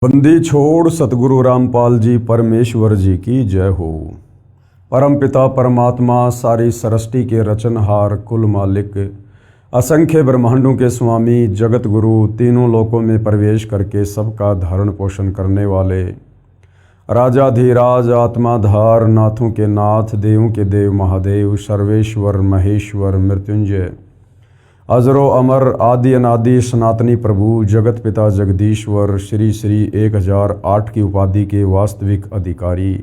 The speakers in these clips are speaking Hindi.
बंदी छोड़ सतगुरु रामपाल जी परमेश्वर जी की जय हो। परम पिता परमात्मा सारी सृष्टि के रचनहार कुल मालिक असंख्य ब्रह्मांडों के स्वामी जगत गुरु तीनों लोकों में प्रवेश करके सबका धारण पोषण करने वाले राजाधीराज आत्माधार नाथों के नाथ देवों के देव महादेव सर्वेश्वर महेश्वर मृत्युंजय अजरो अमर आदि अनादि सनातनी प्रभु जगत पिता जगदीश्वर श्री श्री 1008 की उपाधि के वास्तविक अधिकारी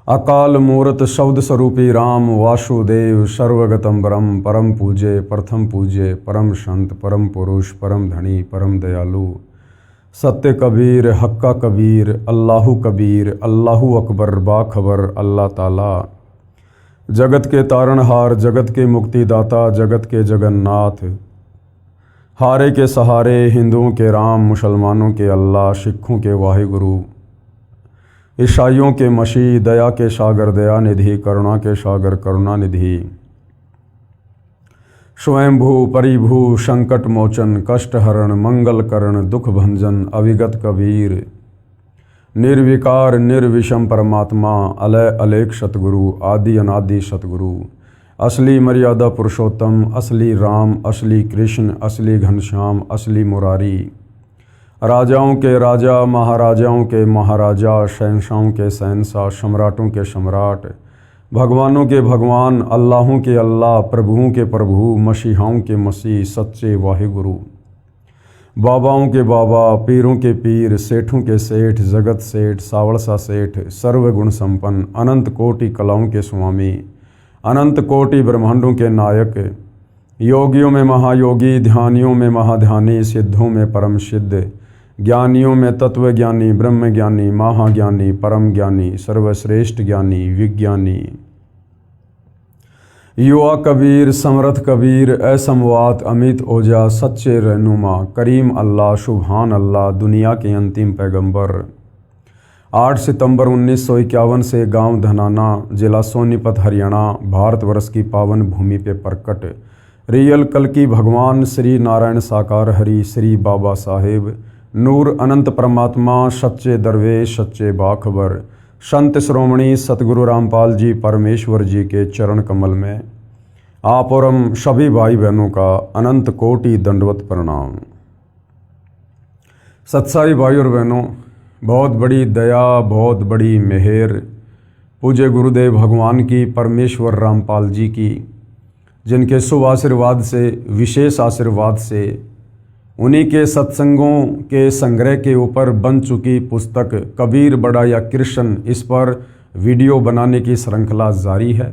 अकाल मूर्त शब्द स्वरूपी राम वासुदेव सर्वगतम ब्रह्म परम पूज्य प्रथम पूज्य परम संत परम पुरुष परम धनी परम दयालु सत्य कबीर हक्का कबीर अल्लाहु कबीर अल्लाहु अकबर बाखबर अल्लाह ताला जगत के तारणहार जगत के मुक्तिदाता जगत के जगन्नाथ हारे के सहारे हिंदुओं के राम मुसलमानों के अल्लाह सिखों के वाहिगुरु ईसाइयों के मसीह दया के सागर दया निधि करुणा के सागर करुणा निधि स्वयंभू परिभू संकट मोचन कष्ट हरण मंगल करण दुख भंजन अविगत कबीर निर्विकार निर्विषम परमात्मा अलय अलेख सतगुरु आदि अनादि सतगुरु असली मर्यादा पुरुषोत्तम असली राम असली कृष्ण असली घनश्याम असली मुरारी राजाओं के राजा महाराजाओं के महाराजा शहंशाहों के शहंशाह सम्राटों के सम्राट भगवानों के भगवान अल्लाहों के अल्लाह प्रभुओं के प्रभु मसीहाओं के मसीह सच्चे वाहिगुरु बाबाओं के बाबा पीरों के पीर सेठों के सेठ जगत सेठ सावड़सा सेठ सर्वगुण संपन्न अनंत कोटि कलाओं के स्वामी अनंत कोटि ब्रह्मांडों के नायक योगियों में महायोगी ध्यानियों में महाध्यानी सिद्धों में परम सिद्ध ज्ञानियों में तत्वज्ञानी ब्रह्मज्ञानी महाज्ञानी परम ज्ञानी सर्वश्रेष्ठ ज्ञानी विज्ञानी युवा कबीर समर्थ कबीर असमवात अमित ओजा सच्चे रहनुमा करीम अल्लाह सुभान अल्लाह दुनिया के अंतिम पैगंबर 8 सितंबर 1951 से गांव धनाना जिला सोनीपत हरियाणा भारतवर्ष की पावन भूमि पे प्रकट रियल कल की भगवान श्री नारायण साकार हरि श्री बाबा साहेब नूर अनंत परमात्मा सच्चे दरवेश सच्चे बाखबर संत श्रोमणी सतगुरु रामपाल जी परमेश्वर जी के चरण कमल में आप और हम सभी भाई बहनों का अनंत कोटि दंडवत प्रणाम। सत्साई भाई और बहनों, बहुत बड़ी दया बहुत बड़ी मेहर पूज्य गुरुदेव भगवान की परमेश्वर रामपाल जी की, जिनके शुभ आशीर्वाद से विशेष आशीर्वाद से उन्हीं के सत्संगों के संग्रह के ऊपर बन चुकी पुस्तक कबीर बड़ा या कृष्ण, इस पर वीडियो बनाने की श्रृंखला जारी है।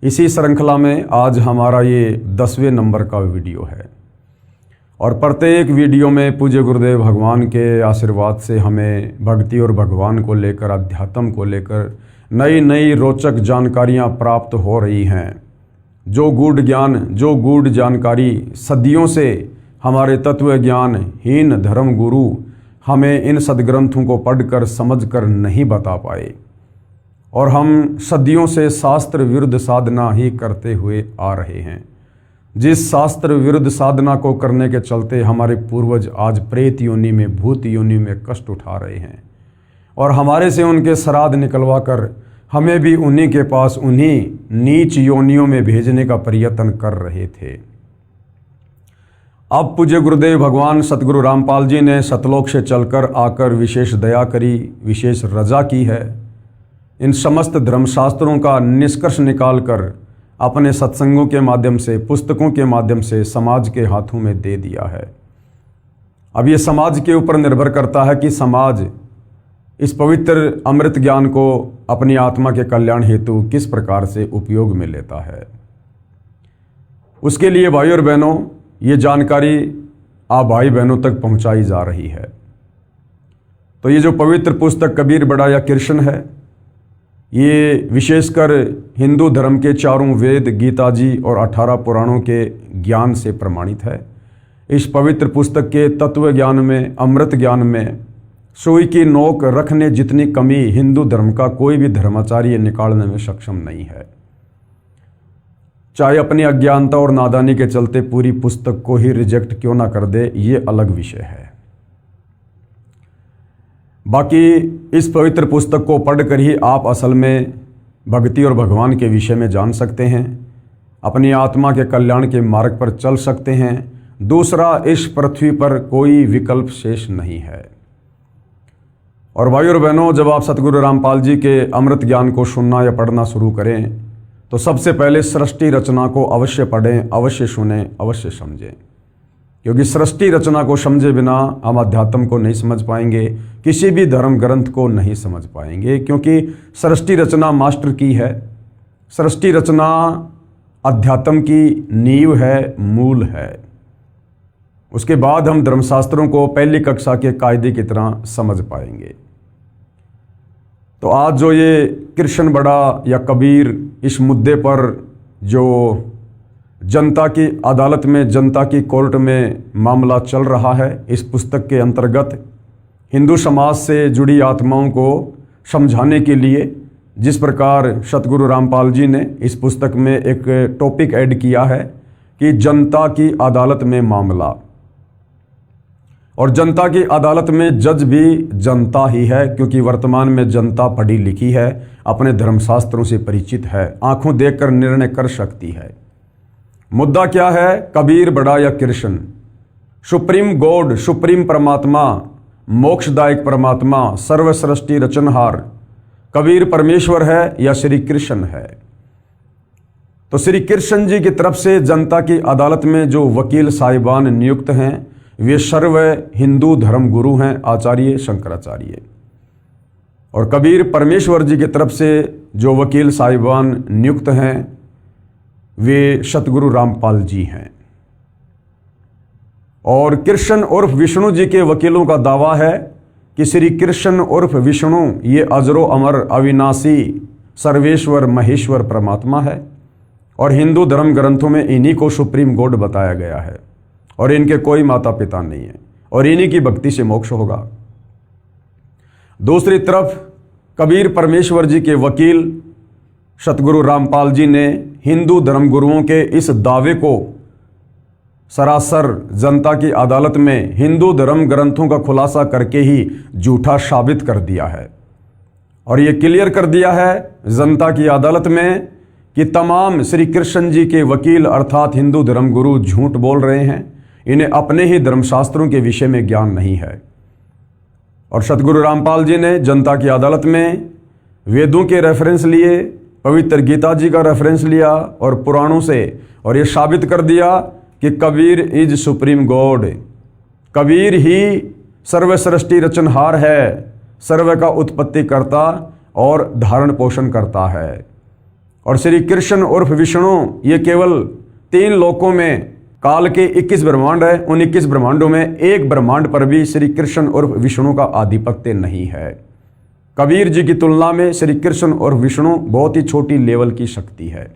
इसी श्रृंखला में आज हमारा ये 10वें नंबर का वीडियो है और प्रत्येक वीडियो में पूज्य गुरुदेव भगवान के आशीर्वाद से हमें भक्ति और भगवान को लेकर अध्यात्म को लेकर नई नई रोचक जानकारियाँ प्राप्त हो रही हैं। जो गूढ़ ज्ञान जो गूढ़ जानकारी सदियों से हमारे तत्व ज्ञान हीन धर्म गुरु हमें इन सदग्रंथों को पढ़कर समझकर नहीं बता पाए और हम सदियों से शास्त्र विरुद्ध साधना ही करते हुए आ रहे हैं। जिस शास्त्र विरुद्ध साधना को करने के चलते हमारे पूर्वज आज प्रेत योनि में भूत योनि में कष्ट उठा रहे हैं और हमारे से उनके श्राद्ध निकलवा कर हमें भी उन्हीं के पास उन्हीं नीच योनियों में भेजने का प्रयत्न कर रहे थे। अब पूज्य गुरुदेव भगवान सतगुरु रामपाल जी ने सतलोक से चलकर आकर विशेष दया करी, विशेष रजा की है। इन समस्त धर्मशास्त्रों का निष्कर्ष निकालकर अपने सत्संगों के माध्यम से पुस्तकों के माध्यम से समाज के हाथों में दे दिया है। अब ये समाज के ऊपर निर्भर करता है कि समाज इस पवित्र अमृत ज्ञान को अपनी आत्मा के कल्याण हेतु किस प्रकार से उपयोग में लेता है। उसके लिए भाई और बहनों ये जानकारी आप भाई बहनों तक पहुंचाई जा रही है। तो ये जो पवित्र पुस्तक कबीर बड़ा या कृष्ण है, ये विशेषकर हिंदू धर्म के चारों वेद गीता जी और 18 पुराणों के ज्ञान से प्रमाणित है। इस पवित्र पुस्तक के तत्व ज्ञान में अमृत ज्ञान में सुई की नोक रखने जितनी कमी हिंदू धर्म का कोई भी धर्माचार्य निकालने में सक्षम नहीं है। चाहे अपनी अज्ञानता और नादानी के चलते पूरी पुस्तक को ही रिजेक्ट क्यों ना कर दे, ये अलग विषय है। बाकी इस पवित्र पुस्तक को पढ़कर ही आप असल में भक्ति और भगवान के विषय में जान सकते हैं, अपनी आत्मा के कल्याण के मार्ग पर चल सकते हैं। दूसरा, इस पृथ्वी पर कोई विकल्प शेष नहीं है। और भाइयों और बहनों, जब आप सतगुरु रामपाल जी के अमृत ज्ञान को सुनना या पढ़ना शुरू करें तो सबसे पहले सृष्टि रचना को अवश्य पढ़ें, अवश्य सुनें, अवश्य समझें, क्योंकि सृष्टि रचना को समझे बिना हम अध्यात्म को नहीं समझ पाएंगे, किसी भी धर्म ग्रंथ को नहीं समझ पाएंगे, क्योंकि सृष्टि रचना मास्टर की है। सृष्टि रचना अध्यात्म की नींव है, मूल है। उसके बाद हम धर्मशास्त्रों को पहली कक्षा के कायदे की तरह समझ पाएंगे। तो आज जो ये कृष्ण बड़ा या कबीर इस मुद्दे पर जो जनता की अदालत में, जनता की कोर्ट में मामला चल रहा है, इस पुस्तक के अंतर्गत हिंदू समाज से जुड़ी आत्माओं को समझाने के लिए जिस प्रकार सतगुरु रामपाल जी ने इस पुस्तक में एक टॉपिक ऐड किया है कि जनता की अदालत में मामला, और जनता की अदालत में जज भी जनता ही है, क्योंकि वर्तमान में जनता पढ़ी लिखी है, अपने धर्मशास्त्रों से परिचित है, आंखों देखकर निर्णय कर सकती है। मुद्दा क्या है? कबीर बड़ा या कृष्ण? सुप्रीम गॉड, सुप्रीम परमात्मा, मोक्षदायक परमात्मा, सर्व सृष्टि रचनहार कबीर परमेश्वर है या श्री कृष्ण है? तो श्री कृष्ण जी की तरफ से जनता की अदालत में जो वकील साहिबान नियुक्त हैं वे सर्व हिंदू धर्म गुरु हैं, आचार्य शंकराचार्य। और कबीर परमेश्वर जी की तरफ से जो वकील साहिबान नियुक्त हैं वे सतगुरु रामपाल जी हैं। और कृष्ण उर्फ विष्णु जी के वकीलों का दावा है कि श्री कृष्ण उर्फ विष्णु ये अजरो अमर अविनाशी सर्वेश्वर महेश्वर परमात्मा है, और हिंदू धर्म ग्रंथों में इन्हीं को सुप्रीम गॉड बताया गया है, और इनके कोई माता पिता नहीं है, और इन्हीं की भक्ति से मोक्ष होगा। दूसरी तरफ कबीर परमेश्वर जी के वकील सतगुरु रामपाल जी ने हिंदू धर्मगुरुओं के इस दावे को सरासर जनता की अदालत में हिंदू धर्म ग्रंथों का खुलासा करके ही झूठा साबित कर दिया है, और ये क्लियर कर दिया है जनता की अदालत में कि तमाम श्री कृष्ण जी के वकील अर्थात हिंदू धर्मगुरु झूठ बोल रहे हैं, इन्हें अपने ही धर्मशास्त्रों के विषय में ज्ञान नहीं है। और सतगुरु रामपाल जी ने जनता की अदालत में वेदों के रेफरेंस लिए, पवित्र गीता जी का रेफरेंस लिया और पुराणों से, और ये साबित कर दिया कि Kabir is supreme God, Kabir ही सर्व सृष्टि रचनहार है, सर्व का उत्पत्ति करता और धारण पोषण करता है। और श्री कृष्ण उर्फ विष्णु ये केवल 3 लोकों में, काल के 21 ब्रह्मांड है, उन 21 ब्रह्मांडों में एक ब्रह्मांड पर भी श्री कृष्ण उर्फ विष्णु का आधिपत्य नहीं है। कबीर जी की तुलना में श्री कृष्ण और विष्णु बहुत ही छोटी लेवल की शक्ति है।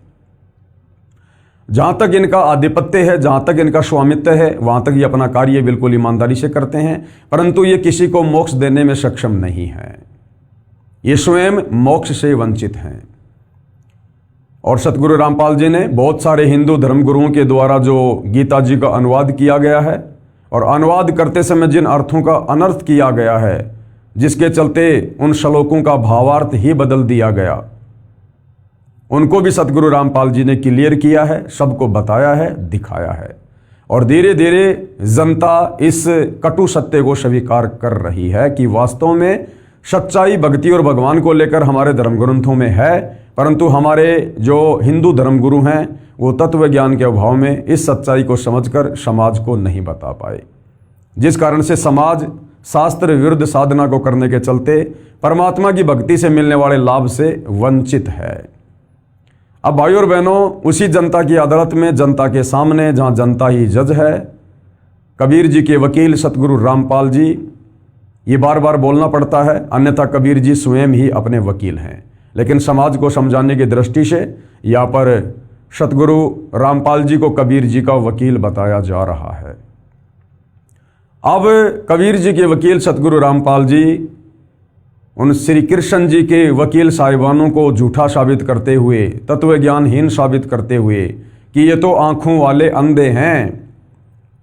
जहां तक इनका आधिपत्य है, जहां तक इनका स्वामित्व है, वहां तक ये अपना कार्य बिल्कुल ईमानदारी से करते हैं, परंतु ये किसी को मोक्ष देने में सक्षम नहीं है, ये स्वयं मोक्ष से वंचित हैं। और सतगुरु रामपाल जी ने बहुत सारे हिंदू धर्मगुरुओं के द्वारा जो गीता जी का अनुवाद किया गया है, और अनुवाद करते समय जिन अर्थों का अनर्थ किया गया है, जिसके चलते उन श्लोकों का भावार्थ ही बदल दिया गया, उनको भी सतगुरु रामपाल जी ने क्लियर किया है, सबको बताया है, दिखाया है। और धीरे धीरे जनता इस कटु सत्य को स्वीकार कर रही है कि वास्तव में सच्चाई भक्ति और भगवान को लेकर हमारे धर्म ग्रंथों में है, परंतु हमारे जो हिंदू धर्मगुरु हैं वो तत्व ज्ञान के अभाव में इस सच्चाई को समझकर समाज को नहीं बता पाए, जिस कारण से समाज शास्त्र विरुद्ध साधना को करने के चलते परमात्मा की भक्ति से मिलने वाले लाभ से वंचित है। अब भाइयों और बहनों, उसी जनता की अदालत में, जनता के सामने, जहां जनता ही जज है, कबीर जी के वकील सतगुरु रामपाल जी, ये बार बार बोलना पड़ता है, अन्यथा कबीर जी स्वयं ही अपने वकील हैं, लेकिन समाज को समझाने की दृष्टि से यहाँ पर सतगुरु रामपाल जी को कबीर जी का वकील बताया जा रहा है। अब कबीर जी के वकील सतगुरु रामपाल जी उन श्री कृष्ण जी के वकील साहिबानों को झूठा साबित करते हुए, तत्व ज्ञानहीन साबित करते हुए कि ये तो आंखों वाले अंधे हैं,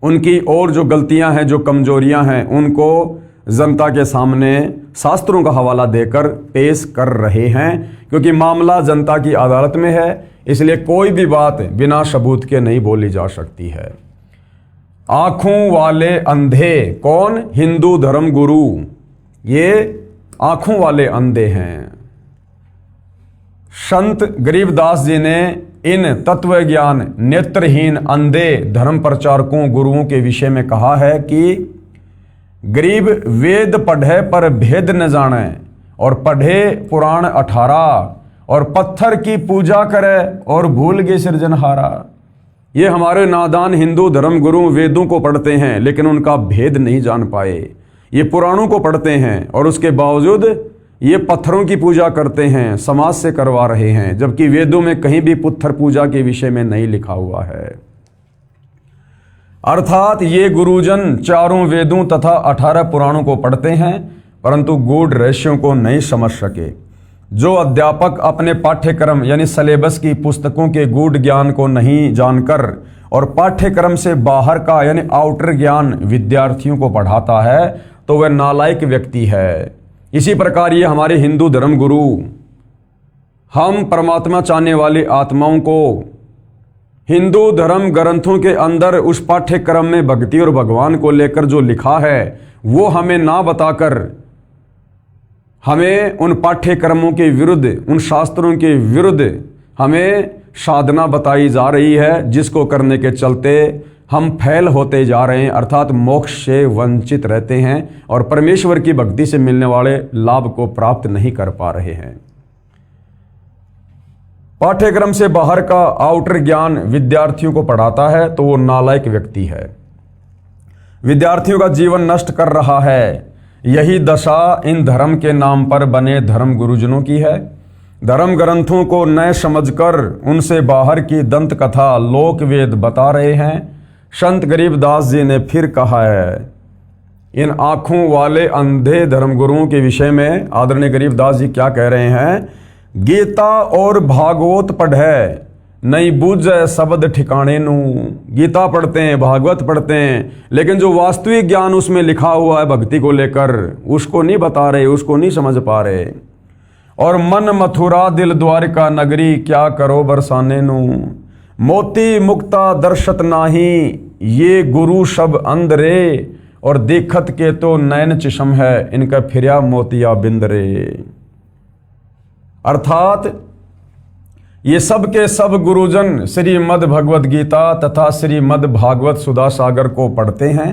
उनकी और जो गलतियां हैं, जो कमजोरियां हैं, उनको जनता के सामने शास्त्रों का हवाला देकर पेश कर रहे हैं, क्योंकि मामला जनता की अदालत में है, इसलिए कोई भी बात बिना सबूत के नहीं बोली जा सकती है। आंखों वाले अंधे कौन? हिंदू धर्म गुरु। ये आंखों वाले अंधे हैं। संत गरीबदास जी ने इन तत्वज्ञान नेत्रहीन अंधे धर्म प्रचारकों गुरुओं के विषय में कहा है कि गरीब वेद पढ़े पर भेद न जाने, और पढ़े पुराण 18, और पत्थर की पूजा करे और भूल गए सृजनहारा। ये हमारे नादान हिंदू धर्म गुरु वेदों को पढ़ते हैं लेकिन उनका भेद नहीं जान पाए। ये पुराणों को पढ़ते हैं और उसके बावजूद ये पत्थरों की पूजा करते हैं, समाज से करवा रहे हैं, जबकि वेदों में कहीं भी पत्थर पूजा के विषय में नहीं लिखा हुआ है। अर्थात ये गुरुजन चारों वेदों तथा 18 पुराणों को पढ़ते हैं परंतु गूढ़ रहस्यों को नहीं समझ सके। जो अध्यापक अपने पाठ्यक्रम यानी सिलेबस की पुस्तकों के गूढ़ ज्ञान को नहीं जानकर और पाठ्यक्रम से बाहर का यानी आउटर ज्ञान विद्यार्थियों को पढ़ाता है तो वह नालायक व्यक्ति है। इसी प्रकार ये हमारे हिंदू धर्म गुरु हम परमात्मा चाहने वाली आत्माओं को हिंदू धर्म ग्रंथों के अंदर उस पाठ्यक्रम में भक्ति और भगवान को लेकर जो लिखा है वो हमें ना बताकर हमें उन पाठ्यक्रमों के विरुद्ध, उन शास्त्रों के विरुद्ध हमें साधना बताई जा रही है, जिसको करने के चलते हम फैल होते जा रहे हैं, अर्थात मोक्ष से वंचित रहते हैं और परमेश्वर की भक्ति से मिलने वाले लाभ को प्राप्त नहीं कर पा रहे हैं। पाठ्यक्रम से बाहर का आउटर ज्ञान विद्यार्थियों को पढ़ाता है तो वो नालायक व्यक्ति है, विद्यार्थियों का जीवन नष्ट कर रहा है। यही दशा इन धर्म के नाम पर बने धर्म गुरुजनों की है। धर्म ग्रंथों को न समझकर उनसे बाहर की दंत कथा लोक वेद बता रहे हैं। संत गरीबदास जी ने फिर कहा है इन आंखों वाले अंधे धर्म गुरुओं के विषय में। आदरणीय गरीबदास जी क्या कह रहे हैं? गीता और भागवत पढ़े नहीं बूझे शब्द ठिकाने नू। गीता पढ़ते हैं, भागवत पढ़ते हैं, लेकिन जो वास्तविक ज्ञान उसमें लिखा हुआ है भक्ति को लेकर उसको नहीं बता रहे, उसको नहीं समझ पा रहे। और मन मथुरा दिल द्वारिका नगरी क्या करो बरसाने नू। मोती मुक्ता दर्शत नाही ये गुरु सब अंधरे, और देखत के तो नैन चिशम है इनका फिर्या मोतिया बिंदरे। अर्थात ये सब के सब गुरुजन श्रीमद् भगवद गीता तथा श्रीमद् भागवत सुधा सागर को पढ़ते हैं।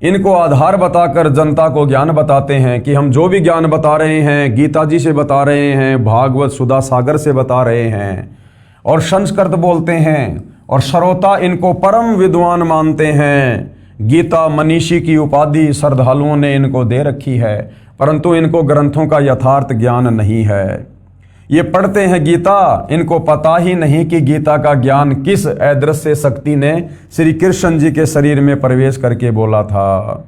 इनको आधार बताकर जनता को ज्ञान बताते हैं कि हम जो भी ज्ञान बता रहे हैं गीता जी से बता रहे हैं, भागवत सुधा सागर से बता रहे हैं, और संस्कृत बोलते हैं, और श्रोता इनको परम विद्वान मानते हैं। गीता मनीषी की उपाधि श्रद्धालुओं ने इनको दे रखी है, परंतु इनको ग्रंथों का यथार्थ ज्ञान नहीं है। ये पढ़ते हैं गीता, इनको पता ही नहीं कि गीता का ज्ञान किस अदृश्य शक्ति ने श्री कृष्ण जी के शरीर में प्रवेश करके बोला था।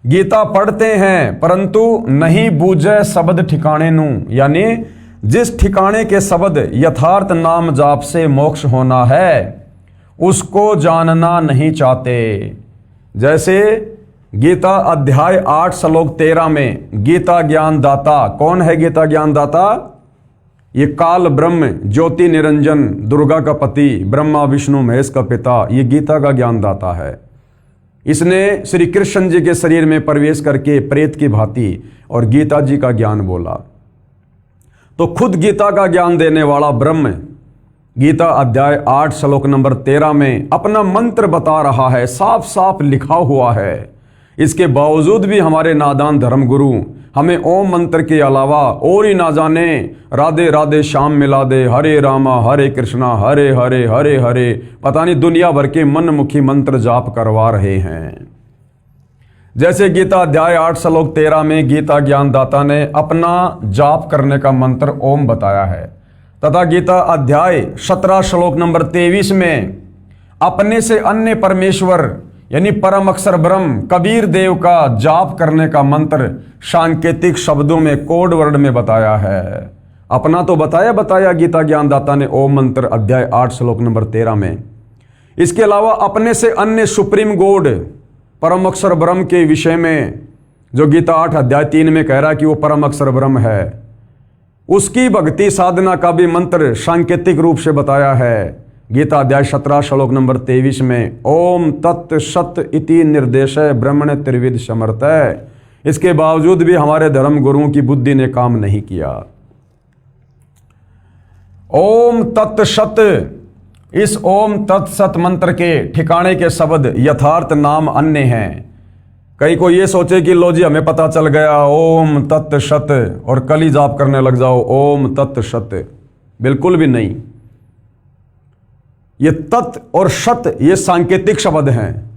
गीता पढ़ते हैं परंतु नहीं बूझे शब्द ठिकाने नू, यानी जिस ठिकाने के शब्द यथार्थ नाम जाप से मोक्ष होना है उसको जानना नहीं चाहते। जैसे गीता अध्याय 8 श्लोक 13 में गीता ज्ञान दाता कौन है? गीता ज्ञान दाता ये काल ब्रह्म ज्योति निरंजन दुर्गा का पति ब्रह्मा विष्णु महेश का पिता, ये गीता का ज्ञान दाता है। इसने श्री कृष्ण जी के शरीर में प्रवेश करके प्रेत की भांति और गीता जी का ज्ञान बोला। तो खुद गीता का ज्ञान देने वाला ब्रह्म गीता अध्याय 8 श्लोक नंबर 13 में अपना मंत्र बता रहा है, साफ साफ लिखा हुआ है। इसके बावजूद भी हमारे नादान धर्म गुरु हमें ओम मंत्र के अलावा और ही ना जाने राधे राधे श्याम मिला दे, हरे रामा हरे कृष्णा हरे हरे हरे हरे, पता नहीं दुनिया भर के मनमुखी मंत्र जाप करवा रहे हैं। जैसे गीता अध्याय 8 श्लोक 13 में गीता ज्ञानदाता ने अपना जाप करने का मंत्र ओम बताया है, तथा गीता अध्याय 17 श्लोक नंबर 23 में अपने से अन्य परमेश्वर यानी परम अक्षर ब्रह्म कबीर देव का जाप करने का मंत्र सांकेतिक शब्दों में कोड वर्ड में बताया है। अपना तो बताया गीता ज्ञानदाता ने ओम मंत्र अध्याय 8 श्लोक नंबर 13 में। इसके अलावा अपने से अन्य सुप्रीम गॉड परम अक्षर ब्रह्म के विषय में जो गीता 8 अध्याय 3 में कह रहा है कि वो परम अक्षर ब्रह्म है, उसकी भक्ति साधना का भी मंत्र सांकेतिक रूप से बताया है। गीता अध्याय 17 श्लोक नंबर 23 में ओम तत् सत इति निर्देश ब्रह्मण त्रिविध समर्थ है। इसके बावजूद भी हमारे धर्म गुरुओं की बुद्धि ने काम नहीं किया। ओम तत् सत, इस ओम तत्सत मंत्र के ठिकाने के शब्द यथार्थ नाम अन्य हैं। कहीं को ये सोचे कि लो जी हमें पता चल गया ओम तत् सत और कल ही जाप करने लग जाओ ओम तत् सत, बिल्कुल भी नहीं। ये तत् और सत ये सांकेतिक शब्द हैं।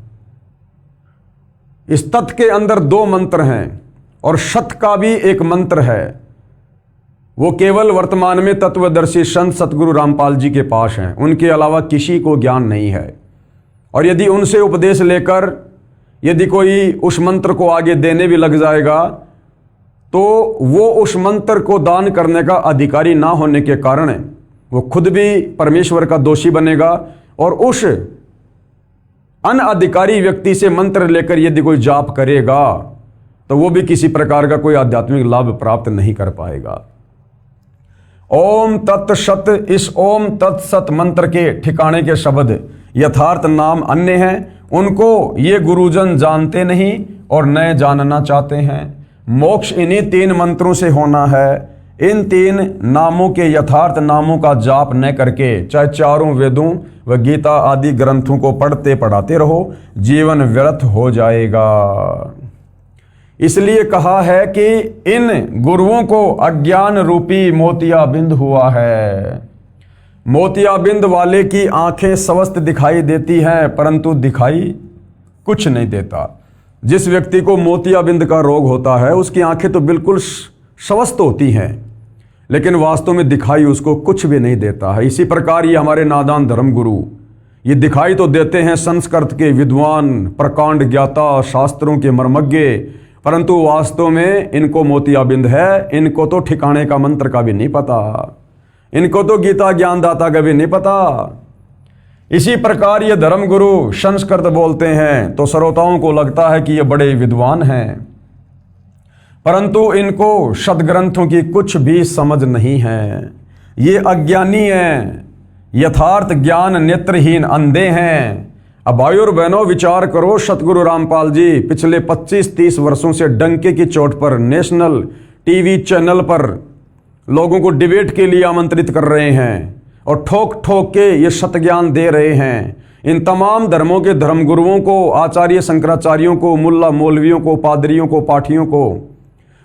इस तत् के अंदर 2 मंत्र हैं और सत का भी एक मंत्र है। वो केवल वर्तमान में तत्वदर्शी संत सतगुरु रामपाल जी के पास हैं, उनके अलावा किसी को ज्ञान नहीं है। और यदि उनसे उपदेश लेकर यदि कोई उस मंत्र को आगे देने भी लग जाएगा तो वो उस मंत्र को दान करने का अधिकारी ना होने के कारण वो खुद भी परमेश्वर का दोषी बनेगा और उस अनअधिकारी व्यक्ति से मंत्र लेकर यदि कोई जाप करेगा तो वो भी किसी प्रकार का कोई आध्यात्मिक लाभ प्राप्त नहीं कर पाएगा। ओम तत्सत, इस ओम तत्सत मंत्र के ठिकाने के शब्द यथार्थ नाम अन्य हैं। उनको ये गुरुजन जानते नहीं और न जानना चाहते हैं। मोक्ष इन्हीं 3 मंत्रों से होना है। इन 3 नामों के यथार्थ नामों का जाप न करके चाहे चारों वेदों व गीता आदि ग्रंथों को पढ़ते पढ़ाते रहो, जीवन व्यर्थ हो जाएगा। इसलिए कहा है कि इन गुरुओं को अज्ञान रूपी मोतियाबिंद हुआ है। मोतियाबिंद वाले की आंखें स्वस्थ दिखाई देती हैं परंतु दिखाई कुछ नहीं देता। जिस व्यक्ति को मोतियाबिंद का रोग होता है उसकी आंखें तो बिल्कुल स्वस्थ होती हैं लेकिन वास्तव में दिखाई उसको कुछ भी नहीं देता है। इसी प्रकार ये हमारे नादान धर्मगुरु ये दिखाई तो देते हैं संस्कृत के विद्वान, प्रकांड ज्ञाता, शास्त्रों के मर्मज्ञ, परंतु वास्तव में इनको मोतियाबिंद है। इनको तो ठिकाने का मंत्र का भी नहीं पता, इनको तो गीता ज्ञानदाता का भी नहीं पता। इसी प्रकार ये धर्मगुरु संस्कृत बोलते हैं तो श्रोताओं को लगता है कि ये बड़े विद्वान हैं, परंतु इनको सदग्रंथों की कुछ भी समझ नहीं है। ये अज्ञानी हैं, यथार्थ ज्ञान नेत्रहीन अंधे हैं। अब भाइयों और बहनों विचार करो, सतगुरु रामपाल जी पिछले 25-30 वर्षों से डंके की चोट पर नेशनल टीवी चैनल पर लोगों को डिबेट के लिए आमंत्रित कर रहे हैं और ठोक ठोक के ये सत ज्ञान दे रहे हैं। इन तमाम धर्मों के धर्मगुरुओं को, आचार्य शंकराचार्यों को, मुल्ला मौलवियों को, पादरियों को, पाठियों को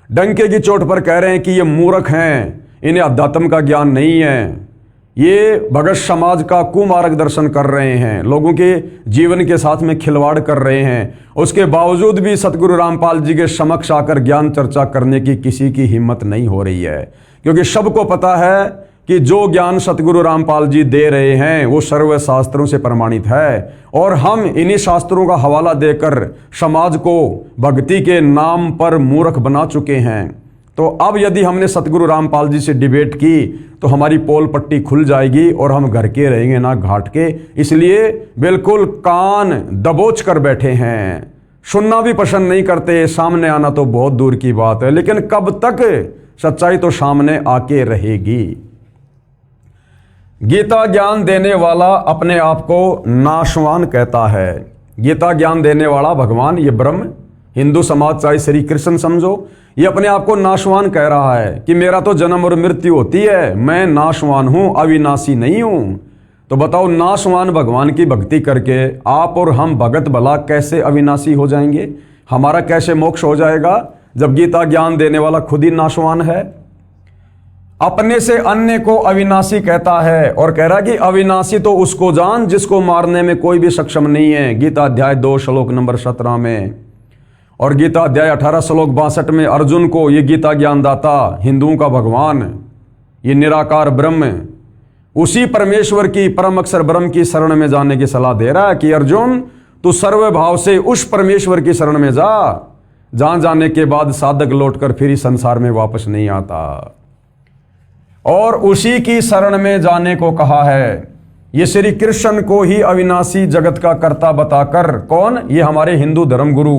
डंके की चोट पर कह रहे हैं कि ये मूर्ख हैं, इन्हें अध्यात्म का ज्ञान नहीं है, ये भगत समाज का कुमार्गदर्शन कर रहे हैं, लोगों के जीवन के साथ में खिलवाड़ कर रहे हैं। उसके बावजूद भी सतगुरु रामपाल जी के समक्ष आकर ज्ञान चर्चा करने की किसी की हिम्मत नहीं हो रही है, क्योंकि सबको पता है कि जो ज्ञान सतगुरु रामपाल जी दे रहे हैं वो सर्व शास्त्रों से प्रमाणित है और हम इन्हीं शास्त्रों का हवाला देकर समाज को भक्ति के नाम पर मूर्ख बना चुके हैं। तो अब यदि हमने सतगुरु रामपाल जी से डिबेट की तो हमारी पोल पट्टी खुल जाएगी और हम घर के रहेंगे ना घाट के। इसलिए बिल्कुल कान दबोच कर बैठे हैं, सुनना भी पसंद नहीं करते, सामने आना तो बहुत दूर की बात है। लेकिन कब तक सच्चाई तो सामने आके रहेगी। गीता ज्ञान देने वाला अपने आप को नाशवान कहता है। गीता ज्ञान देने वाला भगवान, ये ब्रह्म, हिंदू समाज चाहे श्री कृष्ण समझो, ये अपने आप को नाशवान कह रहा है कि मेरा तो जन्म और मृत्यु होती है, मैं नाशवान हूं, अविनाशी नहीं हूं। तो बताओ, नाशवान भगवान की भक्ति करके आप और हम भगत भला कैसे अविनाशी हो जाएंगे? हमारा कैसे मोक्ष हो जाएगा जब गीता ज्ञान देने वाला खुद ही नाशवान है? अपने से अन्य को अविनाशी कहता है और कह रहा है कि अविनाशी तो उसको जान जिसको मारने में कोई भी सक्षम नहीं है। गीता अध्याय 2 श्लोक नंबर 17 में और गीता अध्याय 18 श्लोक 62 में अर्जुन को ये गीता ज्ञानदाता, हिंदुओं का भगवान, ये निराकार ब्रह्म, उसी परमेश्वर की परम अक्षर ब्रह्म की शरण में जाने की सलाह दे रहा है कि अर्जुन तू सर्वभाव से उस परमेश्वर की शरण में जा, जहां जाने के बाद साधक लौटकर फिर इस संसार में वापस नहीं आता। और उसी की शरण में जाने को कहा है। ये श्री कृष्ण को ही अविनाशी जगत का कर्ता बताकर, कौन? ये हमारे हिंदू धर्म गुरु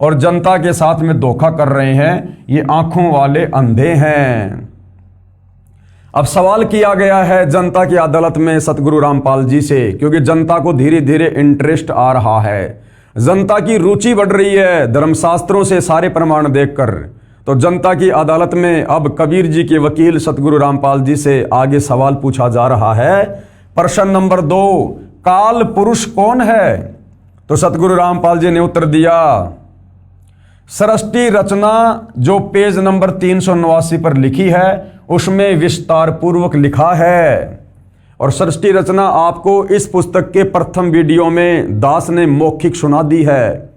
और जनता के साथ में धोखा कर रहे हैं, ये आंखों वाले अंधे हैं। अब सवाल किया गया है जनता की अदालत में सतगुरु रामपाल जी से, क्योंकि जनता को धीरे धीरे इंटरेस्ट आ रहा है, जनता की रुचि बढ़ रही है धर्मशास्त्रों से सारे प्रमाण देखकर। तो जनता की अदालत में अब कबीर जी के वकील सतगुरु रामपाल जी से आगे सवाल पूछा जा रहा है। प्रश्न नंबर 2, काल पुरुष कौन है? तो सतगुरु रामपाल जी ने उत्तर दिया, सृष्टि रचना जो पेज नंबर 389 पर लिखी है उसमें विस्तार पूर्वक लिखा है। और सृष्टि रचना आपको इस पुस्तक के प्रथम वीडियो में दास ने मौखिक सुना दी है।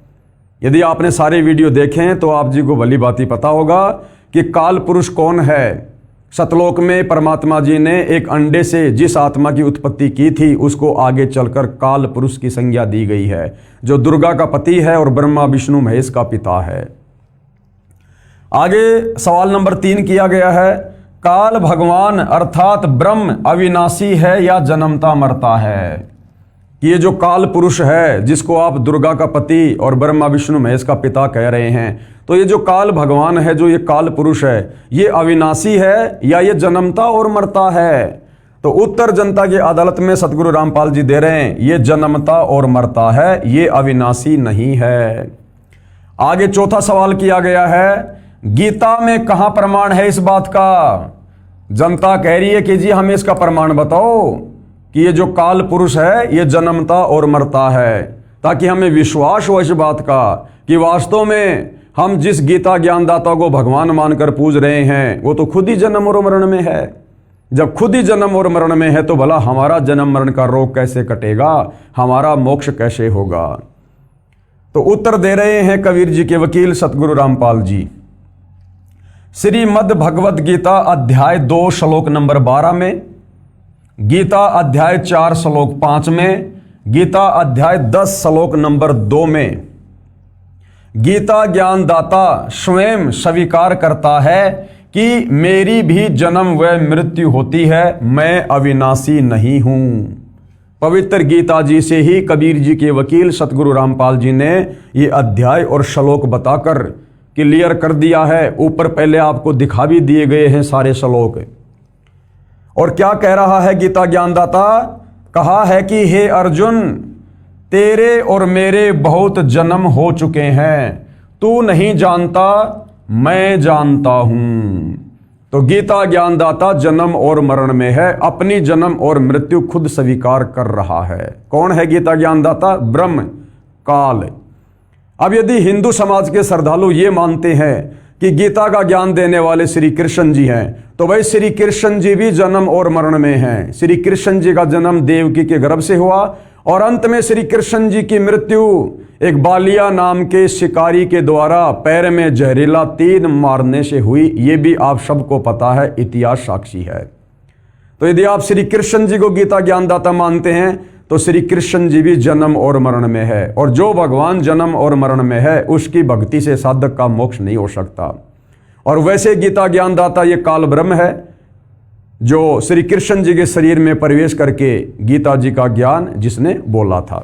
यदि आपने सारे वीडियो देखे हैं तो आप जी को भली बात पता होगा कि काल पुरुष कौन है। सतलोक में परमात्मा जी ने एक अंडे से जिस आत्मा की उत्पत्ति की थी उसको आगे चलकर काल पुरुष की संज्ञा दी गई है, जो दुर्गा का पति है और ब्रह्मा विष्णु महेश का पिता है। आगे सवाल नंबर 3 किया गया है, काल भगवान अर्थात ब्रह्म अविनाशी है या जन्मता मरता है? ये जो काल पुरुष है जिसको आप दुर्गा का पति और ब्रह्मा विष्णु महेश का पिता कह रहे हैं, तो ये जो काल भगवान है, जो ये काल पुरुष है, ये अविनाशी है या ये जन्मता और मरता है? तो उत्तर जनता की अदालत में सतगुरु रामपाल जी दे रहे हैं, ये जन्मता और मरता है, ये अविनाशी नहीं है। आगे चौथा सवाल किया गया है, गीता में कहां प्रमाण है इस बात का? जनता कह रही है कि जी हमें इसका प्रमाण बताओ कि ये जो काल पुरुष है ये जन्मता और मरता है, ताकि हमें विश्वास हो इस बात का कि वास्तव में हम जिस गीता ज्ञानदाता को भगवान मानकर पूज रहे हैं वो तो खुद ही जन्म और मरण में है। जब खुद ही जन्म और मरण में है तो भला हमारा जन्म मरण का रोग कैसे कटेगा, हमारा मोक्ष कैसे होगा? तो उत्तर दे रहे हैं कबीर जी के वकील सतगुरु रामपाल जी। श्रीमद् भगवद गीता अध्याय 2 श्लोक नंबर 12 में, गीता अध्याय 4 श्लोक 5 में, गीता अध्याय 10 श्लोक नंबर 2 में गीता ज्ञानदाता स्वयं स्वीकार करता है कि मेरी भी जन्म व मृत्यु होती है, मैं अविनाशी नहीं हूं। पवित्र गीता जी से ही कबीर जी के वकील सतगुरु रामपाल जी ने ये अध्याय और श्लोक बताकर क्लियर कर दिया है। ऊपर पहले आपको दिखा भी दिए गए हैं सारे श्लोक। और क्या कह रहा है गीता ज्ञानदाता? कहा है कि हे अर्जुन, तेरे और मेरे बहुत जन्म हो चुके हैं, तू नहीं जानता, मैं जानता हूं। तो गीता ज्ञानदाता जन्म और मरण में है, अपनी जन्म और मृत्यु खुद स्वीकार कर रहा है। कौन है गीता ज्ञानदाता? ब्रह्म, काल। अब यदि हिंदू समाज के श्रद्धालु ये मानते हैं कि गीता का ज्ञान देने वाले श्री कृष्ण जी हैं, तो भाई श्री कृष्ण जी भी जन्म और मरण में हैं। श्री कृष्ण जी का जन्म देवकी के गर्भ से हुआ और अंत में श्री कृष्ण जी की मृत्यु एक बालिया नाम के शिकारी के द्वारा पैर में जहरीला तीर मारने से हुई। ये भी आप सबको पता है, इतिहास साक्षी है। तो यदि आप श्री कृष्ण जी को गीता ज्ञानदाता मानते हैं तो श्री कृष्ण जी भी जन्म और मरण में है, और जो भगवान जन्म और मरण में है उसकी भक्ति से साधक का मोक्ष नहीं हो सकता। और वैसे गीता ज्ञानदाता ये काल ब्रह्म है जो श्री कृष्ण जी के शरीर में प्रवेश करके गीता जी का ज्ञान जिसने बोला था।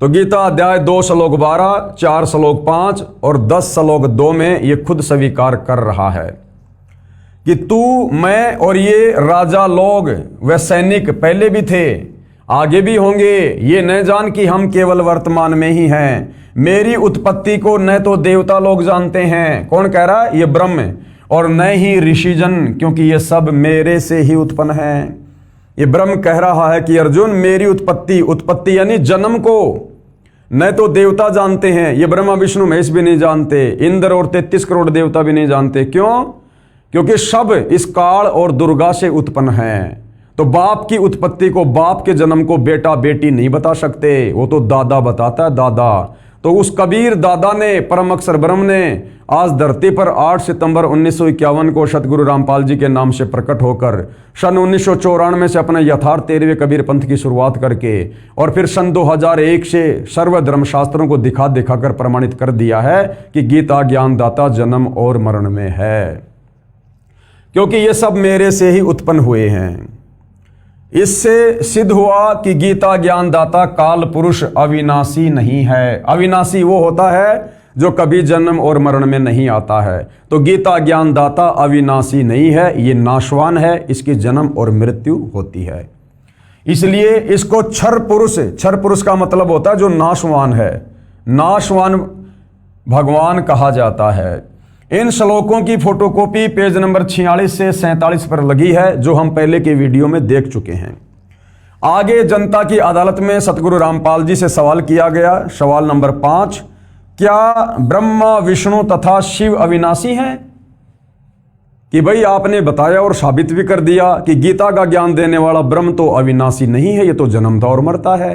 तो गीता अध्याय 2 श्लोक 12, 4 श्लोक 5 और 10 श्लोक 2 में ये खुद स्वीकार कर रहा है कि तू, मैं और ये राजा लोग व सैनिक पहले भी थे, आगे भी होंगे। ये न जान कि हम केवल वर्तमान में ही हैं। मेरी उत्पत्ति को न तो देवता लोग जानते हैं, कौन कह रहा है? ये ब्रह्म, और न ही ऋषिजन, क्योंकि ये सब मेरे से ही उत्पन्न है। ये ब्रह्म कह रहा है कि अर्जुन, मेरी उत्पत्ति यानी जन्म को न तो देवता जानते हैं, ये ब्रह्मा विष्णु महेश भी नहीं जानते, इंद्र और 33 करोड़ देवता भी नहीं जानते। क्यों? क्योंकि सब इस काल और दुर्गा से उत्पन्न हैं। तो बाप की उत्पत्ति को, बाप के जन्म को बेटा बेटी नहीं बता सकते, वो तो दादा बताता है, दादा। तो उस कबीर दादा ने, परम अक्षर ब्रह्म ने आज धरती पर 8 सितंबर 1951 को सतगुरु रामपाल जी के नाम से प्रकट होकर सन 1994 से अपने यथार्थ 13वें कबीर पंथ की शुरुआत करके और फिर सन 2001 से सर्वधर्म शास्त्रों को दिखा दिखाकर प्रमाणित कर दिया है कि गीता ज्ञानदाता जन्म और मरण में है, क्योंकि ये सब मेरे से ही उत्पन्न हुए हैं। इससे सिद्ध हुआ कि गीता ज्ञानदाता काल पुरुष अविनाशी नहीं है। अविनाशी वो होता है जो कभी जन्म और मरण में नहीं आता है। तो गीता ज्ञानदाता अविनाशी नहीं है, ये नाशवान है, इसकी जन्म और मृत्यु होती है। इसलिए इसको क्षर पुरुष का मतलब होता है जो नाशवान है, नाशवान भगवान कहा जाता है। इन श्लोकों की फोटोकॉपी पेज नंबर 46 से 47 पर लगी है, जो हम पहले के वीडियो में देख चुके हैं। आगे जनता की अदालत में सतगुरु रामपाल जी से सवाल किया गया। सवाल नंबर 5, क्या ब्रह्मा विष्णु तथा शिव अविनाशी हैं? कि भाई आपने बताया और साबित भी कर दिया कि गीता का ज्ञान देने वाला ब्रह्म तो अविनाशी नहीं है, ये तो जन्मता और मरता है।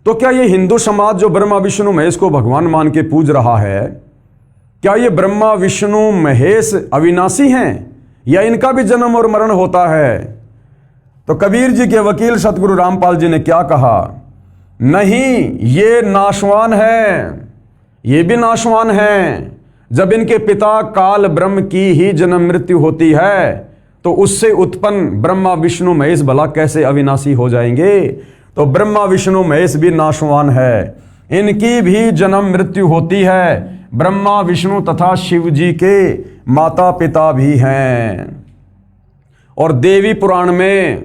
तो क्या ये हिंदू समाज जो ब्रह्मा विष्णु महेश को भगवान मान के पूज रहा है, क्या ये ब्रह्मा विष्णु महेश अविनाशी हैं या इनका भी जन्म और मरण होता है? तो कबीर जी के वकील सतगुरु रामपाल जी ने क्या कहा? नहीं, ये नाशवान है, ये भी नाशवान है। जब इनके पिता काल ब्रह्म की ही जन्म मृत्यु होती है तो उससे उत्पन्न ब्रह्मा विष्णु महेश भला कैसे अविनाशी हो जाएंगे? तो ब्रह्मा विष्णु महेश भी नाशवान है, इनकी भी जन्म मृत्यु होती है। ब्रह्मा विष्णु तथा शिव जी के माता पिता भी हैं। और देवी पुराण में,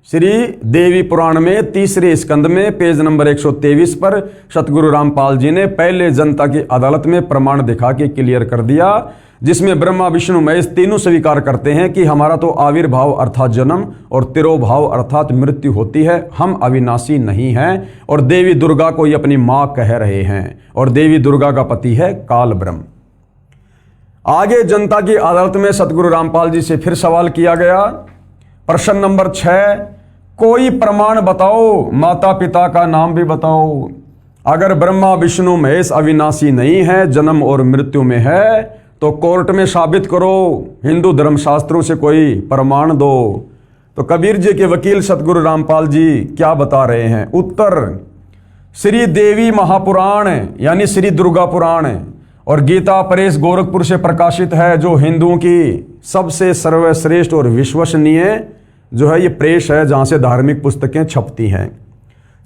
श्री देवी पुराण में तीसरे स्कंद में पेज नंबर 123 पर सतगुरु रामपाल जी ने पहले जनता की अदालत में प्रमाण दिखा के क्लियर कर दिया, जिसमें ब्रह्मा विष्णु महेश तीनों स्वीकार करते हैं कि हमारा तो आविर्भाव अर्थात जन्म और तिरोभाव अर्थात मृत्यु होती है, हम अविनाशी नहीं हैं। और देवी दुर्गा को ये अपनी मां कह रहे हैं, और देवी दुर्गा का पति है काल ब्रह्म। आगे जनता की अदालत में सतगुरु रामपाल जी से फिर सवाल किया गया। प्रश्न नंबर 6, कोई प्रमाण बताओ, माता पिता का नाम भी बताओ। अगर ब्रह्मा विष्णु महेश अविनाशी नहीं है, जन्म और मृत्यु में है, तो कोर्ट में साबित करो, हिंदू धर्मशास्त्रों से कोई प्रमाण दो। तो कबीर जी के वकील सतगुरु रामपाल जी क्या बता रहे हैं? उत्तर, श्री देवी महापुराण यानी श्री दुर्गा पुराण और गीता प्रेस गोरखपुर से प्रकाशित है, जो हिंदुओं की सबसे सर्वश्रेष्ठ और विश्वसनीय जो है ये प्रेस है, जहां से धार्मिक पुस्तकें छपती हैं।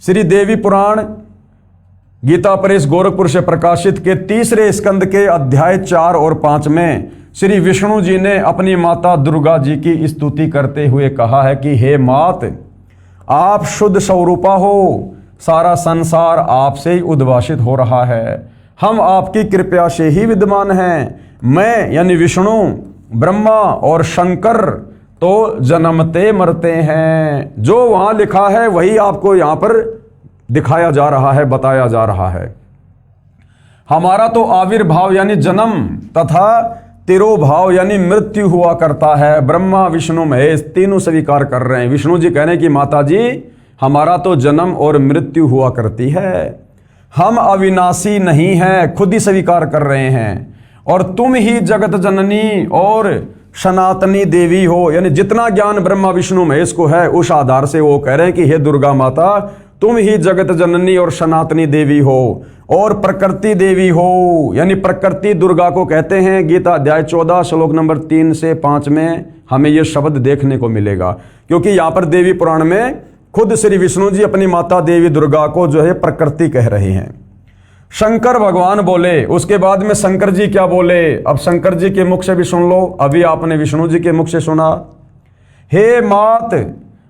श्री देवी पुराण गीता प्रेस गोरखपुर से प्रकाशित के तीसरे स्कंद के अध्याय 4 और 5 में श्री विष्णु जी ने अपनी माता दुर्गा जी की स्तुति करते हुए कहा है कि हे मात, आप शुद्ध स्वरूपा हो, सारा संसार आपसे ही उद्भाषित हो रहा है, हम आपकी कृपा से ही विद्यमान हैं। मैं यानी विष्णु, ब्रह्मा और शंकर तो जन्मते मरते हैं। जो वहां लिखा है वही आपको यहां पर दिखाया जा रहा है, बताया जा रहा है। हमारा तो आविर्भाव यानी जन्म तथा तिरोभाव यानी मृत्यु हुआ करता है। ब्रह्मा विष्णु महेश तीनों स्वीकार कर रहे हैं। विष्णु जी कह रहे हैं कि माता जी, हमारा तो जन्म और मृत्यु हुआ करती है, हम अविनाशी नहीं हैं, खुद ही स्वीकार कर रहे हैं। और तुम ही जगत जननी और सनातनी देवी हो, यानी जितना ज्ञान ब्रह्मा विष्णु महेश को है उस आधार से वो कह रहे हैं कि हे दुर्गा माता, तुम ही जगत जननी और सनातनी देवी हो और प्रकृति देवी हो, यानी प्रकृति दुर्गा को कहते हैं। गीता अध्याय 14 श्लोक नंबर 3 से 5 में हमें यह शब्द देखने को मिलेगा, क्योंकि यहाँ पर देवी पुराण में खुद श्री विष्णु जी अपनी माता देवी दुर्गा को जो है प्रकृति कह रहे हैं। शंकर भगवान बोले, उसके बाद में शंकर जी क्या बोले, अब शंकर जी के मुख से भी सुन लो। अभी आपने विष्णु जी के मुख से सुना, हे मात,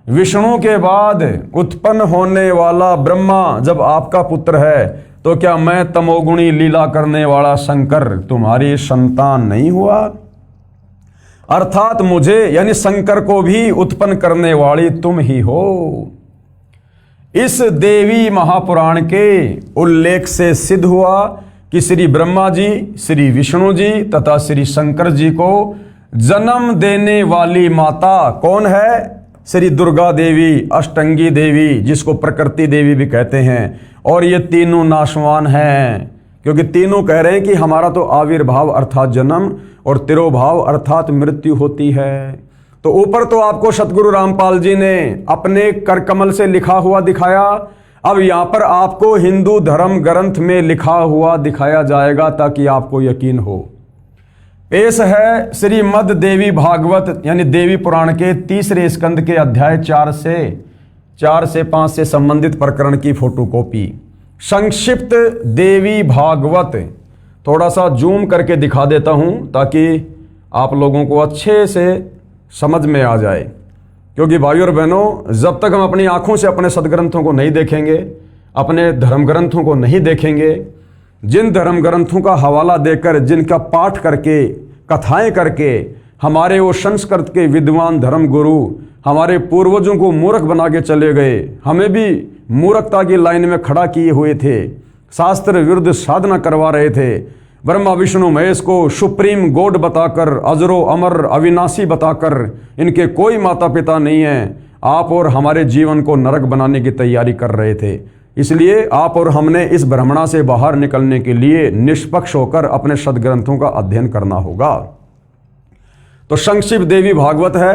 विष्णु के बाद उत्पन्न होने वाला ब्रह्मा जब आपका पुत्र है, तो क्या मैं तमोगुणी लीला करने वाला शंकर तुम्हारी संतान नहीं हुआ? अर्थात मुझे यानी शंकर को भी उत्पन्न करने वाली तुम ही हो। इस देवी महापुराण के उल्लेख से सिद्ध हुआ कि श्री ब्रह्मा जी, श्री विष्णु जी तथा श्री शंकर जी को जन्म देने वाली माता कौन है? श्री दुर्गा देवी, अष्टंगी देवी, जिसको प्रकृति देवी भी कहते हैं। और ये तीनों नाशवान हैं, क्योंकि तीनों कह रहे हैं कि हमारा तो आविर्भाव अर्थात जन्म और तिरोभाव अर्थात मृत्यु होती है। तो ऊपर तो आपको सतगुरु रामपाल जी ने अपने कर कमल से लिखा हुआ दिखाया, अब यहाँ पर आपको हिंदू धर्म ग्रंथ में लिखा हुआ दिखाया जाएगा ताकि आपको यकीन हो। पेश है श्रीमद् देवी भागवत यानी देवी पुराण के तीसरे स्कंद के अध्याय 4 से 5 से संबंधित प्रकरण की फोटोकॉपी। संक्षिप्त देवी भागवत थोड़ा सा जूम करके दिखा देता हूं ताकि आप लोगों को अच्छे से समझ में आ जाए, क्योंकि भाइयों और बहनों, जब तक हम अपनी आंखों से अपने सदग्रंथों को नहीं देखेंगे, अपने धर्म ग्रंथों को नहीं देखेंगे, जिन धर्म ग्रंथों का हवाला देकर, जिनका पाठ करके, कथाएं करके हमारे वो संस्कृत के विद्वान धर्म गुरु हमारे पूर्वजों को मूर्ख बना के चले गए, हमें भी मूर्खता की लाइन में खड़ा किए हुए थे, शास्त्र विरुद्ध साधना करवा रहे थे, ब्रह्मा विष्णु महेश को सुप्रीम गॉड बताकर, अजरो अमर अविनाशी बताकर इनके कोई माता पिता नहीं है, आप और हमारे जीवन को नरक बनाने की तैयारी कर रहे थे। इसलिए आप और हमने इस भ्रमणा से बाहर निकलने के लिए निष्पक्ष होकर अपने सदग्रंथों का अध्ययन करना होगा। तो संक्षिप्त देवी भागवत है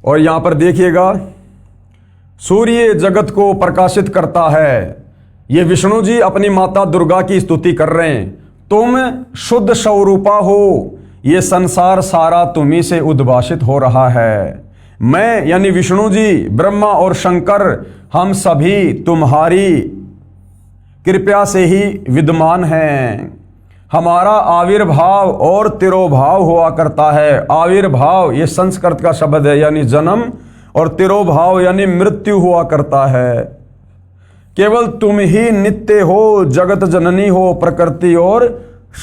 और यहां पर देखिएगा, सूर्य जगत को प्रकाशित करता है। ये विष्णु जी अपनी माता दुर्गा की स्तुति कर रहे हैं, तुम शुद्ध स्वरूपा हो, ये संसार सारा तुम्ही से उद्भाषित हो रहा है। मैं यानी विष्णु जी, ब्रह्मा और शंकर, हम सभी तुम्हारी कृपा से ही विद्यमान हैं। हमारा आविर्भाव और तिरोभाव हुआ करता है। आविर्भाव ये संस्कृत का शब्द है यानी जन्म, और तिरोभाव यानी मृत्यु हुआ करता है। केवल तुम ही नित्य हो, जगत जननी हो, प्रकृति और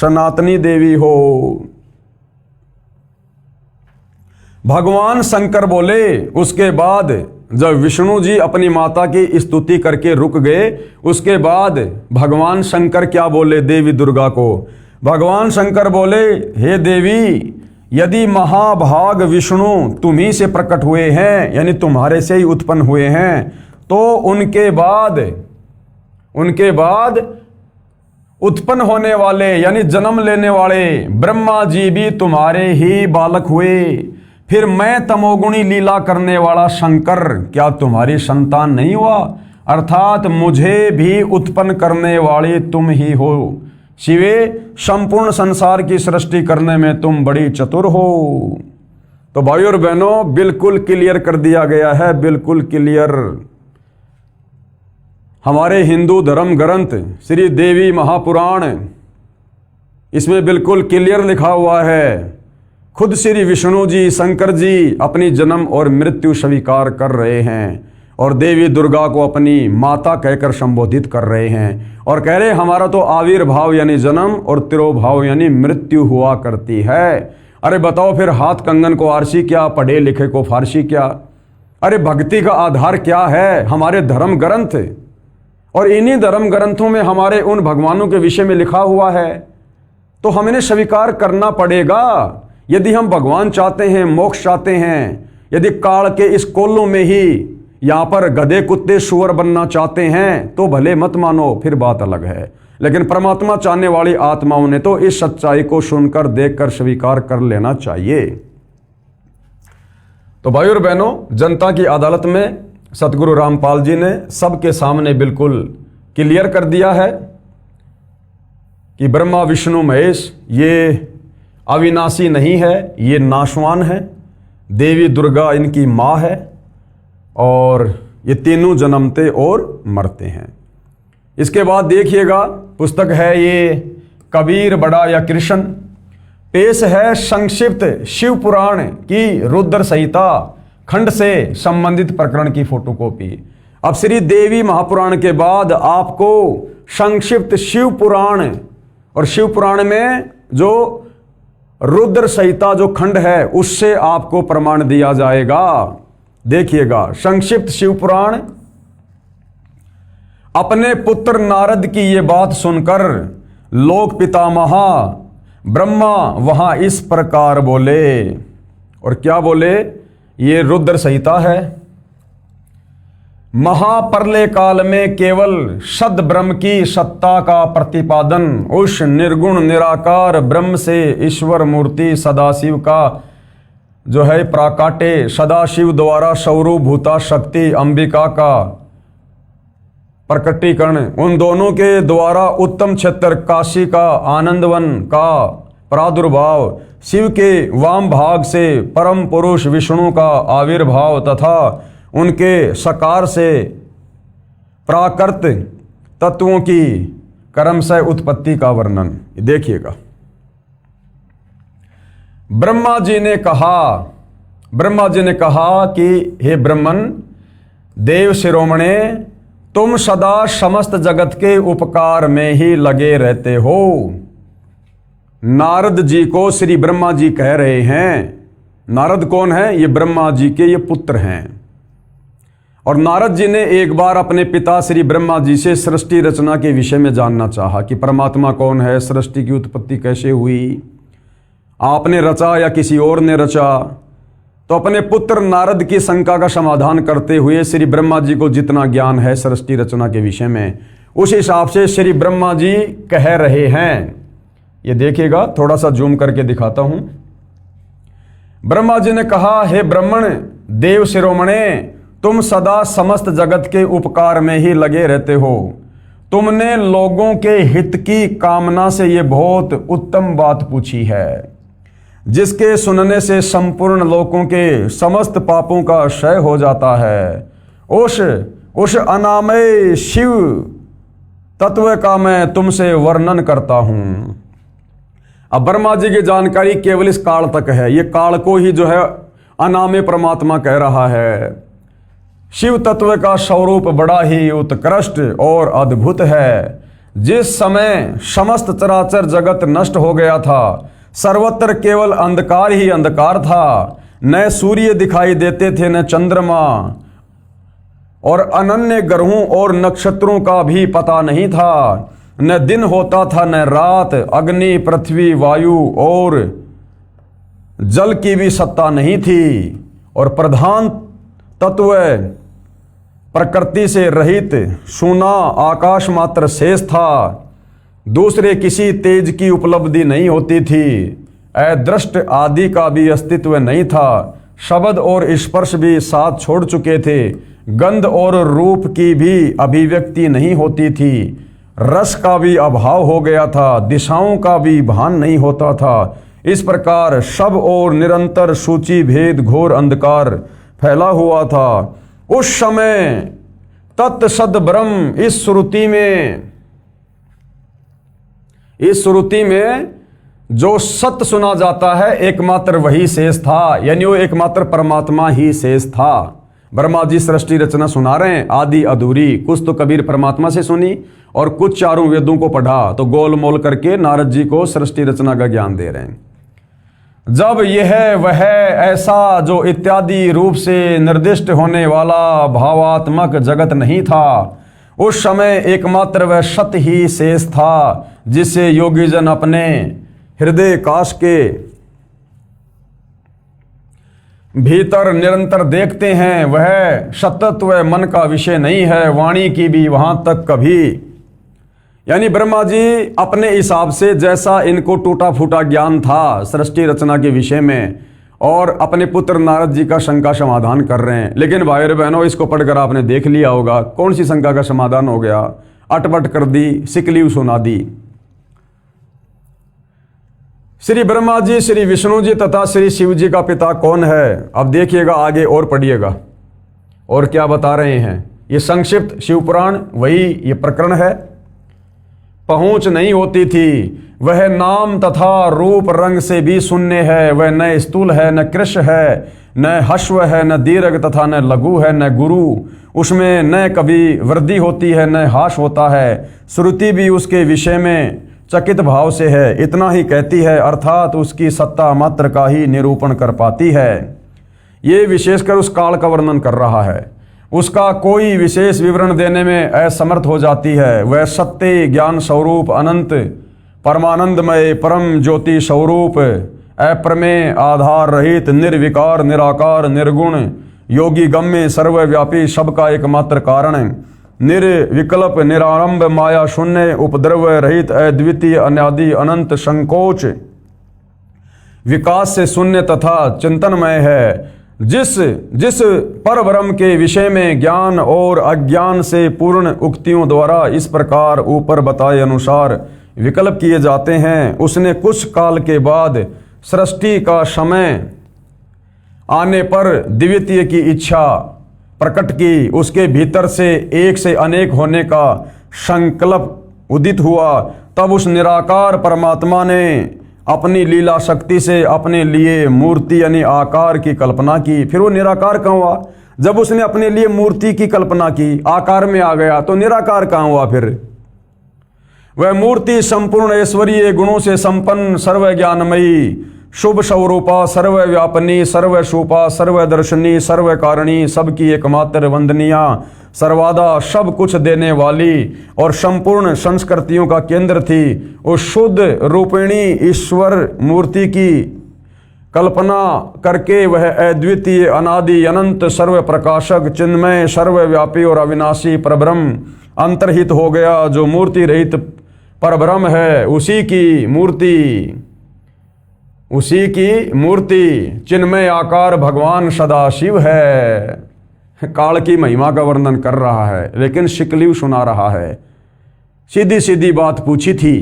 सनातनी देवी हो। भगवान शंकर बोले। उसके बाद जब विष्णु जी अपनी माता की स्तुति करके रुक गए, उसके बाद भगवान शंकर क्या बोले देवी दुर्गा को? भगवान शंकर बोले, हे देवी, यदि महाभाग विष्णु तुम्ही से प्रकट हुए हैं यानी तुम्हारे से ही उत्पन्न हुए हैं, तो उनके बाद उत्पन्न होने वाले यानी जन्म लेने वाले ब्रह्मा जी भी तुम्हारे ही बालक हुए। फिर मैं तमोगुणी लीला करने वाला शंकर क्या तुम्हारी संतान नहीं हुआ? अर्थात मुझे भी उत्पन्न करने वाले तुम ही हो। शिवे, संपूर्ण संसार की सृष्टि करने में तुम बड़ी चतुर हो। तो भाइयों और बहनों, बिल्कुल क्लियर कर दिया गया है, बिल्कुल क्लियर। हमारे हिंदू धर्म ग्रंथ श्री देवी महापुराण, इसमें बिल्कुल क्लियर लिखा हुआ है, खुद श्री विष्णु जी, शंकर जी अपनी जन्म और मृत्यु स्वीकार कर रहे हैं और देवी दुर्गा को अपनी माता कहकर संबोधित कर रहे हैं और कह रहे हमारा तो आविर्भाव यानी जन्म और तिरोभाव यानी मृत्यु हुआ करती है। अरे बताओ फिर, हाथ कंगन को आरसी क्या, पढ़े लिखे को फारसी क्या? अरे भक्ति का आधार क्या है? हमारे धर्म ग्रंथ, और इन्हीं धर्म ग्रंथों में हमारे उन भगवानों के विषय में लिखा हुआ है, तो हमें इन्हें स्वीकार करना पड़ेगा। यदि हम भगवान चाहते हैं, मोक्ष चाहते हैं, यदि काल के इस कोल्लों में ही यहाँ पर गधे कुत्ते सुअर बनना चाहते हैं तो भले मत मानो, फिर बात अलग है। लेकिन परमात्मा चाहने वाली आत्माओं ने तो इस सच्चाई को सुनकर, देखकर स्वीकार कर लेना चाहिए। तो भाइयों और बहनों, जनता की अदालत में सतगुरु रामपाल जी ने सबके सामने बिल्कुल क्लियर कर दिया है कि ब्रह्मा विष्णु महेश ये अविनाशी नहीं है, ये नाशवान है। देवी दुर्गा इनकी माँ है और ये तीनों जन्मते और मरते हैं। इसके बाद देखिएगा, पुस्तक है ये कबीर बड़ा या कृष्ण। पेश है संक्षिप्त शिव पुराण की रुद्र संहिता खंड से संबंधित प्रकरण की फोटोकॉपी। अब श्री देवी महापुराण के बाद आपको संक्षिप्त शिव पुराण, और शिव पुराण में जो रुद्र संहिता जो खंड है उससे आपको प्रमाण दिया जाएगा। देखिएगा, संक्षिप्त शिव पुराण। अपने पुत्र नारद की ये बात सुनकर लोक पितामहा ब्रह्मा वहां इस प्रकार बोले, और क्या बोले? ये रुद्र संहिता है। महाप्रलय काल में केवल सद ब्रह्म की सत्ता का प्रतिपादन उस निर्गुण निराकार ब्रह्म से ईश्वर मूर्ति सदाशिव का जो है प्राकाटे, सदाशिव द्वारा स्वरूपभूता शक्ति अंबिका का प्रकटीकरण, उन दोनों के द्वारा उत्तम क्षेत्र काशी का आनंदवन का प्रादुर्भाव, शिव के वाम भाग से परम पुरुष विष्णु का आविर्भाव तथा उनके सकार से प्राकृत तत्वों की क्रमशः उत्पत्ति का वर्णन। देखिएगा, ब्रह्मा जी ने कहा कि हे ब्रह्मन, देव शिरोमणे, तुम सदा समस्त जगत के उपकार में ही लगे रहते हो। नारद जी को श्री ब्रह्मा जी कह रहे हैं। नारद कौन है? ये ब्रह्मा जी के ये पुत्र हैं। और नारद जी ने एक बार अपने पिता श्री ब्रह्मा जी से सृष्टि रचना के विषय में जानना चाहा कि परमात्मा कौन है, सृष्टि की उत्पत्ति कैसे हुई, आपने रचा या किसी और ने रचा। तो अपने पुत्र नारद की शंका का समाधान करते हुए श्री ब्रह्मा जी को जितना ज्ञान है सृष्टि रचना के विषय में, उस हिसाब से श्री ब्रह्मा जी कह रहे हैं। ये देखिएगा, थोड़ा सा जूम करके दिखाता हूं। ब्रह्मा जी ने कहा, हे ब्राह्मण देव शिरोमणे, तुम सदा समस्त जगत के उपकार में ही लगे रहते हो। तुमने लोगों के हित की कामना से ये बहुत उत्तम बात पूछी है, जिसके सुनने से संपूर्ण लोगों के समस्त पापों का क्षय हो जाता है। उस अनामय शिव तत्व का मैं तुमसे वर्णन करता हूं। अब ब्रह्मा जी की जानकारी केवल इस काल तक है। ये काल को ही जो है अनामय परमात्मा कह रहा है। शिव तत्व का स्वरूप बड़ा ही उत्कृष्ट और अद्भुत है। जिस समय समस्त चराचर जगत नष्ट हो गया था, सर्वत्र केवल अंधकार ही अंधकार था। न सूर्य दिखाई देते थे, न चंद्रमा, और अनन्य ग्रहों और नक्षत्रों का भी पता नहीं था। न दिन होता था न रात। अग्नि, पृथ्वी, वायु और जल की भी सत्ता नहीं थी। और प्रधान तत्व प्रकृति से रहित शून्य आकाश मात्र शेष था। दूसरे किसी तेज की उपलब्धि नहीं होती थी। अदृष्ट आदि का भी अस्तित्व नहीं था। शब्द और स्पर्श भी साथ छोड़ चुके थे। गंध और रूप की भी अभिव्यक्ति नहीं होती थी। रस का भी अभाव हो गया था। दिशाओं का भी भान नहीं होता था। इस प्रकार सब और निरंतर सूची भेद घोर अंधकार फैला हुआ था। उस समय तत्सद ब्रह्म इस श्रुति में जो सत्य सुना जाता है एकमात्र वही शेष था, यानी वो एकमात्र परमात्मा ही शेष था। ब्रह्मा जी सृष्टि रचना सुना रहे हैं आदि अधूरी। कुछ तो कबीर परमात्मा से सुनी और कुछ चारों वेदों को पढ़ा, तो गोल मोल करके नारद जी को सृष्टि रचना का ज्ञान दे रहे हैं। जब यह वह ऐसा जो इत्यादि रूप से निर्दिष्ट होने वाला भावात्मक जगत नहीं था, उस समय एकमात्र वह सत्य ही शेष था, जिसे योगी जन अपने हृदय काश के भीतर निरंतर देखते हैं। वह सतत्व मन का विषय नहीं है, वाणी की भी वहां तक कभी। यानी ब्रह्मा जी अपने हिसाब से जैसा इनको टूटा फूटा ज्ञान था सृष्टि रचना के विषय में, और अपने पुत्र नारद जी का शंका समाधान कर रहे हैं। लेकिन भाई और बहनों, इसको पढ़कर आपने देख लिया होगा कौन सी शंका का समाधान हो गया। अटपट कर दी, सिकलीव सुना दी। श्री ब्रह्मा जी, श्री विष्णु जी तथा श्री शिव जी का पिता कौन है? अब देखिएगा आगे और पढ़िएगा और क्या बता रहे हैं। ये संक्षिप्त शिव पुराण वही ये प्रकरण है। पहुंच नहीं होती थी। वह नाम तथा रूप रंग से भी शून्य है। वह न स्थूल है, न कृश है, न हश्व है, न दीर्घ तथा न लघु है, न गुरु। उसमें न कभी वृद्धि होती है न हास होता है। श्रुति भी उसके विषय में चकित भाव से है। इतना ही कहती है, अर्थात उसकी सत्ता मात्र का ही निरूपण कर पाती है। ये विशेषकर उस काल का वर्णन कर रहा है। उसका कोई विशेष विवरण देने में असमर्थ हो जाती है। वह सत्य ज्ञान स्वरूप अनंत परमानंदमय परम ज्योति स्वरूप अप्रमेय आधार रहित निर्विकार निराकार निर्गुण योगी गम्य सर्वव्यापी सबका एकमात्र कारण निर्विकल्प निरारंभ माया शून्य उपद्रव रहित अद्वितीय अनादि अनंत संकोच विकास से शून्य तथा चिंतनमय है। जिस पर ब्रह्म के विषय में ज्ञान और अज्ञान से पूर्ण उक्तियों द्वारा इस प्रकार ऊपर बताए अनुसार विकल्प किए जाते हैं। उसने कुछ काल के बाद सृष्टि का समय आने पर द्वितीय की इच्छा प्रकट की। उसके भीतर से एक से अनेक होने का संकल्प उदित हुआ। तब उस निराकार परमात्मा ने अपनी लीला शक्ति से अपने लिए मूर्ति यानी आकार की कल्पना की। फिर वो निराकार कहाँ हुआ? जब उसने अपने लिए मूर्ति की कल्पना की, आकार में आ गया, तो निराकार कहाँ हुआ? फिर वह मूर्ति संपूर्ण ऐश्वर्य गुणों से संपन्न, सर्व ज्ञानमयी, शुभ स्वरूपा, सर्वव्यापनी, सर्वशूपा, सर्वदर्शनी, सर्वकारणी, सबकी एकमात्र वंदनिया, सर्वादा सब कुछ देने वाली और संपूर्ण संस्कृतियों का केंद्र थी। उस शुद्ध रूपिणी ईश्वर मूर्ति की कल्पना करके वह अद्वितीय, अनादि, अनंत, सर्व प्रकाशक, चिन्मय, सर्वव्यापी और अविनाशी परब्रह्म अंतर्हित हो गया। जो मूर्ति रहित परब्रह्म है, उसी की मूर्ति चिन्मय आकार भगवान सदाशिव है। काल की महिमा का वर्णन कर रहा है, लेकिन शिकलीव सुना रहा है। सीधी सीधी बात पूछी थी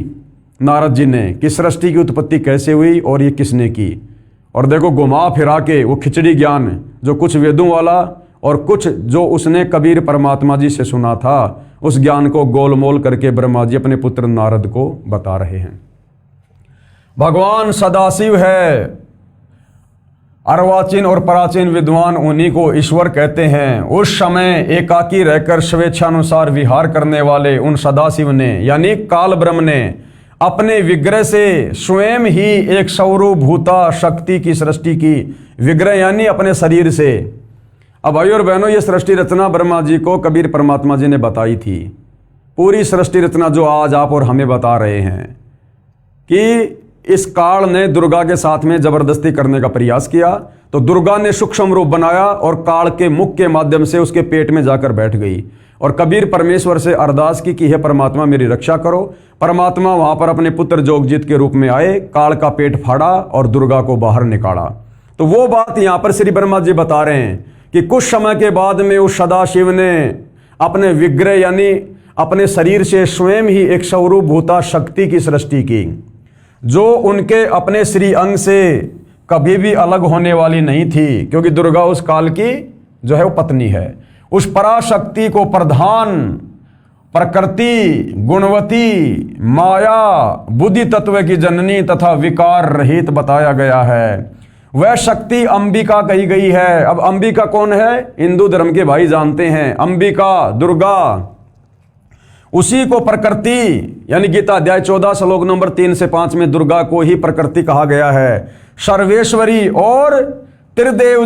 नारद जी ने कि सृष्टि की उत्पत्ति कैसे हुई और ये किसने की। और देखो घुमा फिरा के वो खिचड़ी ज्ञान जो कुछ वेदों वाला और कुछ जो उसने कबीर परमात्मा जी से सुना था, उस ज्ञान को गोलमोल करके ब्रह्मा जी अपने पुत्र नारद को बता रहे हैं। भगवान सदाशिव है। अर्वाचीन और प्राचीन विद्वान उन्हीं को ईश्वर कहते हैं। उस समय एकाकी रहकर स्वेच्छानुसार विहार करने वाले उन सदाशिव ने यानी काल ब्रह्म ने अपने विग्रह से स्वयं ही एक सौरभूता शक्ति की सृष्टि की। विग्रह यानी अपने शरीर से। अब भाइयों और बहनों, ये सृष्टि रचना ब्रह्मा जी को कबीर परमात्मा जी ने बताई थी। पूरी सृष्टि रचना जो आज आप और हमें बता रहे हैं कि इस काल ने दुर्गा के साथ में जबरदस्ती करने का प्रयास किया, तो दुर्गा ने सूक्ष्म रूप बनाया और काल के मुख के माध्यम से उसके पेट में जाकर बैठ गई। और कबीर परमेश्वर से अरदास की कि हे परमात्मा मेरी रक्षा करो। परमात्मा वहां पर अपने पुत्र जोगजीत के रूप में आए, काल का पेट फाड़ा और दुर्गा को बाहर निकाला। तो वो बात यहां पर श्री ब्रह्मा जी बता रहे हैं कि कुछ समय के बाद में उस सदाशिव ने अपने विग्रह यानी अपने शरीर से स्वयं ही एक सौरभूता शक्ति की सृष्टि की, जो उनके अपने श्री अंग से कभी भी अलग होने वाली नहीं थी, क्योंकि दुर्गा उस काल की जो है वो पत्नी है। उस पराशक्ति को प्रधान, प्रकृति, गुणवती, माया, बुद्धि तत्व की जननी तथा विकार रहित बताया गया है। वह शक्ति अंबिका कही गई है। अब अंबिका कौन है? हिंदू धर्म के भाई जानते हैं। अंबिका, दुर्गा, उसी को प्रकृति यानी गीता अध्याय 14 श्लोक नंबर 3 से 5 में दुर्गा को ही प्रकृति कहा गया है। सर्वेश्वरी और त्रिदेव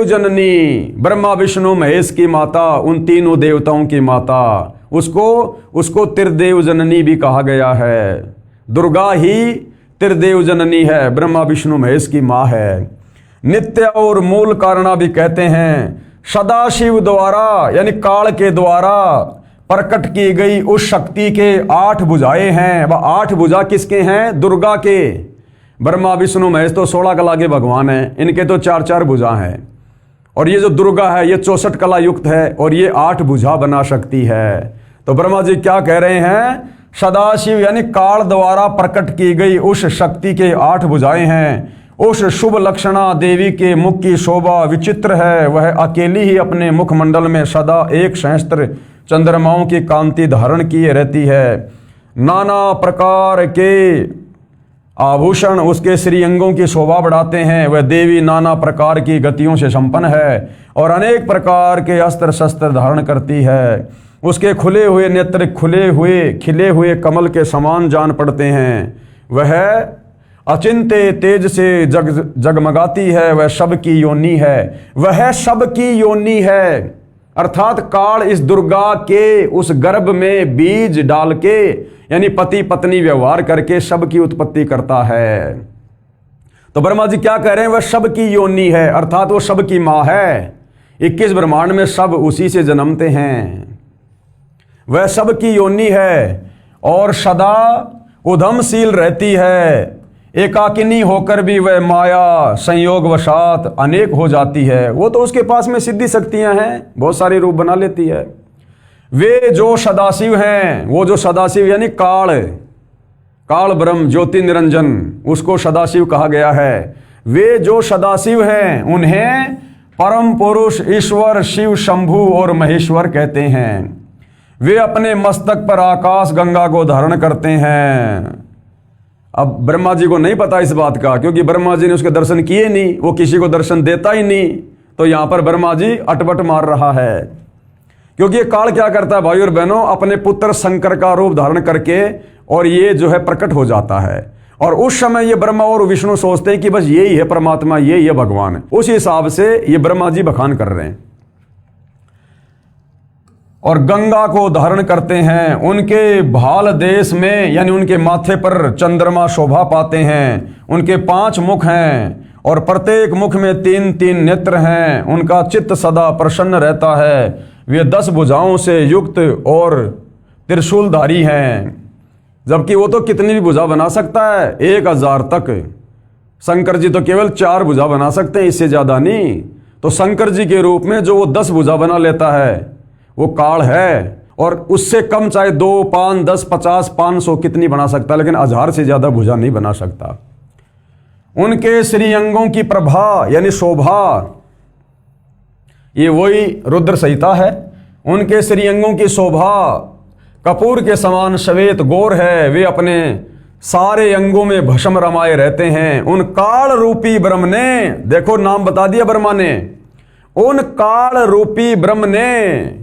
जननी, ब्रह्मा विष्णु महेश की माता, उन तीनों देवताओं की माता, उसको त्रिदेव जननी भी कहा गया है। दुर्गा ही त्रिदेव जननी है, ब्रह्मा विष्णु महेश की माँ है। नित्य और मूल कारणा भी कहते हैं। सदाशिव द्वारा यानी काल के द्वारा प्रकट की गई उस शक्ति के 8 भुजाएं हैं। वह 8 भुजा किसके हैं? दुर्गा के। ब्रह्मा विष्णु महेश तो 16 कला के भगवान हैं, इनके तो 4-4 भुजा हैं। और ये जो दुर्गा है ये 64 कला युक्त है और ये 8 भुजा बना शक्ति है। तो ब्रह्मा जी क्या कह रहे हैं? सदाशिव यानी काल द्वारा प्रकट की गई उस शक्ति के 8 भुजाएं हैं। उस शुभ लक्षणा देवी के मुख की शोभा विचित्र है। वह अकेली ही अपने मुखमंडल में सदा एक सहस्त्र चंद्रमाओं की कांति धारण किए रहती है। नाना प्रकार के आभूषण उसके श्रीअंगों की शोभा बढ़ाते हैं। वह देवी नाना प्रकार की गतियों से संपन्न है और अनेक प्रकार के अस्त्र शस्त्र धारण करती है। उसके खुले हुए नेत्र खिले हुए कमल के समान जान पड़ते हैं। वह अचिंत्य तेज से जगमगाती है। वह सबकी योनि है। अर्थात काल इस दुर्गा के उस गर्भ में बीज डाल के यानी पति पत्नी व्यवहार करके सबकी उत्पत्ति करता है। तो ब्रह्मा जी क्या कह रहे हैं? वह सबकी योनि है, अर्थात वो सबकी माँ है। 21 ब्रह्मांड में सब उसी से जन्मते हैं। वह सबकी योनि है और सदा उधमशील रहती है। एकाकिनी होकर भी वह माया संयोग वशात अनेक हो जाती है। वो तो उसके पास में सिद्धि शक्तियां हैं, बहुत सारे रूप बना लेती है। वे जो सदाशिव हैं, वो जो सदाशिव यानी काल ब्रह्म ज्योति निरंजन, उसको सदाशिव कहा गया है। वे जो सदाशिव हैं उन्हें परम पुरुष ईश्वर शिव शंभु और महेश्वर कहते हैं। वे अपने मस्तक पर आकाश गंगा को धारण करते हैं। अब ब्रह्मा जी को नहीं पता इस बात का, क्योंकि ब्रह्मा जी ने उसके दर्शन किए नहीं, वो किसी को दर्शन देता ही नहीं। तो यहां पर ब्रह्मा जी अटपट मार रहा है, क्योंकि ये काल क्या करता है भाई और बहनों, अपने पुत्र शंकर का रूप धारण करके और ये जो है प्रकट हो जाता है। और उस समय ये ब्रह्मा और विष्णु सोचते हैं कि बस यही है परमात्मा, यही है भगवान। उस हिसाब से ये ब्रह्मा जी बखान कर रहे हैं। और गंगा को धारण करते हैं। उनके भाल देश में यानी उनके माथे पर चंद्रमा शोभा पाते हैं। उनके 5 मुख हैं और प्रत्येक मुख में 3-3 नेत्र हैं। उनका चित्त सदा प्रसन्न रहता है। वे 10 भुजाओं से युक्त और त्रिशूलधारी हैं। जबकि वो तो कितनी भी भुजा बना सकता है, 1000 तक। शंकर जी तो केवल 4 भुजा बना सकते हैं, इससे ज्यादा नहीं। तो शंकर जी के रूप में जो वो 10 भुजा बना लेता है वो काल है। और उससे कम चाहे 2, 5, 10, 50, 500 कितनी बना सकता है, लेकिन 1000 से ज्यादा भुजा नहीं बना सकता। उनके श्रीअंगों की प्रभा यानी शोभा, ये वही रुद्र संहिता है। उनके श्रीअंगों की शोभा कपूर के समान श्वेत गौर है। वे अपने सारे अंगों में भस्म रमाए रहते हैं। उन काल रूपी ब्रह्म ने, देखो नाम बता दिया ब्रह्मा ने, उन काल रूपी ब्रह्म ने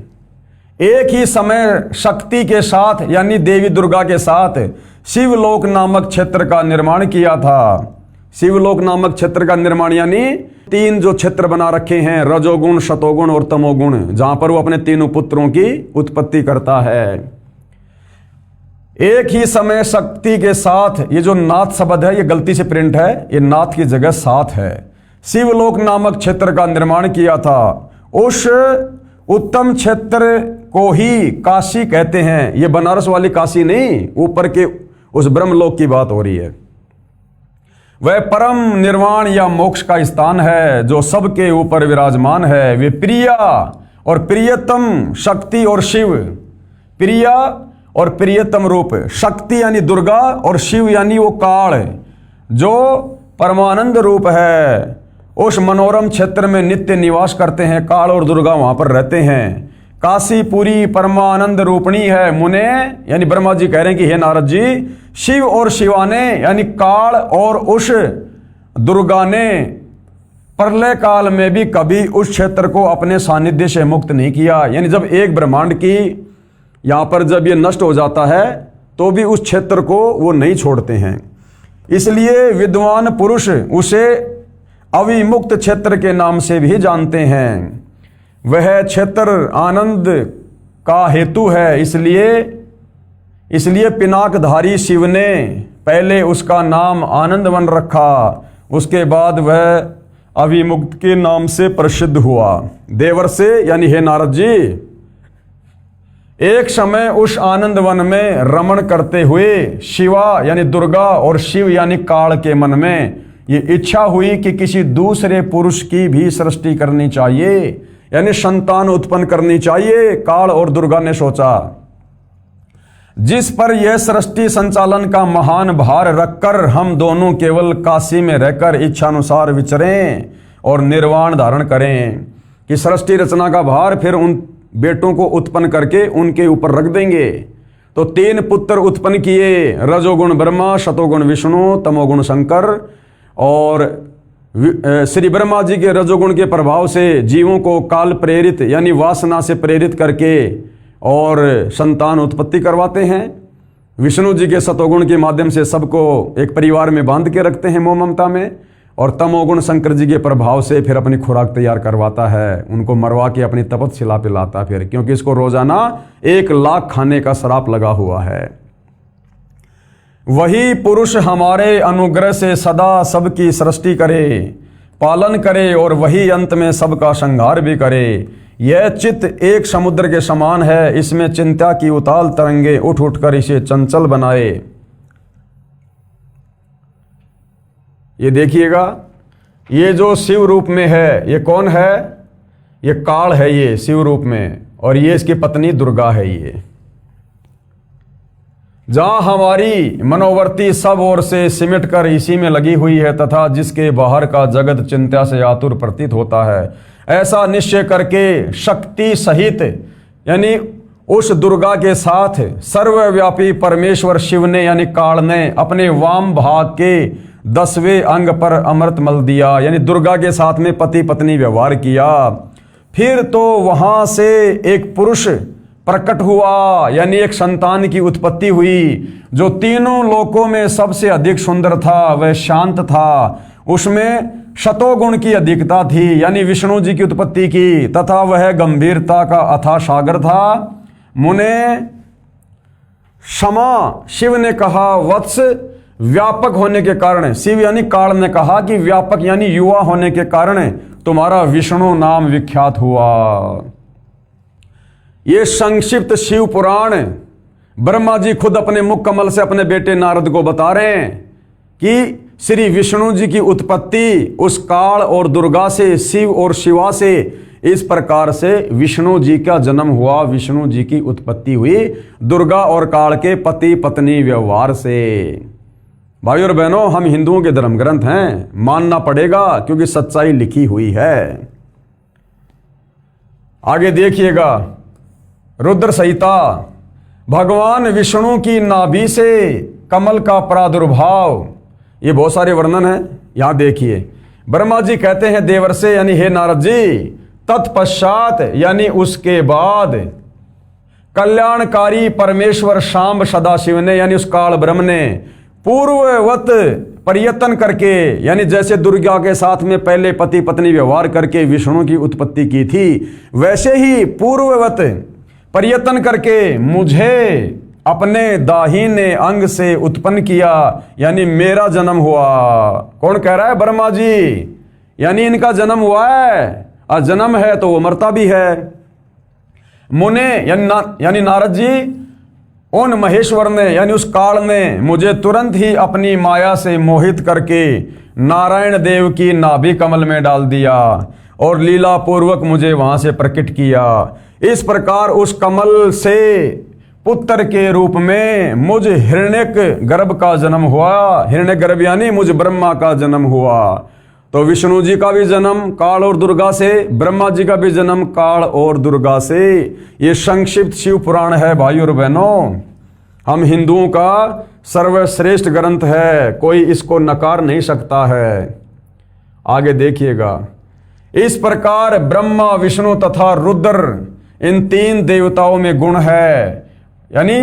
एक ही समय शक्ति के साथ यानी देवी दुर्गा के साथ शिवलोक नामक क्षेत्र का निर्माण किया था। शिवलोक नामक क्षेत्र का निर्माण यानी 3 जो क्षेत्र बना रखे हैं, रजोगुण, शतोगुण और तमोगुण, जहां पर वो अपने 3 पुत्रों की उत्पत्ति करता है। एक ही समय शक्ति के साथ, ये जो नाथ शब्द है ये गलती से प्रिंट है, ये नाथ की जगह साथ है। शिवलोक नामक क्षेत्र का निर्माण किया था। उस उत्तम क्षेत्र को ही काशी कहते हैं। ये बनारस वाली काशी नहीं, ऊपर के उस ब्रह्मलोक की बात हो रही है। वह परम निर्वाण या मोक्ष का स्थान है जो सबके ऊपर विराजमान है। वे प्रिया और प्रियतम शक्ति और शिव, प्रिया और प्रियतम रूप, शक्ति यानी दुर्गा और शिव यानी वो काल जो परमानंद रूप है, उस मनोरम क्षेत्र में नित्य निवास करते हैं। काल और दुर्गा वहां पर रहते हैं। काशी पूरी परमानंद रूपणी है। मुने यानी ब्रह्मा जी कह रहे हैं कि हे नारद जी, शिव और शिवाने यानी काल और उस दुर्गा ने प्रलय काल में भी कभी उस क्षेत्र को अपने सानिध्य से मुक्त नहीं किया। यानी जब एक ब्रह्मांड की यहां पर जब ये नष्ट हो जाता है तो भी उस क्षेत्र को वो नहीं छोड़ते हैं। इसलिए विद्वान पुरुष उसे अविमुक्त क्षेत्र के नाम से भी जानते हैं। वह क्षेत्र आनंद का हेतु है। इसलिए पिनाकधारी शिव ने पहले उसका नाम आनंदवन रखा, उसके बाद वह अविमुक्त के नाम से प्रसिद्ध हुआ। देवर से यानी हे नारद जी, एक समय उस आनंदवन में रमण करते हुए शिवा यानी दुर्गा और शिव यानी काल के मन में ये इच्छा हुई कि किसी दूसरे पुरुष की भी सृष्टि करनी चाहिए, यानी संतान उत्पन्न करनी चाहिए। काल और दुर्गा ने सोचा, जिस पर यह सृष्टि संचालन का महान भार रखकर हम दोनों केवल काशी में रहकर इच्छानुसार विचरें और निर्वाण धारण करें, कि सृष्टि रचना का भार फिर उन बेटों को उत्पन्न करके उनके ऊपर रख देंगे। तो 3 पुत्र उत्पन्न किए, रजोगुण ब्रह्मा, शतोगुण विष्णु, तमोगुण शंकर। और श्री ब्रह्मा जी के रजोगुण के प्रभाव से जीवों को काल प्रेरित यानी वासना से प्रेरित करके और संतान उत्पत्ति करवाते हैं। विष्णु जी के शतोगुण के माध्यम से सबको एक परिवार में बांध के रखते हैं मोह ममता में। और तमोगुण शंकर जी के प्रभाव से फिर अपनी खुराक तैयार करवाता है, उनको मरवा के अपनी तपस्या पिलाता फिर, क्योंकि इसको रोजाना 1 लाख खाने का श्राप लगा हुआ है। वही पुरुष हमारे अनुग्रह से सदा सबकी सृष्टि करे, पालन करे और वही अंत में सबका संहार भी करे। यह चित्त एक समुद्र के समान है, इसमें चिंता की उताल तरंगे उठ उठकर इसे चंचल बनाए। ये देखिएगा, ये जो शिव रूप में है, ये कौन है? ये काल है, ये शिव रूप में। और ये इसकी पत्नी दुर्गा है। ये जहां हमारी मनोवर्ती सब ओर से सिमट कर इसी में लगी हुई है तथा जिसके बाहर का जगत चिंता से आतुर प्रतीत होता है, ऐसा निश्चय करके शक्ति सहित यानी उस दुर्गा के साथ सर्वव्यापी परमेश्वर शिव ने यानी काल ने अपने वाम भाग के 10वें अंग पर अमृत मल दिया, यानी दुर्गा के साथ में पति पत्नी व्यवहार किया। फिर तो वहां से एक पुरुष प्रकट हुआ, यानी एक संतान की उत्पत्ति हुई जो तीनों लोकों में सबसे अधिक सुंदर था, वह शांत था, उसमें शतोगुण की अधिकता थी, यानी विष्णु जी की उत्पत्ति की, तथा वह गंभीरता का अथाह सागर था। मुने क्षमा शिव ने कहा, वत्स व्यापक होने के कारण, शिव यानी काल ने कहा कि व्यापक यानी युवा होने के कारण तुम्हारा विष्णु नाम विख्यात हुआ। ये संक्षिप्त शिव पुराण ब्रह्मा जी खुद अपने मुख कमल से अपने बेटे नारद को बता रहे हैं कि श्री विष्णु जी की उत्पत्ति उस काल और दुर्गा से, शिव और शिवा से, इस प्रकार से विष्णु जी का जन्म हुआ, विष्णु जी की उत्पत्ति हुई दुर्गा और काल के पति पत्नी व्यवहार से। भाई और बहनों, हम हिंदुओं के धर्म ग्रंथ हैं, मानना पड़ेगा क्योंकि सच्चाई लिखी हुई है। आगे देखिएगा, रुद्र संहिता, भगवान विष्णु की नाभि से कमल का प्रादुर्भाव, ये बहुत सारे वर्णन है। यहां देखिए, ब्रह्मा जी कहते हैं देवर से, यानी हे नारद जी, तत्पश्चात यानी उसके बाद कल्याणकारी परमेश्वर शांब सदाशिव ने, यानी उस काल ब्रह्म ने पूर्ववत प्रयत्न करके, यानी जैसे दुर्गा के साथ में पहले पति पत्नी व्यवहार करके विष्णु की उत्पत्ति की थी, वैसे ही पूर्ववत प्रयत्न करके मुझे अपने दाहिने अंग से उत्पन्न किया, यानी मेरा जन्म हुआ। कौन कह रहा है? ब्रह्मा जी, यानी इनका जन्म हुआ है, और जन्म है तो वो मरता भी है। मुने यानी नारद जी, उन महेश्वर ने यानी उस काल ने मुझे तुरंत ही अपनी माया से मोहित करके नारायण देव की नाभि कमल में डाल दिया और लीला पूर्वक मुझे वहां से प्रकट किया। इस प्रकार उस कमल से पुत्र के रूप में मुझ हिरण्यक गर्भ का जन्म हुआ। हिरण्यक गर्भ यानी मुझ ब्रह्मा का जन्म हुआ। तो विष्णु जी का भी जन्म काल और दुर्गा से, ब्रह्मा जी का भी जन्म काल और दुर्गा से। ये संक्षिप्त शिव पुराण है भाई और बहनों, हम हिंदुओं का सर्वश्रेष्ठ ग्रंथ है, कोई इसको नकार नहीं सकता है। आगे देखिएगा, इस प्रकार ब्रह्मा विष्णु तथा रुद्र इन तीन देवताओं में गुण है, यानी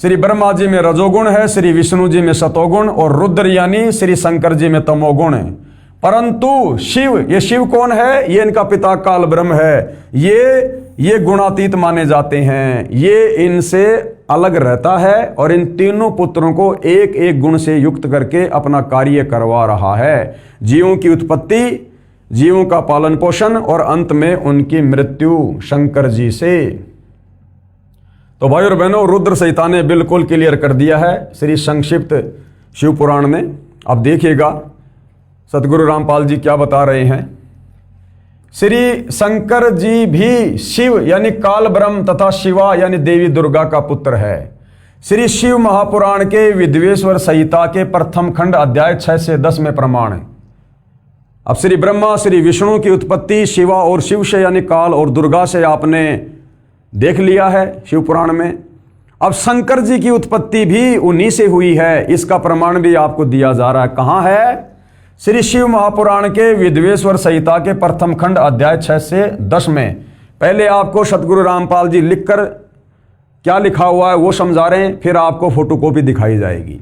श्री ब्रह्मा जी में रजोगुण है, श्री विष्णु जी में सतोगुण और रुद्र यानी श्री शंकर जी में तमोगुण है। परंतु शिव, ये शिव कौन है? ये इनका पिता काल ब्रह्म है। ये गुणातीत माने जाते हैं, ये इनसे अलग रहता है और इन तीनों पुत्रों को एक एक गुण से युक्त करके अपना कार्य करवा रहा है। जीवों की उत्पत्ति, जीवों का पालन पोषण और अंत में उनकी मृत्यु शंकर जी से। तो भाई और बहनों, रुद्र संहिता ने बिल्कुल क्लियर कर दिया है श्री संक्षिप्त शिव पुराण में। अब देखिएगा सतगुरु रामपाल जी क्या बता रहे हैं। श्री शंकर जी भी शिव यानी काल ब्रह्म तथा शिवा यानी देवी दुर्गा का पुत्र है। श्री शिव महापुराण के विद्वेश्वर संहिता के प्रथम खंड अध्याय 6 से 10 में प्रमाण है। अब श्री ब्रह्मा श्री विष्णु की उत्पत्ति शिवा और शिव से यानी काल और दुर्गा से आपने देख लिया है शिव पुराण में। अब शंकर जी की उत्पत्ति भी उन्हीं से हुई है, इसका प्रमाण भी आपको दिया जा रहा है। कहां है? श्री शिव महापुराण के विद्वेश्वर संहिता के प्रथम खंड अध्याय 6 से 10 में। पहले आपको सतगुरु रामपाल जी लिखकर क्या लिखा हुआ है वो समझा रहे हैं, फिर आपको फोटोकॉपी दिखाई जाएगी।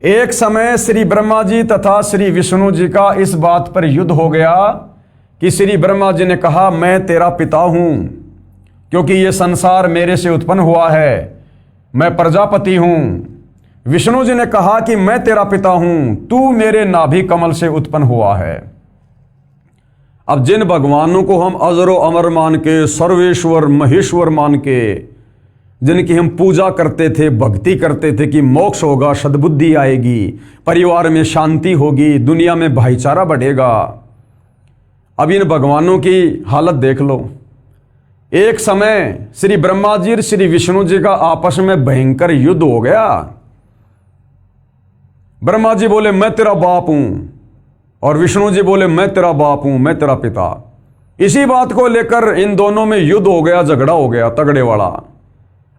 एक समय श्री ब्रह्मा जी तथा श्री विष्णु जी का इस बात पर युद्ध हो गया कि श्री ब्रह्मा जी ने कहा, मैं तेरा पिता हूं क्योंकि ये संसार मेरे से उत्पन्न हुआ है, मैं प्रजापति हूं। विष्णु जी ने कहा कि मैं तेरा पिता हूं, तू मेरे नाभि कमल से उत्पन्न हुआ है। अब जिन भगवानों को हम अजरो अमर मान के, सर्वेश्वर महेश्वर मान के, जिनकी हम पूजा करते थे, भक्ति करते थे कि मोक्ष होगा, सद्बुद्धि आएगी, परिवार में शांति होगी, दुनिया में भाईचारा बढ़ेगा, अब इन भगवानों की हालत देख लो। एक समय श्री ब्रह्मा जी और श्री विष्णु जी का आपस में भयंकर युद्ध हो गया। ब्रह्मा जी बोले मैं तेरा बाप हूं और विष्णु जी बोले मैं तेरा बाप हूं, मैं तेरा पिता। इसी बात को लेकर इन दोनों में युद्ध हो गया, झगड़ा हो गया तगड़े वाला।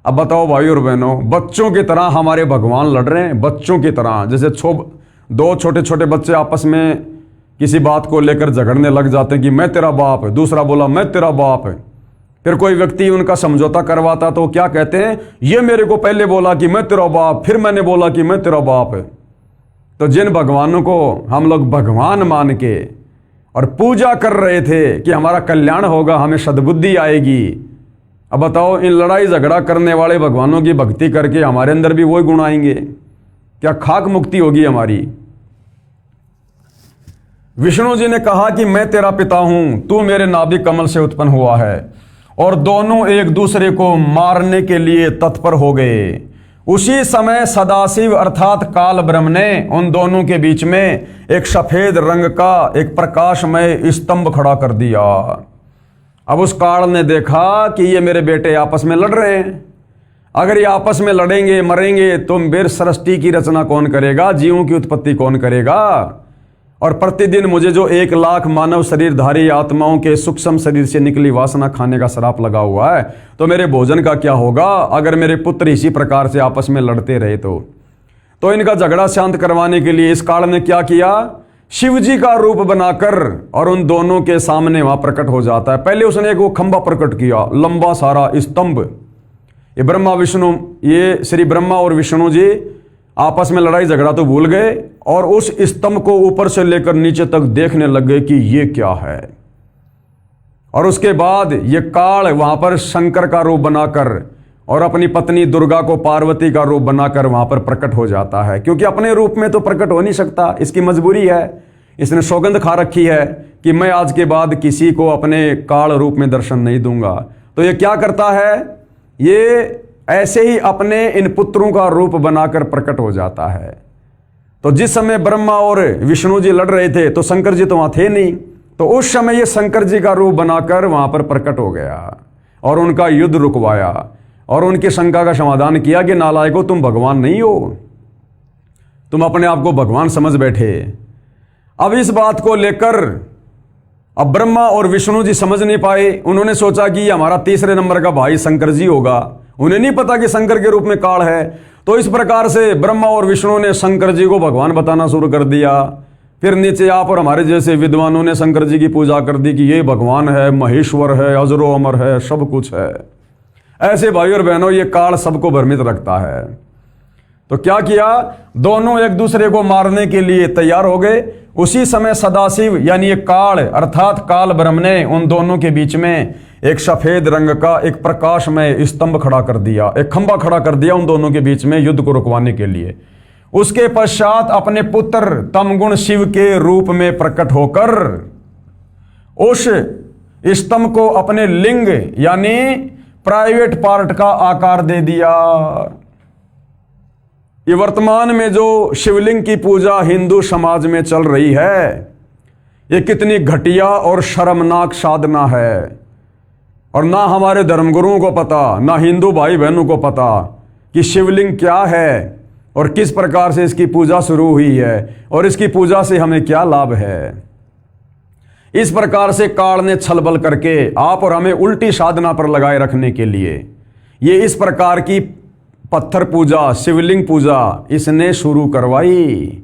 अब बताओ भाई और बहनों, बच्चों की तरह हमारे भगवान लड़ रहे हैं, बच्चों की तरह। जैसे दो छोटे छोटे बच्चे आपस में किसी बात को लेकर झगड़ने लग जाते हैं कि मैं तेरा बाप, दूसरा बोला मैं तेरा बाप। फिर कोई व्यक्ति उनका समझौता करवाता तो क्या कहते हैं, ये मेरे को पहले बोला कि मैं तेरा बाप, फिर मैंने बोला कि मैं तेरा बाप। तो जिन भगवानों को हम लोग भगवान मान के और पूजा कर रहे थे कि हमारा कल्याण होगा, हमें सद्बुद्धि आएगी, अब बताओ इन लड़ाई झगड़ा करने वाले भगवानों की भक्ति करके हमारे अंदर भी वही गुण आएंगे? क्या खाक मुक्ति होगी हमारी? विष्णु जी ने कहा कि मैं तेरा पिता हूं, तू मेरे नाभि कमल से उत्पन्न हुआ है, और दोनों एक दूसरे को मारने के लिए तत्पर हो गए। उसी समय सदाशिव अर्थात काल ब्रह्म ने उन दोनों के बीच में एक सफेद रंग का एक प्रकाशमय स्तंभ खड़ा कर दिया। अब उस काल ने देखा कि ये मेरे बेटे आपस में लड़ रहे हैं, अगर ये आपस में लड़ेंगे मरेंगे तो मेरे सृष्टि की रचना कौन करेगा, जीवों की उत्पत्ति कौन करेगा? और प्रतिदिन मुझे जो 1,00,000 मानव शरीरधारी आत्माओं के सूक्ष्म शरीर से निकली वासना खाने का श्राप लगा हुआ है, तो मेरे भोजन का क्या होगा अगर मेरे पुत्र इसी प्रकार से आपस में लड़ते रहे? तो इनका झगड़ा शांत करवाने के लिए इस काल ने क्या किया, शिव जी का रूप बनाकर और उन दोनों के सामने वहां प्रकट हो जाता है। पहले उसने एक वो खंबा प्रकट किया, लंबा सारा स्तंभ। ये श्री ब्रह्मा और विष्णु जी आपस में लड़ाई झगड़ा तो भूल गए और उस स्तंभ को ऊपर से लेकर नीचे तक देखने लग गए कि ये क्या है। और उसके बाद ये काल वहां पर शंकर का रूप बनाकर और अपनी पत्नी दुर्गा को पार्वती का रूप बनाकर वहां पर प्रकट हो जाता है, क्योंकि अपने रूप में तो प्रकट हो नहीं सकता, इसकी मजबूरी है। इसने सौगंध खा रखी है कि मैं आज के बाद किसी को अपने काल रूप में दर्शन नहीं दूंगा। तो ये क्या करता है, ये ऐसे ही अपने इन पुत्रों का रूप बनाकर प्रकट हो जाता है। तो जिस समय ब्रह्मा और विष्णु जी लड़ रहे थे तो शंकर जी तो वहां थे नहीं, तो उस समय ये शंकर जी का रूप बनाकर वहां पर प्रकट हो गया और उनका युद्ध रुकवाया और उनकी शंका का समाधान किया कि नालायको, तुम भगवान नहीं हो, तुम अपने आप को भगवान समझ बैठे। अब इस बात को लेकर अब ब्रह्मा और विष्णु जी समझ नहीं पाए। उन्होंने सोचा कि हमारा तीसरे नंबर का भाई शंकर जी होगा, उन्हें नहीं पता कि शंकर के रूप में काल है। तो इस प्रकार से ब्रह्मा और विष्णु ने शंकर जी को भगवान बताना शुरू कर दिया। फिर नीचे आप और हमारे जैसे विद्वानों ने शंकर जी की पूजा कर दी कि ये भगवान है, महेश्वर है, अजरो अमर है, सब कुछ है। ऐसे भाई और बहनों ये काल सबको भ्रमित रखता है। तो क्या किया, दोनों एक दूसरे को मारने के लिए तैयार हो गए। उसी समय सदाशिव यानी ये काल अर्थात काल ब्रह्म ने उन दोनों के बीच में एक सफेद रंग का एक प्रकाशमय स्तंभ खड़ा कर दिया, एक खंबा खड़ा कर दिया उन दोनों के बीच में युद्ध को रुकवाने के लिए। उसके पश्चात अपने पुत्र तमगुण शिव के रूप में प्रकट होकर उस स्तंभ को अपने लिंग यानी प्राइवेट पार्ट का आकार दे दिया। ये वर्तमान में जो शिवलिंग की पूजा हिंदू समाज में चल रही है, ये कितनी घटिया और शर्मनाक साधना है। और ना हमारे धर्मगुरुओं को पता, ना हिंदू भाई बहनों को पता कि शिवलिंग क्या है और किस प्रकार से इसकी पूजा शुरू हुई है और इसकी पूजा से हमें क्या लाभ है। इस प्रकार से काल ने छलबल करके आप और हमें उल्टी साधना पर लगाए रखने के लिए ये इस प्रकार की पत्थर पूजा, शिवलिंग पूजा इसने शुरू करवाई।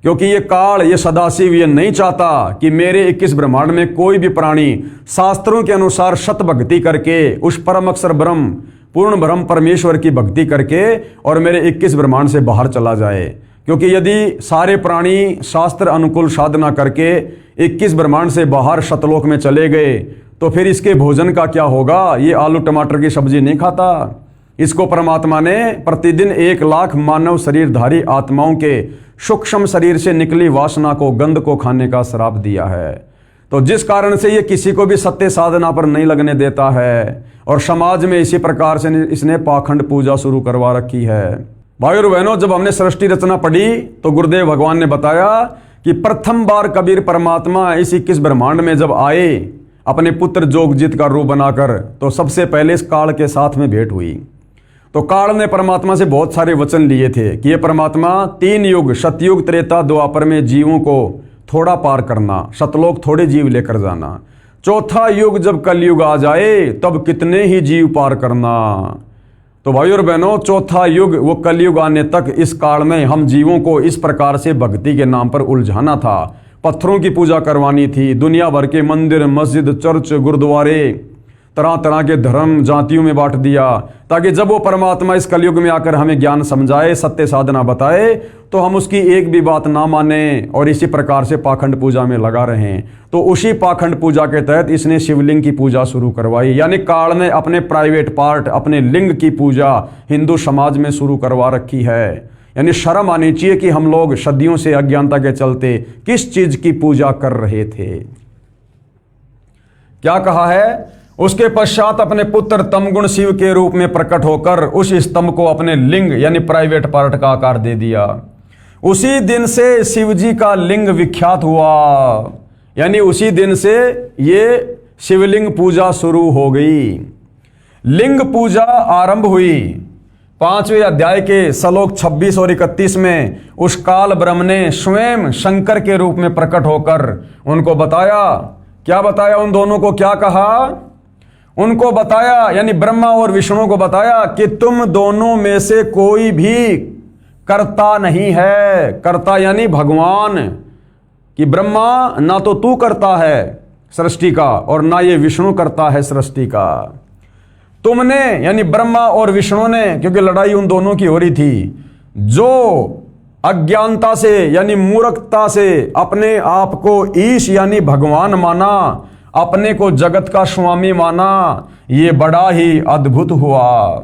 क्योंकि ये काल, ये सदाशिव ये नहीं चाहता कि मेरे 21 ब्रह्मांड में कोई भी प्राणी शास्त्रों के अनुसार सत भक्ति करके उस परम अक्षर ब्रह्म पूर्ण ब्रह्म परमेश्वर की भक्ति करके और मेरे 21 ब्रह्मांड से बाहर चला जाए। क्योंकि यदि सारे प्राणी शास्त्र अनुकूल साधना करके 21 ब्रह्मांड से बाहर सतलोक में चले गए तो फिर इसके भोजन का क्या होगा। ये आलू टमाटर की सब्जी नहीं खाता। इसको परमात्मा ने प्रतिदिन 1,00,000 मानव शरीरधारी आत्माओं के सूक्ष्म शरीर से निकली वासना को, गंध को खाने का श्राप दिया है। तो जिस कारण से ये किसी को भी सत्य साधना पर नहीं लगने देता है और समाज में इसी प्रकार से इसने पाखंड पूजा शुरू करवा रखी है। भाई और बहनों, जब हमने सृष्टि रचना पढ़ी तो गुरुदेव भगवान ने बताया कि प्रथम बार कबीर परमात्मा इस 21 ब्रह्मांड में जब आए, अपने पुत्र जोगजित का रूप बनाकर, तो सबसे पहले इस काल के साथ में भेंट हुई। तो काल ने परमात्मा से बहुत सारे वचन लिए थे कि ये परमात्मा 3 युग, सतयुग, त्रेता, द्वापर में जीवों को थोड़ा पार करना, सतलोक थोड़े जीव लेकर जाना, 4था युग जब कलयुग आ जाए तब कितने ही जीव पार करना। तो भाई और बहनों, 4था युग, वो कलयुग आने तक इस काल में हम जीवों को इस प्रकार से भक्ति के नाम पर उलझाना था, पत्थरों की पूजा करवानी थी, दुनिया भर के मंदिर, मस्जिद, चर्च, गुरुद्वारे, तरह तरह के धर्म जातियों में बांट दिया, ताकि जब वो परमात्मा इस कलयुग में आकर हमें ज्ञान समझाए, सत्य साधना बताए, तो हम उसकी एक भी बात ना माने और इसी प्रकार से पाखंड पूजा में लगा रहें। तो उसी पाखंड पूजा के तहत इसने शिवलिंग की पूजा शुरू करवाई, यानी काल ने अपने प्राइवेट पार्ट, अपने लिंग की पूजा हिंदू समाज में शुरू करवा रखी है। यानी शर्म आनी चाहिए कि हम लोग सदियों से अज्ञानता के चलते किस चीज की पूजा कर रहे थे। क्या कहा है? उसके पश्चात अपने पुत्र तमगुण शिव के रूप में प्रकट होकर उस स्तंभ को अपने लिंग यानी प्राइवेट पार्ट का आकार दे दिया। उसी दिन से शिव जी का लिंग विख्यात हुआ, यानी उसी दिन से ये शिवलिंग पूजा शुरू गई। लिंग पूजा आरंभ हुई 5वें अध्याय के श्लोक 26 और 31 में। उस काल ब्रह्म ने स्वयं शंकर के रूप में प्रकट होकर उनको बताया। क्या बताया? उन दोनों को क्या कहा? उनको बताया, यानी ब्रह्मा और विष्णु को बताया कि तुम दोनों में से कोई भी कर्ता नहीं है। कर्ता यानी भगवान, कि ब्रह्मा ना तो तू करता है सृष्टि का और ना ये विष्णु करता है सृष्टि का। तुमने यानी ब्रह्मा और विष्णु ने, क्योंकि लड़ाई उन दोनों की हो रही थी, जो अज्ञानता से यानी मूर्खता से अपने आप को ईश यानी भगवान माना, अपने को जगत का स्वामी माना, ये बड़ा ही अद्भुत हुआ।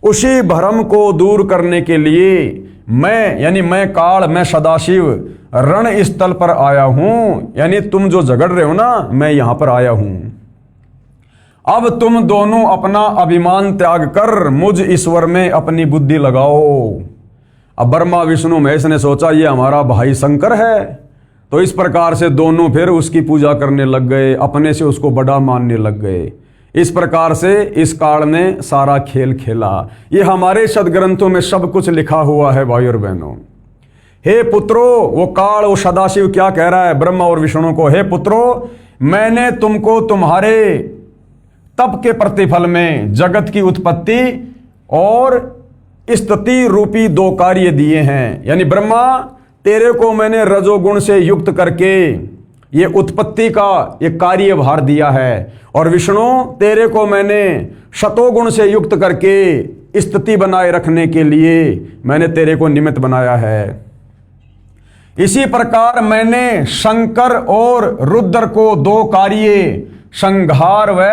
उसी भ्रम को दूर करने के लिए मैं यानी मैं काल, मैं सदाशिव रण स्थल पर आया हूं। यानी तुम जो झगड़ रहे हो ना, मैं यहां पर आया हूं। अब तुम दोनों अपना अभिमान त्याग कर मुझ ईश्वर में अपनी बुद्धि लगाओ। अब ब्रह्मा विष्णु महेश ने सोचा ये हमारा भाई शंकर है, तो इस प्रकार से दोनों फिर उसकी पूजा करने लग गए, अपने से उसको बड़ा मानने लग गए। इस प्रकार से इस काल ने सारा खेल खेला। ये हमारे सदग्रंथों में सब कुछ लिखा हुआ है भाई और बहनों। हे पुत्रो, वो काल, वो सदाशिव क्या कह रहा है ब्रह्मा और विष्णु को? हे पुत्रो, मैंने तुमको तुम्हारे तप के प्रतिफल में जगत की उत्पत्ति और स्थिति रूपी 2 कार्य दिए हैं। यानी ब्रह्मा, तेरे को मैंने रजोगुण से युक्त करके ये उत्पत्ति का एक कार्य भार दिया है, और विष्णु, तेरे को मैंने शतोगुण से युक्त करके स्थिति बनाए रखने के लिए मैंने तेरे को निमित्त बनाया है। इसी प्रकार मैंने शंकर और रुद्र को 2 कार्य, संहार व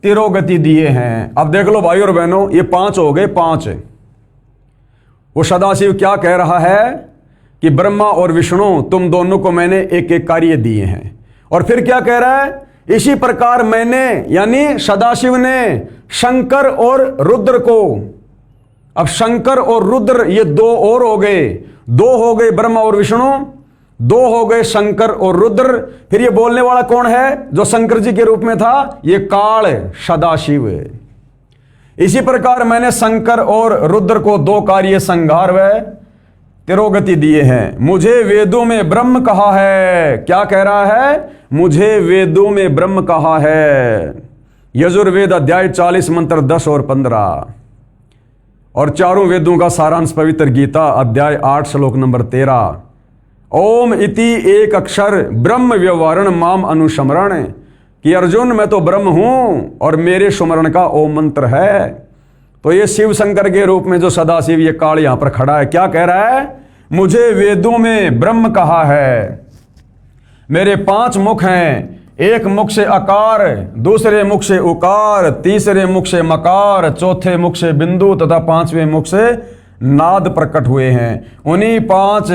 तिरोगति दिए हैं। अब देख लो भाई और बहनों, ये 5 हो गए, 5। वो सदाशिव क्या कह रहा है कि ब्रह्मा और विष्णु, तुम दोनों को मैंने एक एक कार्य दिए हैं। और फिर क्या कह रहा है? इसी प्रकार मैंने यानी सदाशिव ने शंकर और रुद्र को, अब शंकर और रुद्र ये 2 और हो गए, 2 हो गए ब्रह्मा और विष्णु, 2 हो गए शंकर और रुद्र। फिर ये बोलने वाला कौन है जो शंकर जी के रूप में था? ये काल सदाशिव। इसी प्रकार मैंने शंकर और रुद्र को 2 कार्य, संहार व तिरोगति दिए हैं। मुझे वेदों में ब्रह्म कहा है। क्या कह रहा है? मुझे वेदों में ब्रह्म कहा है। यजुर्वेद अध्याय 40 मंत्र 10 और 15, और चारों वेदों का सारांश पवित्र गीता अध्याय 8 श्लोक नंबर 13। ओम इति एक अक्षर ब्रह्म व्यवहारण माम अनुस्मरण, कि अर्जुन मैं तो ब्रह्म हूं और मेरे सुमरण का ओम मंत्र है। तो ये शिव शंकर के रूप में जो सदाशिव ये काल यहां पर खड़ा है, क्या कह रहा है? मुझे वेदों में ब्रह्म कहा है। मेरे 5 मुख हैं, एक मुख से अकार, दूसरे मुख से उकार, तीसरे मुख से मकार, चौथे मुख से बिंदु तथा 5वें मुख से नाद प्रकट हुए हैं। उन्हीं 5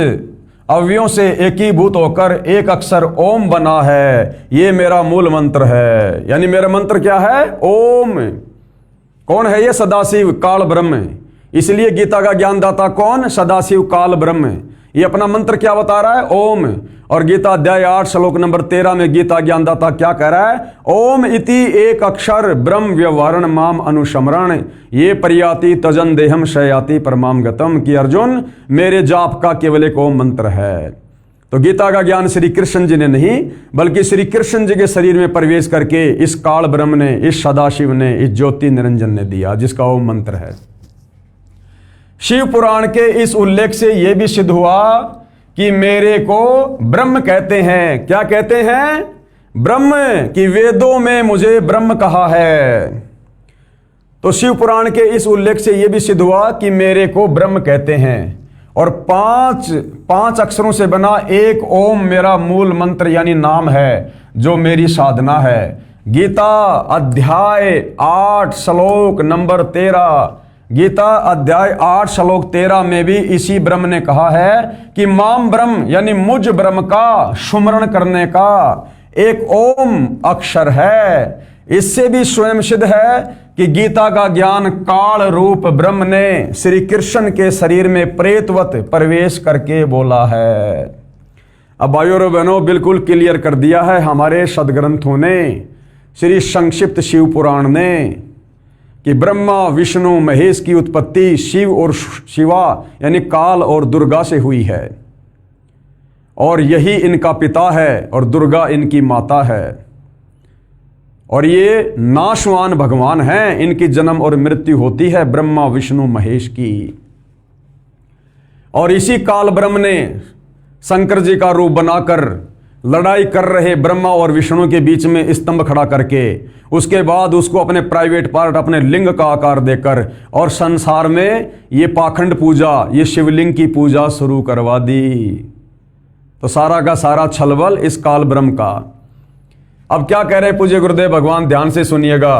अवयवों से एकीभूत होकर एक अक्षर ओम बना है। ये मेरा मूल मंत्र है। यानी मेरा मंत्र क्या है? ओम। कौन है ये? सदाशिव काल ब्रह्म। इसलिए गीता का ज्ञानदाता कौन? सदाशिव काल ब्रह्म। ये अपना मंत्र क्या बता रहा है? ओम। और गीता अध्याय 8 श्लोक नंबर 13 में गीता ज्ञानदाता क्या कह रहा है? ओम इति एक अक्षर ब्रह्म व्यवहारण माम अनुशमरण ये परियाति तजन देहम शयाति परमाम गतम, कि अर्जुन मेरे जाप का केवल एक ओम मंत्र है। तो गीता का ज्ञान श्री कृष्ण जी ने नहीं, बल्कि श्री कृष्ण जी के शरीर में प्रवेश करके इस काल ब्रह्म ने, इस सदाशिव ने, इस ज्योति निरंजन ने दिया, जिसका ओम मंत्र है। शिव पुराण के इस उल्लेख से यह भी सिद्ध हुआ कि मेरे को ब्रह्म कहते हैं। क्या कहते हैं? ब्रह्म, कि वेदों में मुझे ब्रह्म कहा है। तो शिव पुराण के इस उल्लेख से यह भी सिद्ध हुआ कि मेरे को ब्रह्म कहते हैं। और पांच अक्षरों से बना एक ओम मेरा मूल मंत्र यानी नाम है, जो मेरी साधना है। गीता अध्याय 8 श्लोक नंबर 13, गीता अध्याय 8 श्लोक 13 में भी इसी ब्रह्म ने कहा है कि माम ब्रह्म यानी मुझ ब्रह्म का सुमरण करने का एक ओम अक्षर है। इससे भी स्वयं सिद्ध है कि गीता का ज्ञान काल रूप ब्रह्म ने श्री कृष्ण के शरीर में प्रेतवत प्रवेश करके बोला है। अब भाइयों और बहनों, बिल्कुल क्लियर कर दिया है हमारे सदग्रंथों ने, श्री संक्षिप्त शिव पुराण ने, कि ब्रह्मा विष्णु महेश की उत्पत्ति शिव और शिवा यानी काल और दुर्गा से हुई है, और यही इनका पिता है और दुर्गा इनकी माता है। और ये नाशवान भगवान हैं, इनकी जन्म और मृत्यु होती है ब्रह्मा विष्णु महेश की। और इसी काल ब्रह्म ने शंकर जी का रूप बनाकर लड़ाई कर रहे ब्रह्मा और विष्णु के बीच में स्तंभ खड़ा करके, उसके बाद उसको अपने प्राइवेट पार्ट, अपने लिंग का आकार देकर और संसार में ये पाखंड पूजा, ये शिवलिंग की पूजा शुरू करवा दी। तो सारा का सारा छलबल इस काल ब्रह्म का। अब क्या कह रहे पूज्य गुरुदेव भगवान, ध्यान से सुनिएगा।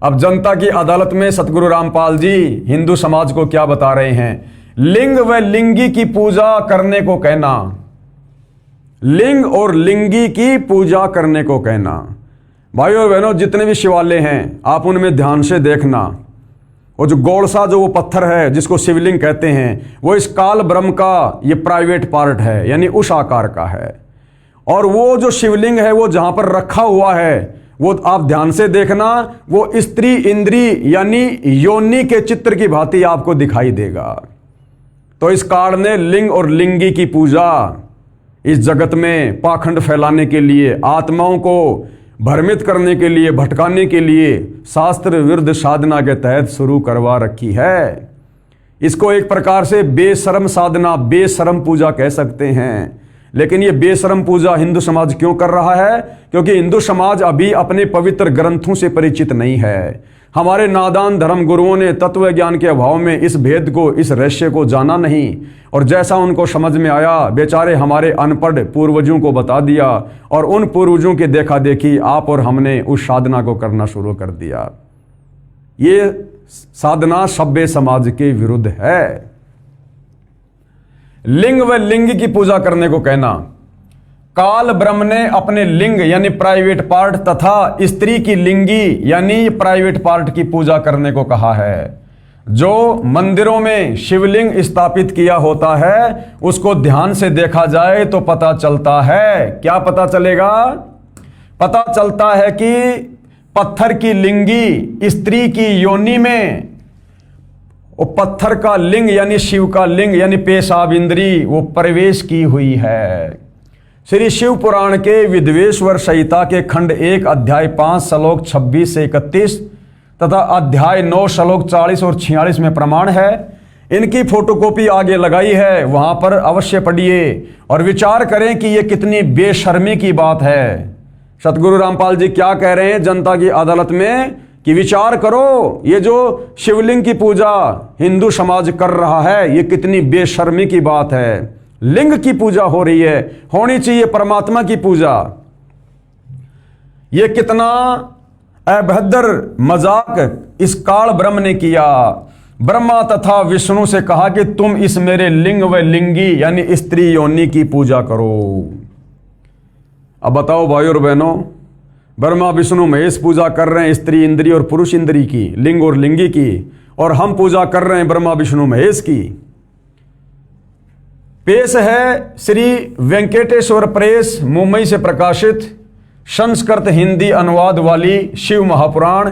अब जनता की अदालत में सतगुरु रामपाल जी हिंदू समाज को क्या बता रहे हैं? लिंग व लिंगी की पूजा करने को कहना, लिंग और लिंगी की पूजा करने को कहना। भाइयों और बहनों, जितने भी शिवालय हैं आप उनमें ध्यान से देखना, वो जो गोलसा जो वो पत्थर है जिसको शिवलिंग कहते हैं, वो इस काल ब्रह्म का ये प्राइवेट पार्ट है, यानी उस आकार का है। और वो जो शिवलिंग है वो जहां पर रखा हुआ है, वो आप ध्यान से देखना, वो स्त्री इंद्री यानी योनि के चित्र की भांति आपको दिखाई देगा। तो इस काल ने लिंग और लिंगी की पूजा इस जगत में पाखंड फैलाने के लिए, आत्माओं को भ्रमित करने के लिए, भटकाने के लिए शास्त्र विरुद्ध साधना के तहत शुरू करवा रखी है। इसको एक प्रकार से बेशरम साधना, बेशरम पूजा कह सकते हैं। लेकिन ये बेशरम पूजा हिंदू समाज क्यों कर रहा है? क्योंकि हिंदू समाज अभी अपने पवित्र ग्रंथों से परिचित नहीं है। हमारे नादान धर्म गुरुओं ने तत्व ज्ञान के अभाव में इस भेद को, इस रहस्य को जाना नहीं, और जैसा उनको समझ में आया बेचारे हमारे अनपढ़ पूर्वजों को बता दिया, और उन पूर्वजों की देखा देखी आप और हमने उस साधना को करना शुरू कर दिया। ये साधना सभ्य समाज के विरुद्ध है। लिंग व लिंग की पूजा करने को कहना, काल ब्रह्म ने अपने लिंग यानी प्राइवेट पार्ट तथा स्त्री की लिंगी यानी प्राइवेट पार्ट की पूजा करने को कहा है। जो मंदिरों में शिवलिंग स्थापित किया होता है उसको ध्यान से देखा जाए तो पता चलता है, क्या पता चलेगा? पता चलता है कि पत्थर की लिंगी स्त्री की योनि में, वो पत्थर का लिंग यानी शिव का लिंग यानी पेशाब इंद्री वो प्रवेश की हुई है। श्री शिव पुराण के विद्वेश्वर संहिता के खंड 1 अध्याय 5 श्लोक 26 से 31 तथा अध्याय 9 श्लोक 40 और 46 में प्रमाण है। इनकी फोटोकॉपी आगे लगाई है, वहां पर अवश्य पढ़िए और विचार करें कि यह कितनी बेशर्मी की बात है। सतगुरु रामपाल जी क्या कह रहे हैं जनता की अदालत में कि विचार करो, ये जो शिवलिंग की पूजा हिंदू समाज कर रहा है ये कितनी बेशर्मी की बात है। लिंग की पूजा हो रही है, होनी चाहिए परमात्मा की पूजा। ये कितना अभद्र मजाक इस काल ब्रह्म ने किया। ब्रह्मा तथा विष्णु से कहा कि तुम इस मेरे लिंग व लिंगी यानी स्त्री योनि की पूजा करो। अब बताओ भाइयों और बहनों, ब्रह्मा विष्णु महेश पूजा कर रहे हैं स्त्री इंद्री और पुरुष इंद्री की, लिंग और लिंगी की, और हम पूजा कर रहे हैं ब्रह्मा विष्णु महेश की। पेश है श्री वेंकटेश्वर प्रेस मुंबई से प्रकाशित संस्कृत हिंदी अनुवाद वाली शिव महापुराण,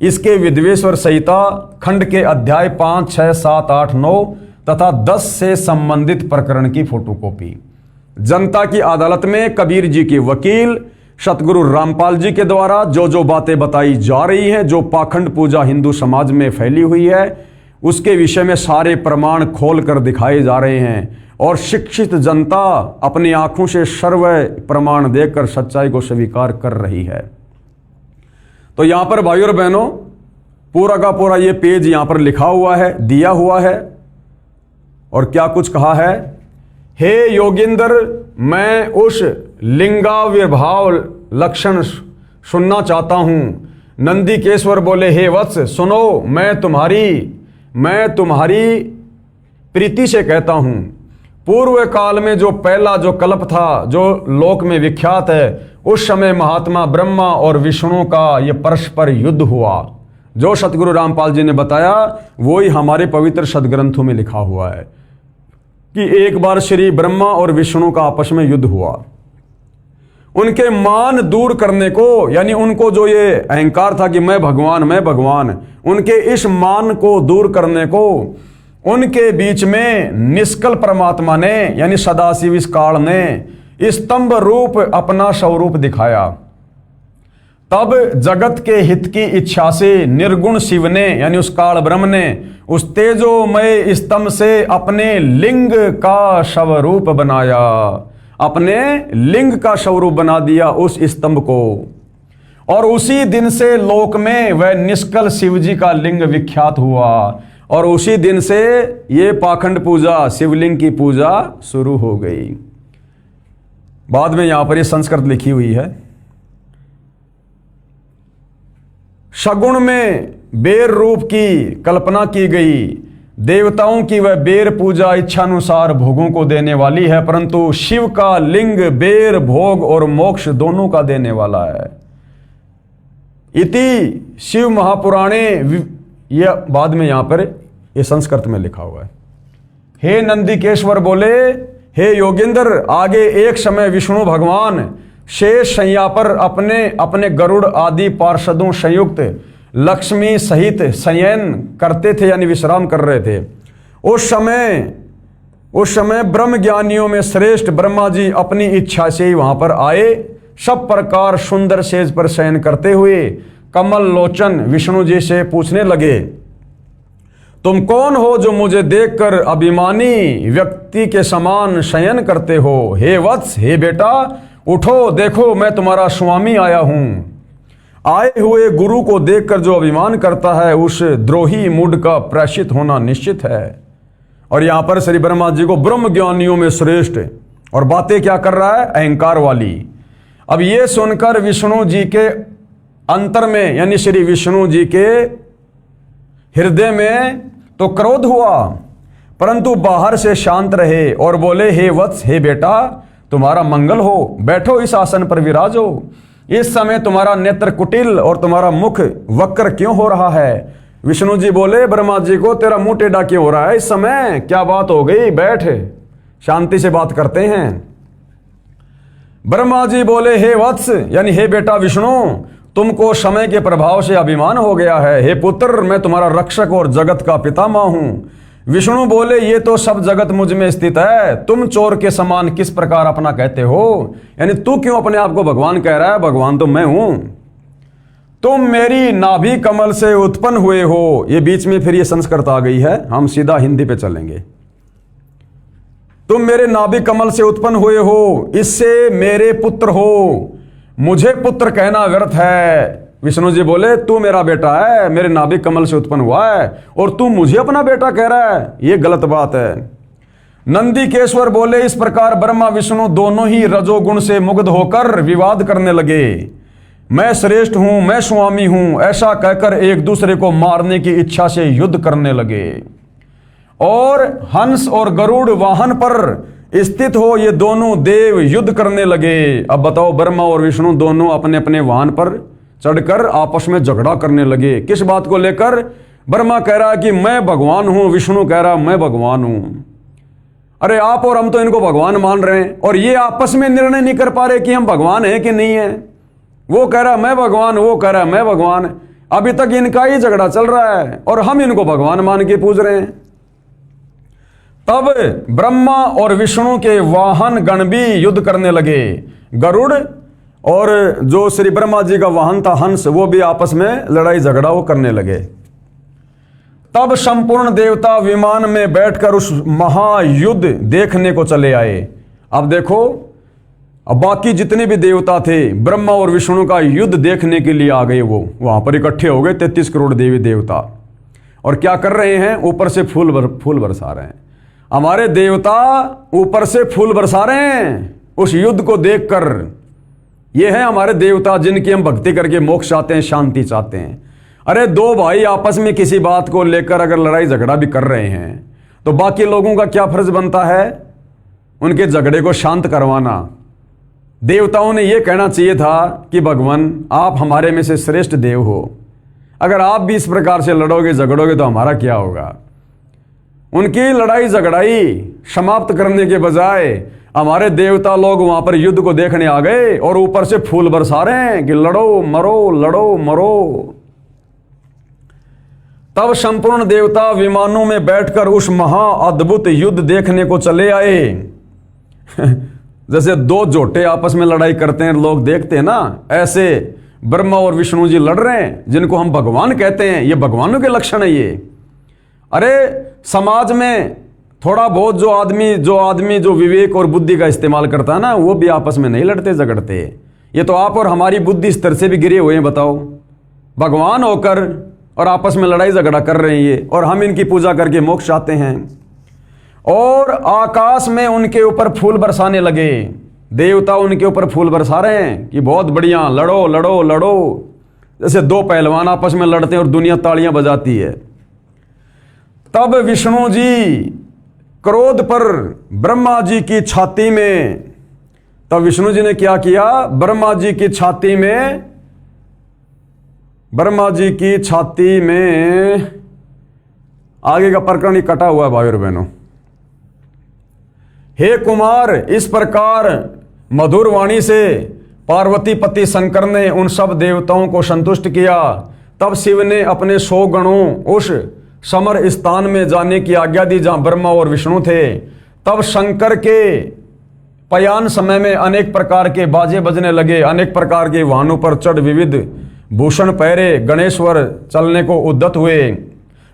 इसके विद्वेश्वर संहिता खंड के अध्याय 5, 6, 7, 8, 9 तथा 10 से संबंधित प्रकरण की फोटोकॉपी जनता की अदालत में कबीर जी के वकील सतगुरु रामपाल जी के द्वारा जो बातें बताई जा रही हैं, जो पाखंड पूजा हिंदू समाज में फैली हुई है, उसके विषय में सारे प्रमाण खोल कर दिखाए जा रहे हैं और शिक्षित जनता अपनी आंखों से सर्व प्रमाण देखकर सच्चाई को स्वीकार कर रही है। तो यहां पर भाइयों और बहनों, पूरा का पूरा ये पेज यहां पर लिखा हुआ है, दिया हुआ है, और क्या कुछ कहा है। हे योगिंद्र, मैं उस लिंगाविर्भाव लक्षण सुनना चाहता हूं। नंदिकेश्वर बोले, हे वत्स सुनो, मैं तुम्हारी प्रीति से कहता हूं। पूर्व काल में जो पहला जो कल्प था, जो लोक में विख्यात है, उस समय महात्मा ब्रह्मा और विष्णु का ये परस्पर युद्ध हुआ। जो सतगुरु रामपाल जी ने बताया वही हमारे पवित्र सदग्रंथों में लिखा हुआ है कि एक बार श्री ब्रह्मा और विष्णु का आपस में युद्ध हुआ। उनके मान दूर करने को, यानी उनको जो ये अहंकार था कि मैं भगवान, उनके इस मान को दूर करने को उनके बीच में निष्कल परमात्मा ने, यानी सदाशिव इस काल ने स्तंभ रूप अपना स्वरूप दिखाया। तब जगत के हित की इच्छा से निर्गुण शिव ने, यानी उस काल ब्रह्म ने, उस तेजोमय स्तंभ से अपने लिंग का स्वरूप बनाया, अपने लिंग का स्वरूप बना दिया उस स्तंभ को। और उसी दिन से लोक में वह निष्कल शिव जी का लिंग विख्यात हुआ और उसी दिन से ये पाखंड पूजा, शिवलिंग की पूजा शुरू हो गई। बाद में यहां पर ये संस्कृत लिखी हुई है। सगुण में बेर रूप की कल्पना की गई। देवताओं की वह बेर पूजा इच्छानुसार भोगों को देने वाली है, परंतु शिव का लिंग बेर, भोग और मोक्ष दोनों का देने वाला है। इति शिव महापुराणे, यह बाद में यहां पर यह संस्कृत में लिखा हुआ है। हे नंदिकेश्वर बोले, हे योगिंद्र, आगे एक समय विष्णु भगवान शेष शैया पर अपने गरुड़ आदि पार्षदों संयुक्त लक्ष्मी सहित शयन करते थे, यानी विश्राम कर रहे थे। उस समय ब्रह्म ज्ञानियों में श्रेष्ठ ब्रह्मा जी अपनी इच्छा से ही वहां पर आए। सब प्रकार सुंदर सेज पर शयन करते हुए कमल लोचन विष्णु जी से पूछने लगे, तुम कौन हो जो मुझे देखकर अभिमानी व्यक्ति के समान शयन करते हो? हे वत्स, हे बेटा, उठो, देखो मैं तुम्हारा स्वामी आया हूं। आए हुए गुरु को देखकर जो अभिमान करता है उस द्रोही मूड का प्रायश्चित होना निश्चित है। और यहां पर श्री ब्रह्मा जी को ब्रह्म ज्ञानियों में श्रेष्ठ, और बातें क्या कर रहा है? अहंकार वाली। अब ये सुनकर विष्णु जी के अंतर में, यानी श्री विष्णु जी के हृदय में तो क्रोध हुआ, परंतु बाहर से शांत रहे और बोले, हे वत्स, हे बेटा, तुम्हारा मंगल हो, बैठो इस आसन पर विराजो। इस समय तुम्हारा नेत्र कुटिल और तुम्हारा मुख वक्र क्यों हो रहा है? विष्णु जी बोले ब्रह्मा जी को, तेरा मुंह टेढ़ा क्यों हो रहा है इस समय? क्या बात हो गई? बैठ, शांति से बात करते हैं। ब्रह्मा जी बोले, हे वत्स, यानी हे बेटा विष्णु, तुमको समय के प्रभाव से अभिमान हो गया है। हे पुत्र, मैं तुम्हारा रक्षक और जगत का पितामह हूं। विष्णु बोले, ये तो सब जगत मुझ में स्थित है, तुम चोर के समान किस प्रकार अपना कहते हो? यानी तू क्यों अपने आप को भगवान कह रहा है? भगवान तो मैं हूं। तुम मेरी नाभि कमल से उत्पन्न हुए हो। ये बीच में फिर ये संस्कृत आ गई है, हम सीधा हिंदी पे चलेंगे। तुम मेरे नाभि कमल से उत्पन्न हुए हो, इससे मेरे पुत्र हो। मुझे पुत्र कहना व्यर्थ है। विष्णु जी बोले, तू मेरा बेटा है, मेरे नाभि कमल से उत्पन्न हुआ है, और तू मुझे अपना बेटा कह रहा है, ये गलत बात है। नंदिकेश्वर बोले, इस प्रकार ब्रह्मा विष्णु दोनों ही रजोगुण से मुग्ध होकर विवाद करने लगे। मैं श्रेष्ठ हूं, मैं स्वामी हूं, ऐसा कहकर एक दूसरे को मारने की इच्छा से युद्ध करने लगे। और हंस और गरुड़ वाहन पर स्थित हो ये दोनों देव युद्ध करने लगे। अब बताओ, ब्रह्मा और विष्णु दोनों अपने अपने वाहन पर चढ़कर आपस में झगड़ा करने लगे। किस बात को लेकर? ब्रह्मा कह रहा है कि मैं भगवान हूं, विष्णु कह रहा मैं भगवान हूं। अरे आप और हम तो इनको भगवान मान रहे हैं, और ये आपस में निर्णय नहीं कर पा रहे कि हम भगवान हैं कि नहीं है। वो कह रहा मैं भगवान, वो कह रहा मैं भगवान। अभी तक इनका ही झगड़ा चल रहा है और हम इनको भगवान मान के पूज रहे हैं। तब ब्रह्मा और विष्णु के वाहन गण भी युद्ध करने लगे। गरुड़ और जो श्री ब्रह्मा जी का वाहन था हंस, वो भी आपस में लड़ाई झगड़ा वो करने लगे। तब संपूर्ण देवता विमान में बैठकर उस महायुद्ध देखने को चले आए। अब देखो, अब बाकी जितने भी देवता थे ब्रह्मा और विष्णु का युद्ध देखने के लिए आ गए। वो वहां पर इकट्ठे हो गए 33 करोड़ देवी देवता, और क्या कर रहे हैं? ऊपर से फूल बरसा रहे हैं। हमारे देवता ऊपर से फूल बरसा रहे हैं उस युद्ध को देखकर। ये है हमारे देवता जिनकी हम भक्ति करके मोक्ष चाहते हैं, शांति चाहते हैं। अरे दो भाई आपस में किसी बात को लेकर अगर लड़ाई झगड़ा भी कर रहे हैं तो बाकी लोगों का क्या फर्ज बनता है? उनके झगड़े को शांत करवाना। देवताओं ने यह कहना चाहिए था कि भगवान आप हमारे में से श्रेष्ठ देव हो, अगर आप भी इस प्रकार से लड़ोगे झगड़ोगे तो हमारा क्या होगा? उनकी लड़ाई झगड़ाई समाप्त करने के बजाय हमारे देवता लोग वहां पर युद्ध को देखने आ गए और ऊपर से फूल बरसा रहे हैं कि लड़ो मरो, लड़ो मरो। तब संपूर्ण देवता विमानों में बैठकर उस महा अद्भुत युद्ध देखने को चले आए। जैसे दो जोटे आपस में लड़ाई करते हैं, लोग देखते हैं ना, ऐसे ब्रह्मा और विष्णु जी लड़ रहे हैं, जिनको हम भगवान कहते हैं। ये भगवानों के लक्षण है ये। अरे समाज में थोड़ा बहुत जो आदमी जो विवेक और बुद्धि का इस्तेमाल करता है ना, वो भी आपस में नहीं लड़ते झगड़ते। ये तो आप और हमारी बुद्धि स्तर से भी गिरे हुए हैं। बताओ, भगवान होकर और आपस में लड़ाई झगड़ा कर रहे हैं ये, और हम इनकी पूजा करके मोक्ष चाहते हैं। और आकाश में उनके ऊपर फूल बरसाने लगे। देवता उनके ऊपर फूल बरसा रहे हैं कि बहुत बढ़िया, लड़ो लड़ो लड़ो। जैसे दो पहलवान आपस में लड़ते हैं और दुनिया तालियां बजाती है। तब विष्णु जी क्रोध पर ब्रह्मा जी की छाती में, तब विष्णु जी ने क्या किया? ब्रह्मा जी की छाती में आगे का प्रकरण ही कटा हुआ है भाई और बहनों। हे कुमार, इस प्रकार मधुर वाणी से पार्वती पति शंकर ने उन सब देवताओं को संतुष्ट किया। तब शिव ने अपने 100 गणों उस समर स्थान में जाने की आज्ञा दी जहां ब्रह्मा और विष्णु थे। तब शंकर के पयान समय में अनेक प्रकार के बाजे बजने लगे। अनेक प्रकार के वाहनों पर चढ़ विविध भूषण पहरे गणेश्वर चलने को उद्यत हुए।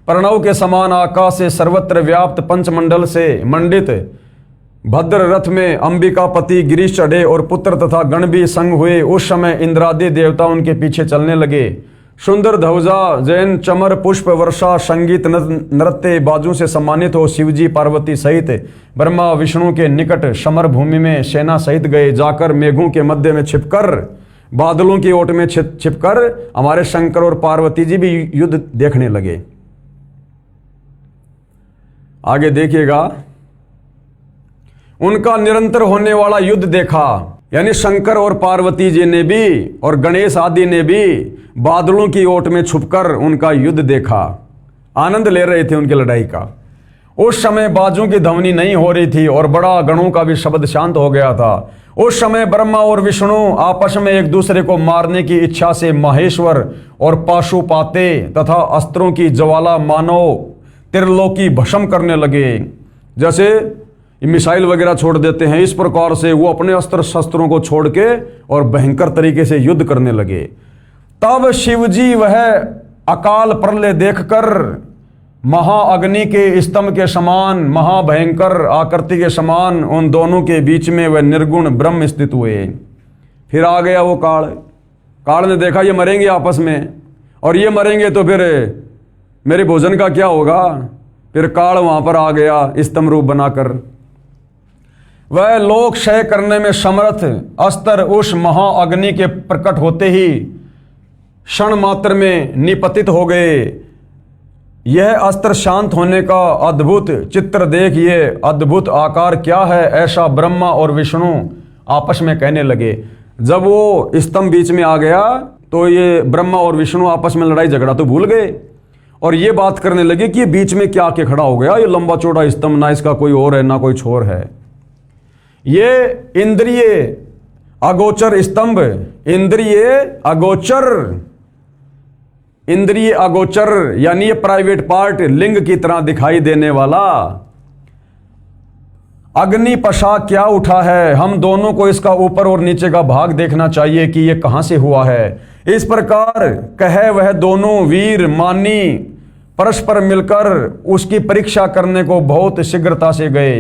प्रणव के समान आकाश से सर्वत्र व्याप्त पंचमंडल से मंडित भद्र रथ में अंबिकापति गिरीश चढ़े और पुत्र तथा गण भी संग हुए। उस समय इंद्रादि देवता उनके पीछे चलने लगे। सुंदर ध्वजा जैन चमर पुष्प वर्षा संगीत नृत्य बाजू से सम्मानित हो शिवजी पार्वती सहित ब्रह्मा विष्णु के निकट समर भूमि में सेना सहित गए। जाकर मेघों के मध्य में छिपकर, बादलों की ओट में छिपकर हमारे शंकर और पार्वती जी भी युद्ध देखने लगे। आगे देखिएगा, उनका निरंतर होने वाला युद्ध देखा। यानी शंकर और पार्वती जी ने भी और गणेश आदि ने भी बादलों की ओट में छुपकर उनका युद्ध देखा, आनंद ले रहे थे उनकी लड़ाई का। उस समय बाजों की ध्वनि नहीं हो रही थी और बड़ा गणों का भी शब्द शांत हो गया था। उस समय ब्रह्मा और विष्णु आपस में एक दूसरे को मारने की इच्छा से माहेश्वर और पाशुपाते तथा अस्त्रों की ज्वाला मानव त्रिलोकी भस्म करने लगे। जैसे मिसाइल वगैरह छोड़ देते हैं, इस प्रकार से वो अपने अस्त्र शस्त्रों को छोड़ के और भयंकर तरीके से युद्ध करने लगे। तब शिवजी वह अकाल प्रलय देखकर महाअग्नि के स्तंभ के समान, महाभयंकर आकृति के समान उन दोनों के बीच में वह निर्गुण ब्रह्म स्थित हुए। फिर आ गया वो काल। काल ने देखा ये मरेंगे आपस में, और ये मरेंगे तो फिर मेरे भोजन का क्या होगा। फिर काल वहां पर आ गया स्तंभ रूप बनाकर। वह लोक क्षय करने में समर्थ अस्त्र उस महाअग्नि के प्रकट होते ही क्षण मात्र में निपतित हो गए। यह अस्त्र शांत होने का अद्भुत चित्र देख ये अद्भुत आकार क्या है, ऐसा ब्रह्मा और विष्णु आपस में कहने लगे। जब वो स्तंभ बीच में आ गया तो ये ब्रह्मा और विष्णु आपस में लड़ाई झगड़ा तो भूल गए और ये बात करने लगे कि ये बीच में क्या आके खड़ा हो गया, ये लंबा चौड़ा स्तंभ, ना इसका कोई और है ना कोई छोर है। ये इंद्रिय अगोचर स्तंभ, इंद्रिय अगोचर यानी ये प्राइवेट पार्ट लिंग की तरह दिखाई देने वाला अग्नि पशा क्या उठा है। हम दोनों को इसका ऊपर और नीचे का भाग देखना चाहिए कि ये कहां से हुआ है। इस प्रकार कहे वह दोनों वीर मानी परस्पर मिलकर उसकी परीक्षा करने को बहुत शीघ्रता से गए।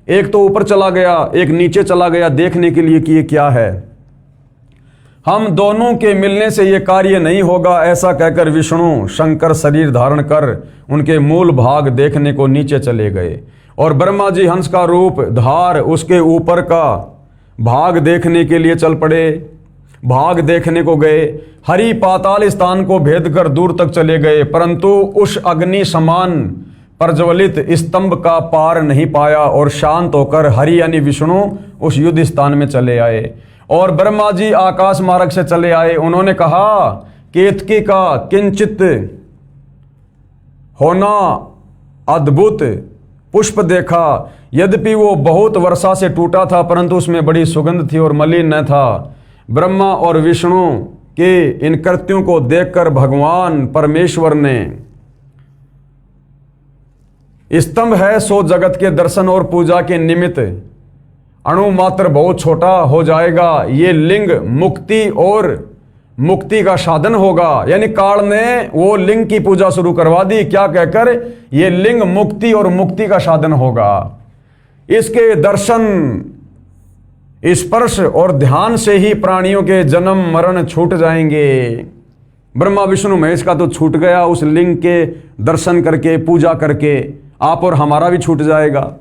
एक तो ऊपर चला गया, एक नीचे चला गया देखने के लिए कि ये क्या है। हम दोनों के मिलने से ये कार्य नहीं होगा, ऐसा कहकर विष्णु शंकर शरीर धारण कर उनके मूल भाग देखने को नीचे चले गए और ब्रह्मा जी हंस का रूप धार उसके ऊपर का भाग देखने के लिए चल पड़े। भाग देखने को गए, हरि पाताल स्थान को भेद कर दूर तक चले गए, परंतु उस अग्नि समान प्रज्वलित स्तंभ का पार नहीं पाया और शांत होकर हरि यानी विष्णु उस युद्ध स्थान में चले आए। और ब्रह्मा जी आकाश मार्ग से चले आए। उन्होंने कहा केतकी का किंचित होना अद्भुत पुष्प देखा, यद्यपि वो बहुत वर्षा से टूटा था परंतु उसमें बड़ी सुगंध थी और मलिन न था। ब्रह्मा और विष्णु के इन कृत्यों को देखकर भगवान परमेश्वर ने स्तंभ है सो जगत के दर्शन और पूजा के निमित्त अणु मात्र बहुत छोटा हो जाएगा, ये लिंग मुक्ति और मुक्ति का साधन होगा। यानी काल ने वो लिंग की पूजा शुरू करवा दी, क्या कहकर ये लिंग मुक्ति और मुक्ति का साधन होगा। इसके दर्शन स्पर्श और ध्यान से ही प्राणियों के जन्म मरण छूट जाएंगे। ब्रह्मा विष्णु महेश का तो छूट गया, उस लिंग के दर्शन करके पूजा करके आप और हमारा भी छूट जाएगा।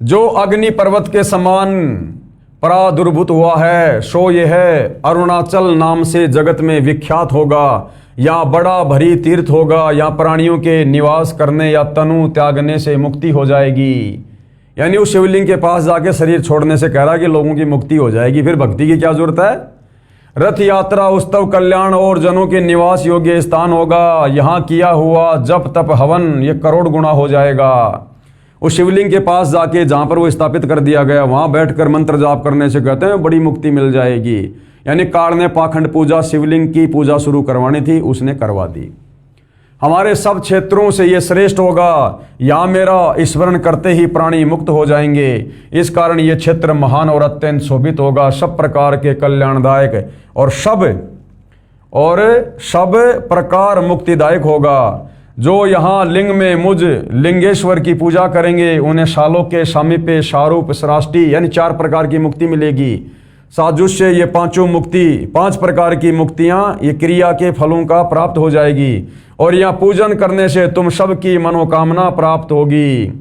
जो अग्नि पर्वत के समान प्रादुर्भूत हुआ है सो यह अरुणाचल नाम से जगत में विख्यात होगा, या बड़ा भरी तीर्थ होगा, या प्राणियों के निवास करने या तनु त्यागने से मुक्ति हो जाएगी। यानी उस शिवलिंग के पास जाके शरीर छोड़ने से कह रहा है कि लोगों की मुक्ति हो जाएगी, फिर भक्ति की क्या जरूरत है। रथ यात्रा उत्सव कल्याण और जनों के निवास योग्य स्थान होगा, यहाँ किया हुआ जप तप हवन ये करोड़ गुना हो जाएगा। उस शिवलिंग के पास जाके जहाँ पर वो स्थापित कर दिया गया वहाँ बैठकर मंत्र जाप करने से कहते हैं बड़ी मुक्ति मिल जाएगी। यानी काल ने पाखंड पूजा शिवलिंग की पूजा शुरू करवानी थी, उसने करवा दी। हमारे सब क्षेत्रों से ये श्रेष्ठ होगा, यहाँ मेरा स्मरण करते ही प्राणी मुक्त हो जाएंगे। इस कारण ये क्षेत्र महान और अत्यंत शोभित होगा, सब प्रकार के कल्याणदायक और सब प्रकार मुक्तिदायक होगा। जो यहाँ लिंग में मुझ लिंगेश्वर की पूजा करेंगे उन्हें शालों के सामीप्य शारूप सृष्टि यानी 4 प्रकार की मुक्ति मिलेगी। साजुष्य ये पांचों मुक्ति 5 प्रकार की मुक्तियां ये क्रिया के फलों का प्राप्त हो जाएगी और यहाँ पूजन करने से तुम सबकी मनोकामना प्राप्त होगी।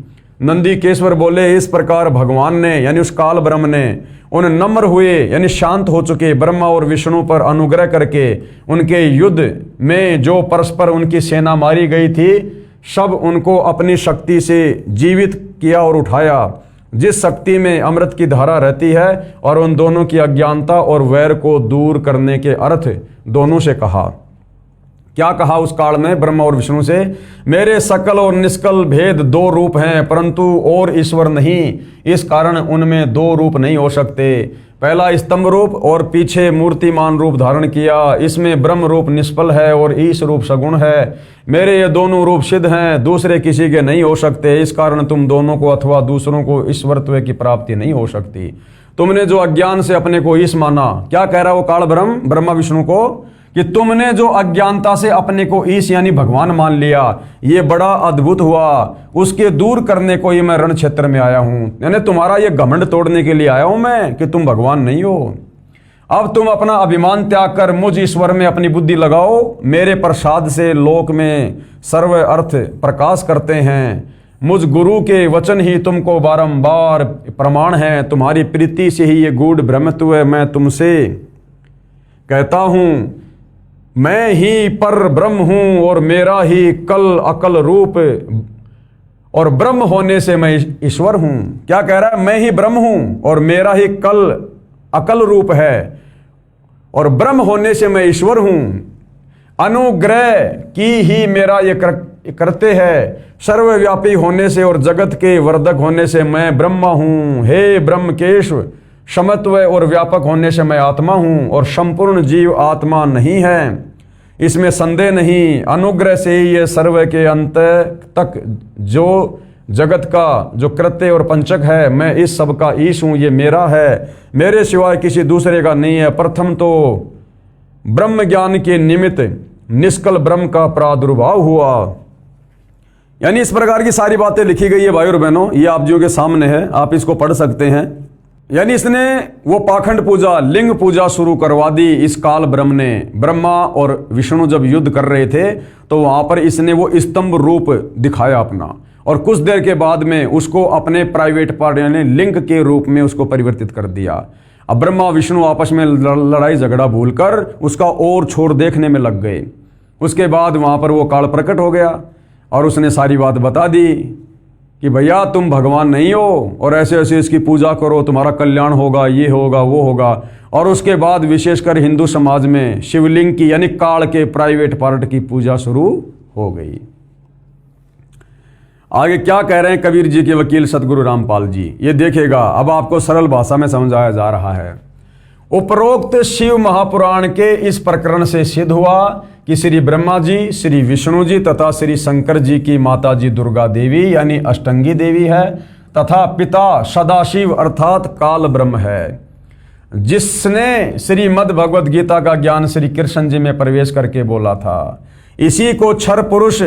नंदीकेश्वर बोले इस प्रकार भगवान ने यानी उस काल ब्रह्म ने उन नम्र हुए यानी शांत हो चुके ब्रह्मा और विष्णु पर अनुग्रह करके उनके युद्ध में जो परस्पर उनकी सेना मारी गई थी सब उनको अपनी शक्ति से जीवित किया और उठाया, जिस शक्ति में अमृत की धारा रहती है, और उन दोनों की अज्ञानता और वैर को दूर करने के अर्थ दोनों से कहा। क्या कहा उस काल में ब्रह्मा और विष्णु से, मेरे सकल और निष्कल भेद 2 रूप हैं परंतु और ईश्वर नहीं, इस कारण उनमें 2 रूप नहीं हो सकते। पहला स्तंभ रूप और पीछे मूर्तिमान रूप धारण किया, इसमें ब्रह्म रूप निष्फल है और ईश रूप सगुण है। मेरे ये दोनों रूप सिद्ध हैं, दूसरे किसी के नहीं हो सकते, इस कारण तुम दोनों को अथवा दूसरों को ईश्वरत्व की प्राप्ति नहीं हो सकती। तुमने जो अज्ञान से अपने को ईश माना, क्या कह रहा है वो काल ब्रह्मा विष्णु को, कि तुमने जो अज्ञानता से अपने को ईश यानी भगवान मान लिया ये बड़ा अद्भुत हुआ, उसके दूर करने को ये मैं रण क्षेत्र में आया हूं। यानी तुम्हारा ये घमंड तोड़ने के लिए आया हूं मैं कि तुम भगवान नहीं हो। अब तुम अपना अभिमान त्याग कर मुझ ईश्वर में अपनी बुद्धि लगाओ, मेरे प्रसाद से लोक में सर्व अर्थ प्रकाश करते हैं। मुझ गुरु के वचन ही तुमको बारंबार प्रमाण है, तुम्हारी प्रीति से ही ये गूढ़ ब्रह्मत्व मैं तुमसे कहता हूं। मैं ही पर ब्रह्म हूं और मेरा ही कल अकल रूप, और ब्रह्म होने से मैं ईश्वर हूं। क्या कह रहा है, मैं ही ब्रह्म हूं और मेरा ही कल अकल रूप है और ब्रह्म होने से मैं ईश्वर हूं। अनुग्रह की ही मेरा ये करते हैं, सर्वव्यापी होने से और जगत के वर्धक होने से मैं ब्रह्मा हूँ। हे ब्रह्मकेश, समत्व और व्यापक होने से मैं आत्मा हूँ और संपूर्ण जीव आत्मा नहीं है, इसमें संदेह नहीं। अनुग्रह से ही ये सर्व के अंत तक जो जगत का जो कृत्य और पंचक है, मैं इस सब का ईश हूँ, ये मेरा है, मेरे सिवाय किसी दूसरे का नहीं है। प्रथम तो ब्रह्म ज्ञान के निमित्त निष्कल ब्रह्म का प्रादुर्भाव हुआ। यानी इस प्रकार की सारी बातें लिखी गई है भाई और बहनों, ये आप जियों के सामने है, आप इसको पढ़ सकते हैं। यानी इसने वो पाखंड पूजा, लिंग पूजा शुरू करवा दी इस काल ब्रह्म ने। ब्रह्मा और विष्णु जब युद्ध कर रहे थे तो वहां पर इसने वो स्तंभ रूप दिखाया अपना, और कुछ देर के बाद में उसको अपने प्राइवेट पार्ट यानी लिंग के रूप में उसको परिवर्तित कर दिया। अब ब्रह्मा विष्णु आपस में लड़ाई झगड़ा भूलकर उसका और छोर देखने में लग गए। उसके बाद वहां पर वो काल प्रकट हो गया और उसने सारी बात बता दी कि भैया तुम भगवान नहीं हो और ऐसे ऐसे इसकी पूजा करो, तुम्हारा कल्याण होगा, ये होगा वो होगा। और उसके बाद विशेषकर हिंदू समाज में शिवलिंग की यानी काल के प्राइवेट पार्ट की पूजा शुरू हो गई। आगे क्या कह रहे हैं कबीर जी के वकील सतगुरु रामपाल जी, ये देखिएगा, अब आपको सरल भाषा में समझाया जा रहा है। उपरोक्त शिव महापुराण के इस प्रकरण से सिद्ध हुआ कि श्री ब्रह्मा जी, श्री विष्णु जी तथा श्री शंकर जी की माता जी दुर्गा देवी यानी अष्टंगी देवी है, तथा पिता सदाशिव अर्थात काल ब्रह्म है, जिसने श्रीमद् भगवद गीता का ज्ञान श्री कृष्ण जी में प्रवेश करके बोला था। इसी को क्षर पुरुष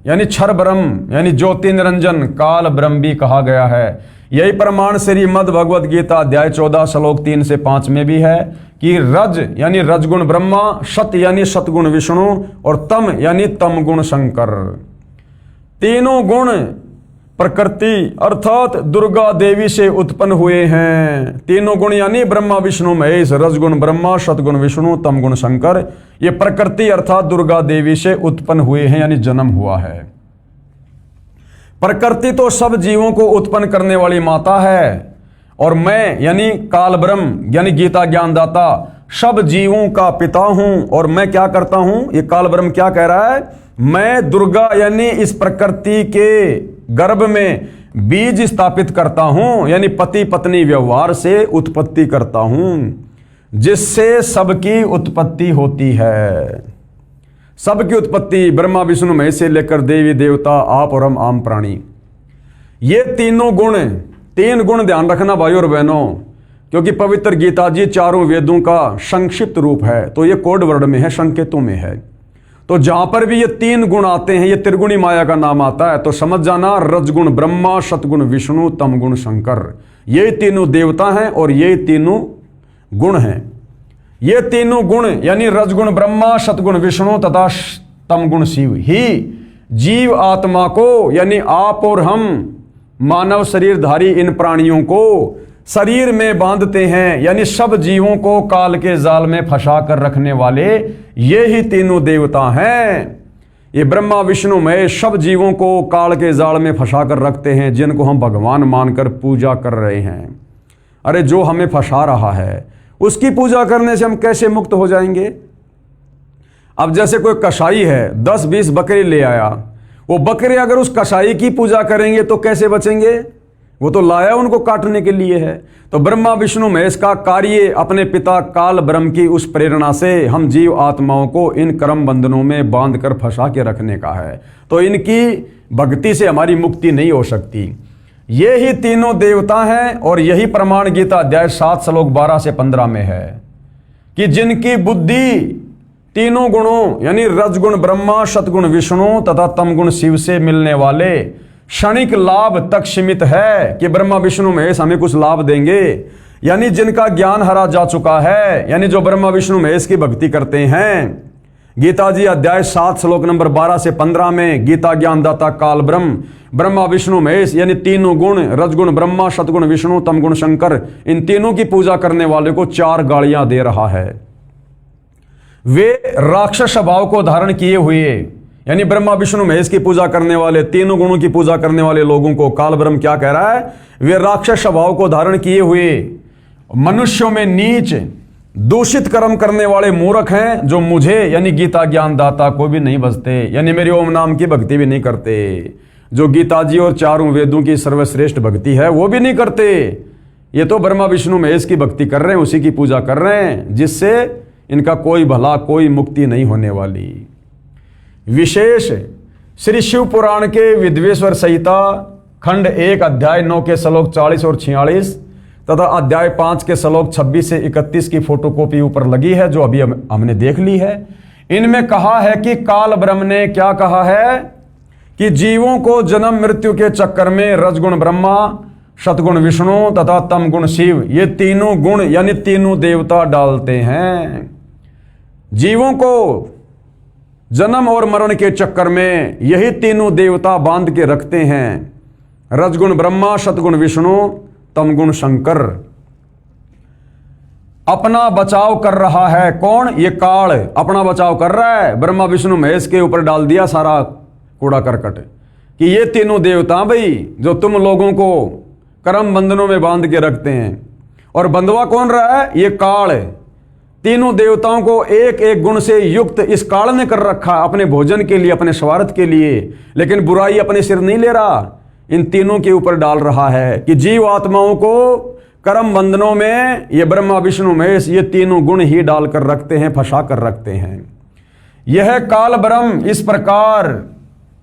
यानी क्षर ब्रह्म यानी ज्योति निरंजन काल ब्रह्म भी कहा गया है। यही प्रमाण श्रीमद् भगवद गीता अध्याय 14 श्लोक 3 से 5 में भी है कि रज यानी रजगुण ब्रह्मा, सत यानी सतगुण विष्णु और तम यानी तमगुण शंकर, तीनों गुण प्रकृति अर्थात दुर्गा देवी से उत्पन्न हुए हैं। तीनों गुण यानी ब्रह्मा विष्णु महेश, रजगुण ब्रह्मा, सतगुण विष्णु, तमगुण शंकर, ये प्रकृति अर्थात दुर्गा देवी से उत्पन्न हुए हैं यानी जन्म हुआ है। प्रकृति तो सब जीवों को उत्पन्न करने वाली माता है और मैं यानी काल ब्रह्म यानी गीता ज्ञानदाता सब जीवों का पिता हूं। और मैं क्या करता हूं, ये काल ब्रह्म क्या कह रहा है, मैं दुर्गा यानी इस प्रकृति के गर्भ में बीज स्थापित करता हूं यानी पति पत्नी व्यवहार से उत्पत्ति करता हूं, जिससे सबकी उत्पत्ति होती है। सबकी उत्पत्ति ब्रह्मा विष्णु महेश से लेकर देवी देवता आप और हम आम प्राणी, ये तीनों गुण, तीन गुण ध्यान रखना भाइयों और बहनों, क्योंकि पवित्र गीता जी चारों वेदों का संक्षिप्त रूप है, तो ये कोड वर्ड में है, संकेतों में है। तो जहां पर भी ये तीन गुण आते हैं, ये त्रिगुणी माया का नाम आता है, तो समझ जाना रजगुण ब्रह्मा, सतगुण विष्णु, तमगुण शंकर, ये तीनों देवता हैं और ये तीनों गुण हैं। ये तीनों गुण यानी रजगुण ब्रह्मा, सतगुण विष्णु तथा तमगुण शिव ही जीव आत्मा को यानी आप और हम मानव शरीरधारी इन प्राणियों को शरीर में बांधते हैं, यानी सब जीवों को काल के जाल में फंसा कर रखने वाले ये ही तीनों देवता हैं। ये ब्रह्मा विष्णु महेश सब जीवों को काल के जाल में फंसा कर रखते हैं, जिनको हम भगवान मानकर पूजा कर रहे हैं। अरे जो हमें फंसा रहा है उसकी पूजा करने से हम कैसे मुक्त हो जाएंगे। अब जैसे कोई कसाई है 10-20 बकरे ले आया, वो बकरे अगर उस कसाई की पूजा करेंगे तो कैसे बचेंगे, वो तो लाया उनको काटने के लिए है। तो ब्रह्मा विष्णु महेश का कार्य अपने पिता काल ब्रह्म की उस प्रेरणा से हम जीव आत्माओं को इन कर्म बंधनों में बांध कर फंसा के रखने का है, तो इनकी भक्ति से हमारी मुक्ति नहीं हो सकती। ये ही तीनों देवता हैं और यही प्रमाण गीता अध्याय 7 श्लोक 12 से 15 में है कि जिनकी बुद्धि तीनों गुणों यानी रजगुण ब्रह्मा, सतगुण विष्णु तथा तमगुण शिव से मिलने वाले क्षणिक लाभ तक सीमित है कि ब्रह्मा विष्णु महेश हमें कुछ लाभ देंगे, यानी जिनका ज्ञान हरा जा चुका है, यानी जो ब्रह्मा विष्णु महेश की भक्ति करते हैं। गीता जी अध्याय 7 श्लोक नंबर 12 से 15 में गीता ज्ञानदाता काल ब्रह्म, ब्रह्मा विष्णु महेश यानी तीनों गुण रजगुण ब्रह्मा, सतगुण विष्णु, तमगुण शंकर, इन तीनों की पूजा करने वाले को 4 गालियां दे रहा है। वे राक्षस स्वभाव को धारण किए हुए यानी ब्रह्मा विष्णु महेश की पूजा करने वाले, तीनों गुणों की पूजा करने वाले लोगों को काल ब्रह्म क्या कह रहा है, वे राक्षस स्वभाव को धारण किए हुए मनुष्यों में नीच दूषित कर्म करने वाले मूर्ख हैं जो मुझे यानी गीता ज्ञानदाता को भी नहीं भजते, यानी मेरे ओम नाम की भक्ति भी नहीं करते, जो गीता जी और चारों वेदों की सर्वश्रेष्ठ भक्ति है वो भी नहीं करते। ये तो ब्रह्मा विष्णु महेश की भक्ति कर रहे हैं, उसी की पूजा कर रहे हैं, जिससे इनका कोई भला कोई मुक्ति नहीं होने वाली। विशेष श्री शिव पुराण के विद्वेश्वर संहिता खंड 1 अध्याय 9 के श्लोक 40 और 46 तथा अध्याय 5 के श्लोक 26 से 31 की फोटोकॉपी ऊपर लगी है, जो अभी हमने देख ली है। इनमें कहा है कि काल ब्रह्म ने क्या कहा है कि जीवों को जन्म मृत्यु के चक्कर में रजगुण ब्रह्मा, सतगुण विष्णु तथा तमगुण शिव, ये तीनों गुण यानी तीनों देवता डालते हैं। जीवों को जन्म और मरण के चक्कर में यही तीनों देवता बांध के रखते हैं, रजगुण ब्रह्मा, सतगुण विष्णु, तमगुण शंकर। अपना बचाव कर रहा है कौन? ये काल अपना बचाव कर रहा है। ब्रह्मा विष्णु महेश के ऊपर डाल दिया सारा कूड़ा करकट कि ये तीनों देवता भाई जो तुम लोगों को कर्म बंधनों में बांध के रखते हैं। और बंधवा कौन रहा है? ये काल। तीनों देवताओं को एक एक गुण से युक्त इस काल ने कर रखा, अपने भोजन के लिए, अपने स्वार्थ के लिए, लेकिन बुराई अपने सिर नहीं ले रहा, इन तीनों के ऊपर डाल रहा है कि जीव आत्माओं को कर्म बंधनों में ये ब्रह्मा विष्णु महेश ये तीनों गुण ही डालकर रखते हैं, फंसा कर रखते हैं। यह काल ब्रह्म इस प्रकार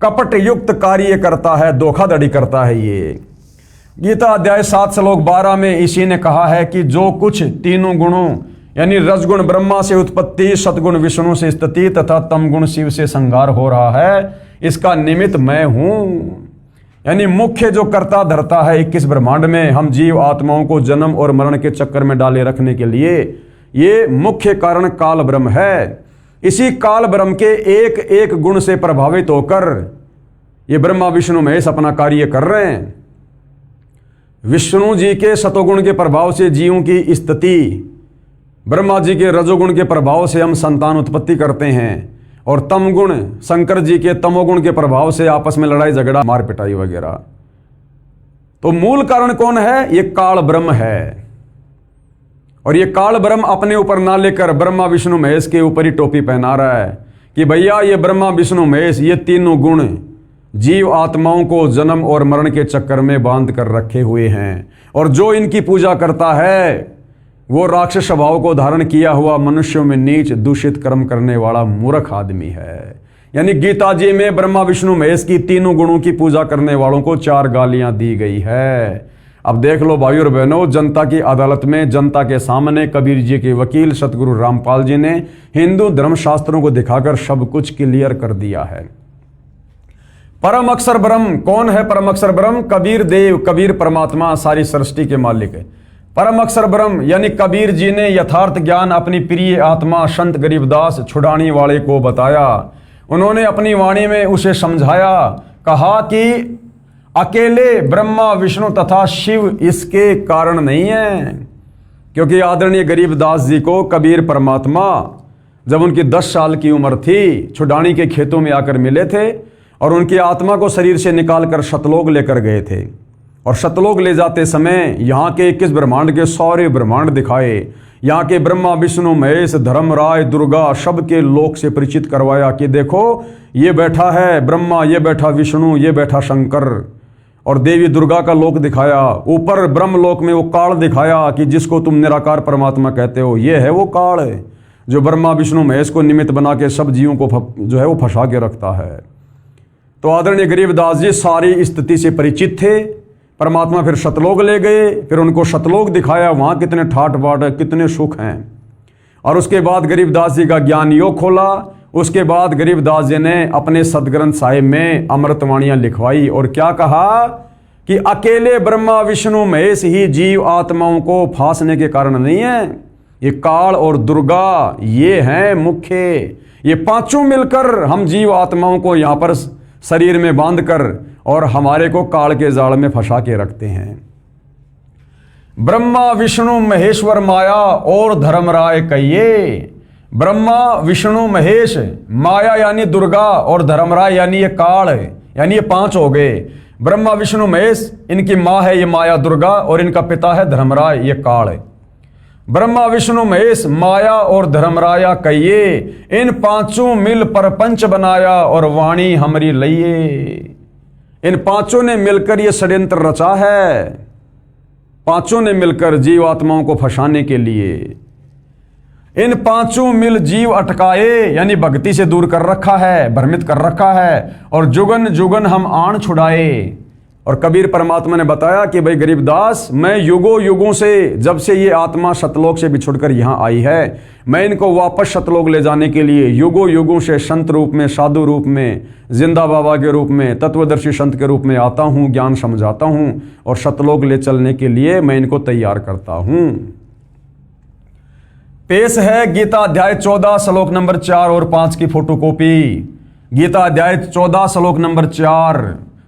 कपट युक्त कार्य करता है, धोखाधड़ी करता है। ये गीता अध्याय 7 श्लोक 12 में इसी ने कहा है कि जो कुछ तीनों गुणों यानी रजगुण ब्रह्मा से उत्पत्ति, सतगुण विष्णु से स्थिति तथा तमगुण शिव से संहार हो रहा है, इसका निमित्त मैं हूं। यानी मुख्य जो कर्ता धरता है 21 ब्रह्मांड में हम जीव आत्माओं को जन्म और मरण के चक्कर में डाले रखने के लिए, ये मुख्य कारण काल ब्रह्म है। इसी काल ब्रह्म के एक एक गुण से प्रभावित होकर ये ब्रह्मा विष्णु महेश अपना कार्य कर रहे हैं। विष्णु जी के सतोगुण के प्रभाव से जीवों की स्थिति, ब्रह्मा जी के रजोगुण के प्रभाव से हम संतान उत्पत्ति करते हैं, और तमगुण शंकर जी के तमोगुण के प्रभाव से आपस में लड़ाई झगड़ा, मार पिटाई वगैरह। तो मूल कारण कौन है? ये काल ब्रह्म है। और ये काल ब्रह्म अपने ऊपर ना लेकर ब्रह्मा विष्णु महेश के ऊपर ही टोपी पहना रहा है कि भैया ये ब्रह्मा विष्णु महेश ये तीनों गुण जीव आत्माओं को जन्म और मरण के चक्कर में बांध कर रखे हुए हैं, और जो इनकी पूजा करता है वो राक्षस स्वभाव को धारण किया हुआ मनुष्यों में नीच दूषित कर्म करने वाला मूर्ख आदमी है। यानी गीता जी में ब्रह्मा विष्णु महेश की तीनों गुणों की पूजा करने वालों को 4 गालियां दी गई है। अब देख लो भाई और बहनों, जनता की अदालत में जनता के सामने कबीर जी के वकील सतगुरु रामपाल जी ने हिंदू धर्मशास्त्रों को दिखाकर सब कुछ क्लियर कर दिया है। परम अक्षर ब्रह्म कौन है? परम अक्षर ब्रह्म कबीर देव, कबीर परमात्मा, सारी सृष्टि के मालिक है। परम अक्षर ब्रह्म यानी कबीर जी ने यथार्थ ज्ञान अपनी प्रिय आत्मा संत गरीबदास छुड़ाने वाले को बताया। उन्होंने अपनी वाणी में उसे समझाया, कहा कि अकेले ब्रह्मा विष्णु तथा शिव इसके कारण नहीं है, क्योंकि आदरणीय गरीबदास जी को कबीर परमात्मा जब उनकी 10 साल की उम्र थी छुड़ानी के खेतों में आकर मिले थे, और उनकी आत्मा को शरीर से निकालकर सतलोक लेकर गए थे। और सतलोक ले जाते समय यहाँ के 21 ब्रह्मांड के सारे ब्रह्मांड दिखाए, यहाँ के ब्रह्मा विष्णु महेश धर्मराय दुर्गा सब के लोक से परिचित करवाया कि देखो ये बैठा है ब्रह्मा, ये बैठा विष्णु, ये बैठा शंकर, और देवी दुर्गा का लोक दिखाया। ऊपर ब्रह्म लोक में वो काल दिखाया कि जिसको तुम निराकार परमात्मा कहते हो, ये है वो काल जो ब्रह्मा विष्णु महेश को निमित्त बना के सब जीवों को जो है वो फंसा के रखता है। तो आदरणीय गरीबदास जी सारी स्थिति से परिचित थे। परमात्मा फिर सतलोक ले गए, फिर उनको सतलोक दिखाया, वहाँ कितने ठाट बाट है, कितने सुख हैं। और उसके बाद गरीबदास जी का ज्ञान योग खोला। उसके बाद गरीबदास जी ने अपने सदग्रंथ साहिब में अमृतवाणियाँ लिखवाई और क्या कहा कि अकेले ब्रह्मा विष्णु महेश ही जीव आत्माओं को फांसने के कारण नहीं है, ये काल और दुर्गा ये हैं मुख्य। ये पांचों मिलकर हम जीव आत्माओं को यहाँ पर शरीर में बांधकर और हमारे को काल के जाल में फंसा के रखते हैं। ब्रह्मा विष्णु महेश्वर माया और धर्मराय कहिए। ब्रह्मा विष्णु महेश, माया यानी दुर्गा, और धर्मराय यानी ये काल, यानी ये 5 हो गए। ब्रह्मा विष्णु महेश इनकी माँ है ये माया दुर्गा, और इनका पिता है धर्मराय ये काल। ब्रह्मा विष्णु महेश माया और धर्मराया कहिए, इन पांचों मिल परपंच बनाया और वाणी हमरी लइए। इन पांचों ने मिलकर यह षड्यंत्र रचा है, पांचों ने मिलकर जीव आत्माओं को फंसाने के लिए। इन पांचों मिल जीव अटकाए, यानी भक्ति से दूर कर रखा है, भ्रमित कर रखा है, और जुगन जुगन हम आन छुड़ाए। और कबीर परमात्मा ने बताया कि भाई गरीबदास, मैं युगों युगों से, जब से ये आत्मा सतलोक से बिछुड़कर यहाँ आई है, मैं इनको वापस सतलोक ले जाने के लिए युगों युगों से संत रूप में, साधु रूप में, जिंदा बाबा के रूप में, तत्वदर्शी संत के रूप में आता हूँ, ज्ञान समझाता हूँ, और सतलोक ले चलने के लिए मैं इनको तैयार करता हूँ। पेश है गीता अध्याय 14 श्लोक नंबर 4 और 5 की फोटोकॉपी। गीता अध्याय 14 श्लोक नंबर 4,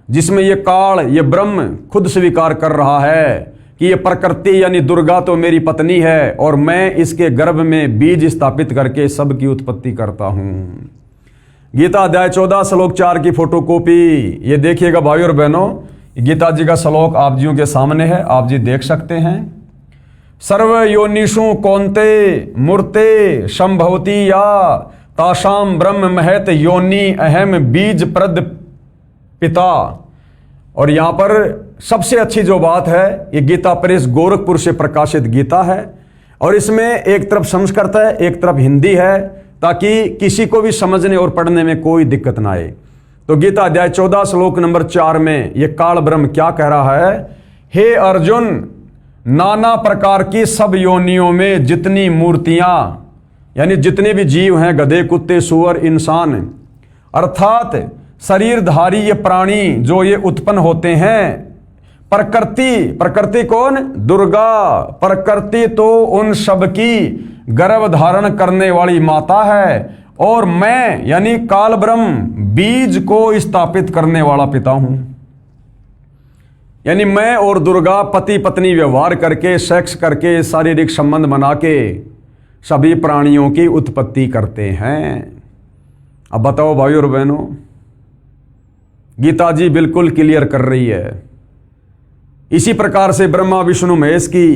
जिसमें ये काल, ये ब्रह्म खुद स्वीकार कर रहा है कि ये प्रकृति यानी दुर्गा तो मेरी पत्नी है, और मैं इसके गर्भ में बीज स्थापित करके सबकी उत्पत्ति करता हूं। गीता अध्याय 14 श्लोक 4 की फोटोकॉपी ये देखिएगा भाई और बहनों। गीता जी का श्लोक आप जियों के सामने है, आप जी देख सकते हैं। सर्व योनिषु कौन्ते मूर्ते संभवती या तासाम ब्रह्म महत योनि अहम बीज प्रद पिता। और यहां पर सबसे अच्छी जो बात है, ये गीता प्रेस गोरखपुर से प्रकाशित गीता है, और इसमें एक तरफ संस्कृत है, एक तरफ हिंदी है, ताकि किसी को भी समझने और पढ़ने में कोई दिक्कत ना आए। तो गीता अध्याय 14 श्लोक नंबर 4 में ये काल ब्रह्म क्या कह रहा है? हे अर्जुन, नाना प्रकार की सब योनियों में जितनी मूर्तियां, यानी जितने भी जीव हैं, गधे, कुत्ते, सुअर, इंसान, अर्थात शरीरधारी ये प्राणी जो ये उत्पन्न होते हैं, प्रकृति कौन? दुर्गा। प्रकृति तो उन सब की गर्भ धारण करने वाली माता है, और मैं यानी काल ब्रह्म बीज को स्थापित करने वाला पिता हूं। यानी मैं और दुर्गा पति पत्नी व्यवहार करके, सेक्स करके, शारीरिक संबंध बना के सभी प्राणियों की उत्पत्ति करते हैं। अब बताओ भाई और बहनों, गीता जी बिल्कुल क्लियर कर रही है। इसी प्रकार से ब्रह्मा विष्णु महेश की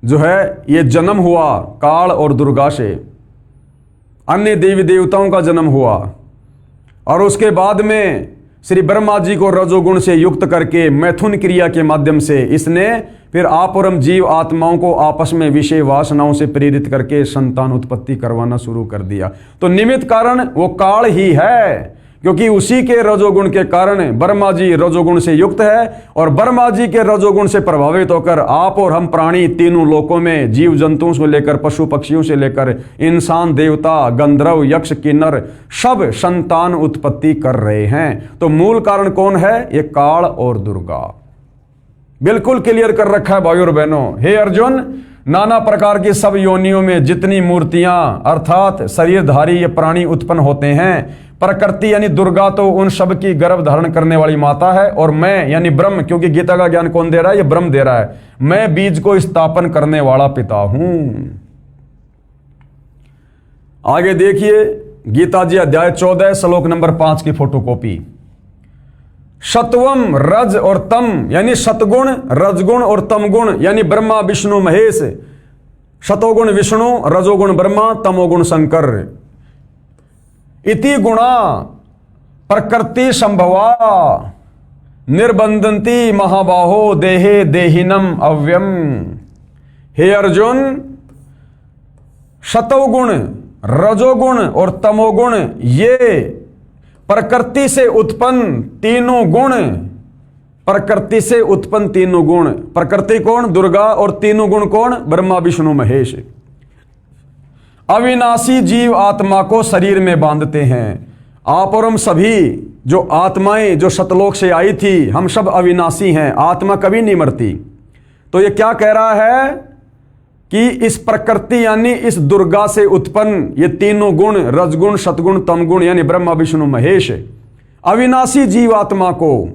जो है ये जन्म हुआ काल और दुर्गा से, अन्य देवी देवताओं का जन्म हुआ, और उसके बाद में श्री ब्रह्मा जी को रजोगुण से युक्त करके मैथुन क्रिया के माध्यम से इसने फिर आप और हम जीव आत्माओं को आपस में विषय वासनाओं से प्रेरित करके संतान उत्पत्ति करवाना शुरू कर दिया। तो निमित्त कारण वो काल ही है, क्योंकि उसी के रजोगुण के कारण ब्रह्मा जी रजोगुण से युक्त है, और ब्रह्मा जी के रजोगुण से प्रभावित होकर आप और हम प्राणी तीनों लोकों में, जीव जंतुओं से लेकर पशु पक्षियों से लेकर इंसान, देवता, गंधर्व, यक्ष, किन्नर, सब संतान उत्पत्ति कर रहे हैं। तो मूल कारण कौन है? ये काल और दुर्गा। बिल्कुल क्लियर कर रखा है भाइयों और बहनों। हे अर्जुन, नाना प्रकार की सब योनियों में जितनी मूर्तियां अर्थात शरीरधारी ये प्राणी उत्पन्न होते हैं, प्रकृति यानी दुर्गा तो उन सब की गर्भ धारण करने वाली माता है, और मैं यानी ब्रह्म, क्योंकि गीता का ज्ञान कौन दे रहा है? ये ब्रह्म दे रहा है। मैं बीज को स्थापन करने वाला पिता हूं। आगे देखिए गीता जी अध्याय 14 श्लोक नंबर 5 की फोटोकॉपी। सत्वम रज और तम यानी सतगुण, रजगुण और तमगुण यानी ब्रह्मा विष्णु महेश। सतोगुण विष्णु, रजोगुण ब्रह्मा, तमोगुण शंकर। इति गुणा प्रकृति संभवा निर्बंधन्ति महाबाहो देहे देहिनम अव्यम। हे अर्जुन, सतोगुण, रजोगुण और तमोगुण ये प्रकृति से उत्पन्न तीनों गुण, प्रकृति से उत्पन्न तीनों गुण। प्रकृति कौन? दुर्गा। और तीनों गुण कौन? ब्रह्मा विष्णु महेश। अविनाशी जीव आत्मा को शरीर में बांधते हैं। आप और हम सभी जो आत्माएं जो सतलोक से आई थी, हम सब अविनाशी हैं, आत्मा कभी नहीं मरती। तो ये क्या कह रहा है कि इस प्रकृति यानी इस दुर्गा से उत्पन्न ये तीनों गुण, रजगुण, सतगुण, तमगुण यानी ब्रह्मा विष्णु महेश, अविनाशी जीव आत्मा को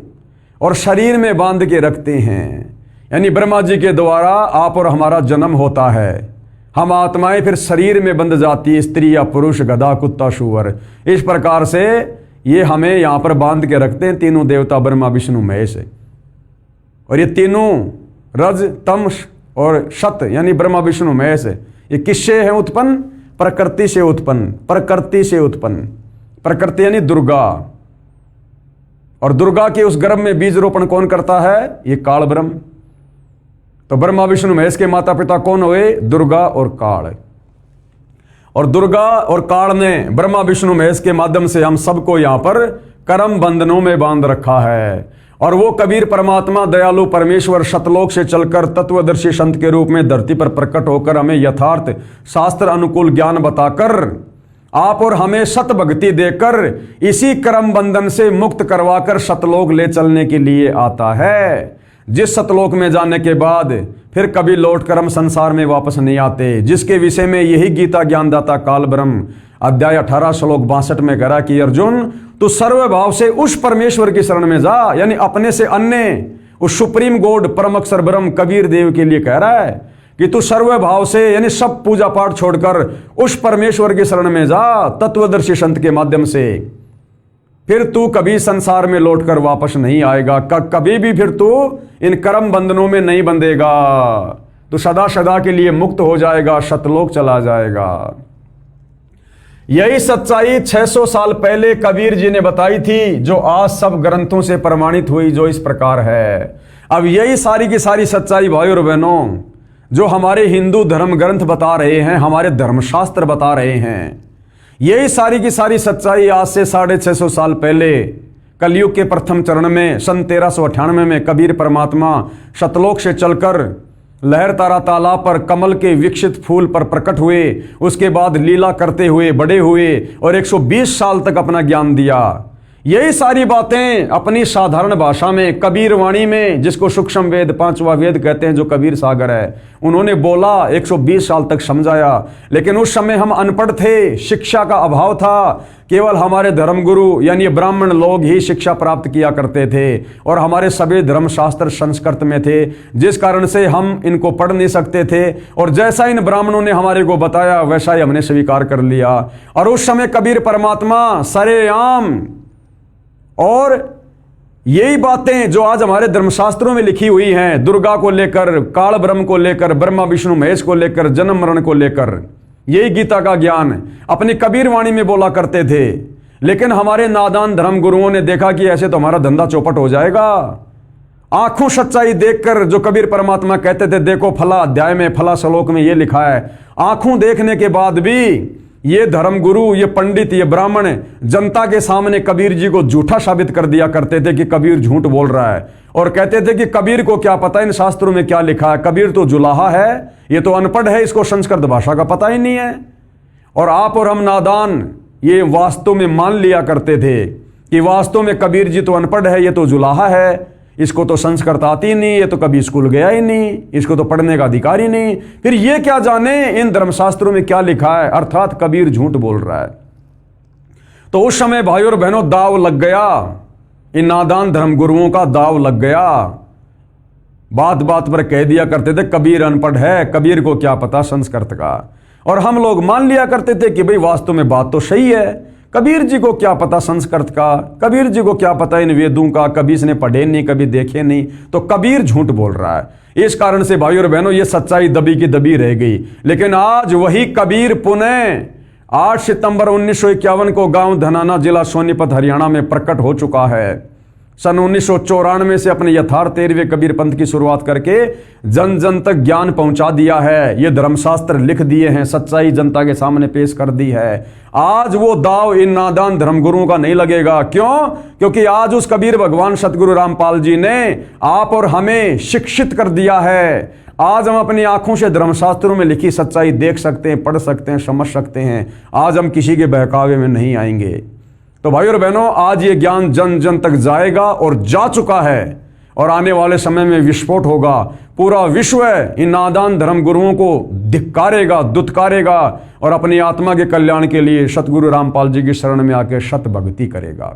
और शरीर में बांध के रखते हैं। यानी ब्रह्मा जी के द्वारा आप और हमारा जन्म होता है, हम आत्माएं फिर शरीर में बंध जाती है, स्त्री या पुरुष, गधा, कुत्ता, शुअर। इस प्रकार से ये हमें यहां पर बांध के रखते हैं तीनों देवता ब्रह्मा विष्णु महेश। और ये तीनों रज, तम और शत यानी ब्रह्मा विष्णु महेश, ये किससे है उत्पन्न? प्रकृति से उत्पन्न, प्रकृति से उत्पन्न। प्रकृति यानी दुर्गा, और दुर्गा के उस गर्भ में बीज रोपण कौन करता है? ये काल ब्रह्म। तो ब्रह्मा विष्णु महेश के माता पिता कौन हुए? दुर्गा और काल। और दुर्गा और काल ने ब्रह्मा विष्णु महेश के माध्यम से हम सबको यहां पर कर्म बंधनों में बांध रखा है। और वो कबीर परमात्मा दयालु परमेश्वर शतलोक से चलकर तत्वदर्शी संत के रूप में धरती पर प्रकट होकर हमें यथार्थ शास्त्र अनुकूल ज्ञान बताकर आप और हमें सत भक्ति देकर इसी कर्म बंधन से मुक्त करवाकर शतलोक ले चलने के लिए आता है, जिस सतलोक में जाने के बाद फिर कभी लौट कर हम संसार में वापस नहीं आते, जिसके विषय में यही गीता ज्ञानदाता काल ब्रह्म अध्याय 18 श्लोक 62 में कह रहा कि अर्जुन तू सर्वभाव से उस परमेश्वर की शरण में जा, यानी अपने से अन्य उस सुप्रीम गॉड परम अक्षर ब्रह्म कबीर देव के लिए कह रहा है कि तू सर्वभाव से यानी सब पूजा पाठ छोड़कर उस परमेश्वर की शरण में जा तत्वदर्शी संत के माध्यम से। फिर तू कभी संसार में लौटकर वापस नहीं आएगा, कभी भी फिर तू इन कर्म बंधनों में नहीं बंधेगा, तू सदा सदा के लिए मुक्त हो जाएगा, शतलोक चला जाएगा। यही सच्चाई 600 साल पहले कबीर जी ने बताई थी, जो आज सब ग्रंथों से प्रमाणित हुई, जो इस प्रकार है। अब यही सारी की सारी सच्चाई भाई और बहनों जो हमारे हिंदू धर्म ग्रंथ बता रहे हैं, हमारे धर्मशास्त्र बता रहे हैं, यही सारी की सारी सच्चाई आज से 650 साल पहले कलयुग के प्रथम चरण में सन 1398 में कबीर परमात्मा शतलोक से चलकर लहर तारा तालाब पर कमल के विकसित फूल पर प्रकट हुए। उसके बाद लीला करते हुए बड़े हुए और 120 साल तक अपना ज्ञान दिया। यही सारी बातें अपनी साधारण भाषा में कबीर वाणी में, जिसको सूक्ष्म वेद 5वां वेद कहते हैं, जो कबीर सागर है, उन्होंने बोला, 120 साल तक समझाया। लेकिन उस समय हम अनपढ़ थे, शिक्षा का अभाव था, केवल हमारे धर्मगुरु यानी ब्राह्मण लोग ही शिक्षा प्राप्त किया करते थे और हमारे सभी धर्मशास्त्र संस्कृत में थे, जिस कारण से हम इनको पढ़ नहीं सकते थे। और जैसा इन ब्राह्मणों ने हमारे को बताया वैसा ही हमने स्वीकार कर लिया। और उस समय कबीर परमात्मा सरेआम और यही बातें जो आज हमारे धर्मशास्त्रों में लिखी हुई हैं, दुर्गा को लेकर, काल ब्रह्म को लेकर, ब्रह्मा विष्णु महेश को लेकर, जन्म मरण को लेकर, यही गीता का ज्ञान अपनी कबीर वाणी में बोला करते थे। लेकिन हमारे नादान धर्म गुरुओं ने देखा कि ऐसे तो हमारा धंधा चौपट हो जाएगा। आंखों सच्चाई देखकर जो कबीर परमात्मा कहते थे, देखो फला अध्याय में फला श्लोक में ये लिखा है, आंखों देखने के बाद भी ये धर्मगुरु, ये पंडित, ये ब्राह्मण जनता के सामने कबीर जी को झूठा साबित कर दिया करते थे कि कबीर झूठ बोल रहा है। और कहते थे कि कबीर को क्या पता इन शास्त्रों में क्या लिखा है, कबीर तो जुलाहा है, ये तो अनपढ़ है, इसको संस्कृत भाषा का पता ही नहीं है। और आप और हम नादान ये वास्तव में मान लिया करते थे कि वास्तव में कबीर जी तो अनपढ़ है, ये तो जुलाहा है, इसको तो संस्कृत आती नहीं, ये तो कभी स्कूल गया ही नहीं, इसको तो पढ़ने का अधिकार ही नहीं, फिर ये क्या जाने इन धर्मशास्त्रों में क्या लिखा है, अर्थात कबीर झूठ बोल रहा है। तो उस समय भाइयों और बहनों दाव लग गया, इन नादान धर्मगुरुओं का दाव लग गया। बात बात पर कह दिया करते थे कबीर अनपढ़ है, कबीर को क्या पता संस्कृत का। और हम लोग मान लिया करते थे कि भाई वास्तव में बात तो सही है, कबीर जी को क्या पता संस्कृत का, कबीर जी को क्या पता इन वेदों का, कभी इसने पढ़े नहीं, कभी देखे नहीं, तो कबीर झूठ बोल रहा है। इस कारण से भाइयों और बहनों ये सच्चाई दबी की दबी रह गई। लेकिन आज वही कबीर पुनः 8 सितंबर 1951 को गांव धनाना जिला सोनीपत हरियाणा में प्रकट हो चुका है। सन 1994 से अपने यथार्थ 13वें कबीर पंथ की शुरुआत करके जन जन तक ज्ञान पहुंचा दिया है। ये धर्मशास्त्र लिख दिए हैं, सच्चाई जनता के सामने पेश कर दी है। आज वो दाव इन नादान धर्मगुरुओं का नहीं लगेगा। क्यों? क्योंकि आज उस कबीर भगवान सतगुरु रामपाल जी ने आप और हमें शिक्षित कर दिया है। आज हम अपनी आंखों से धर्मशास्त्रों में लिखी सच्चाई देख सकते हैं, पढ़ सकते हैं, समझ सकते हैं। आज हम किसी के बहकावे में नहीं आएंगे। तो भाई और बहनों आज ये ज्ञान जन जन तक जाएगा और जा चुका है और आने वाले समय में विस्फोट होगा। पूरा विश्व इन नादान धर्म गुरुओं को धिक्कारेगा, दुत्कारेगा और अपनी आत्मा के कल्याण के लिए सतगुरु रामपाल जी की शरण में आकर शत भक्ति करेगा।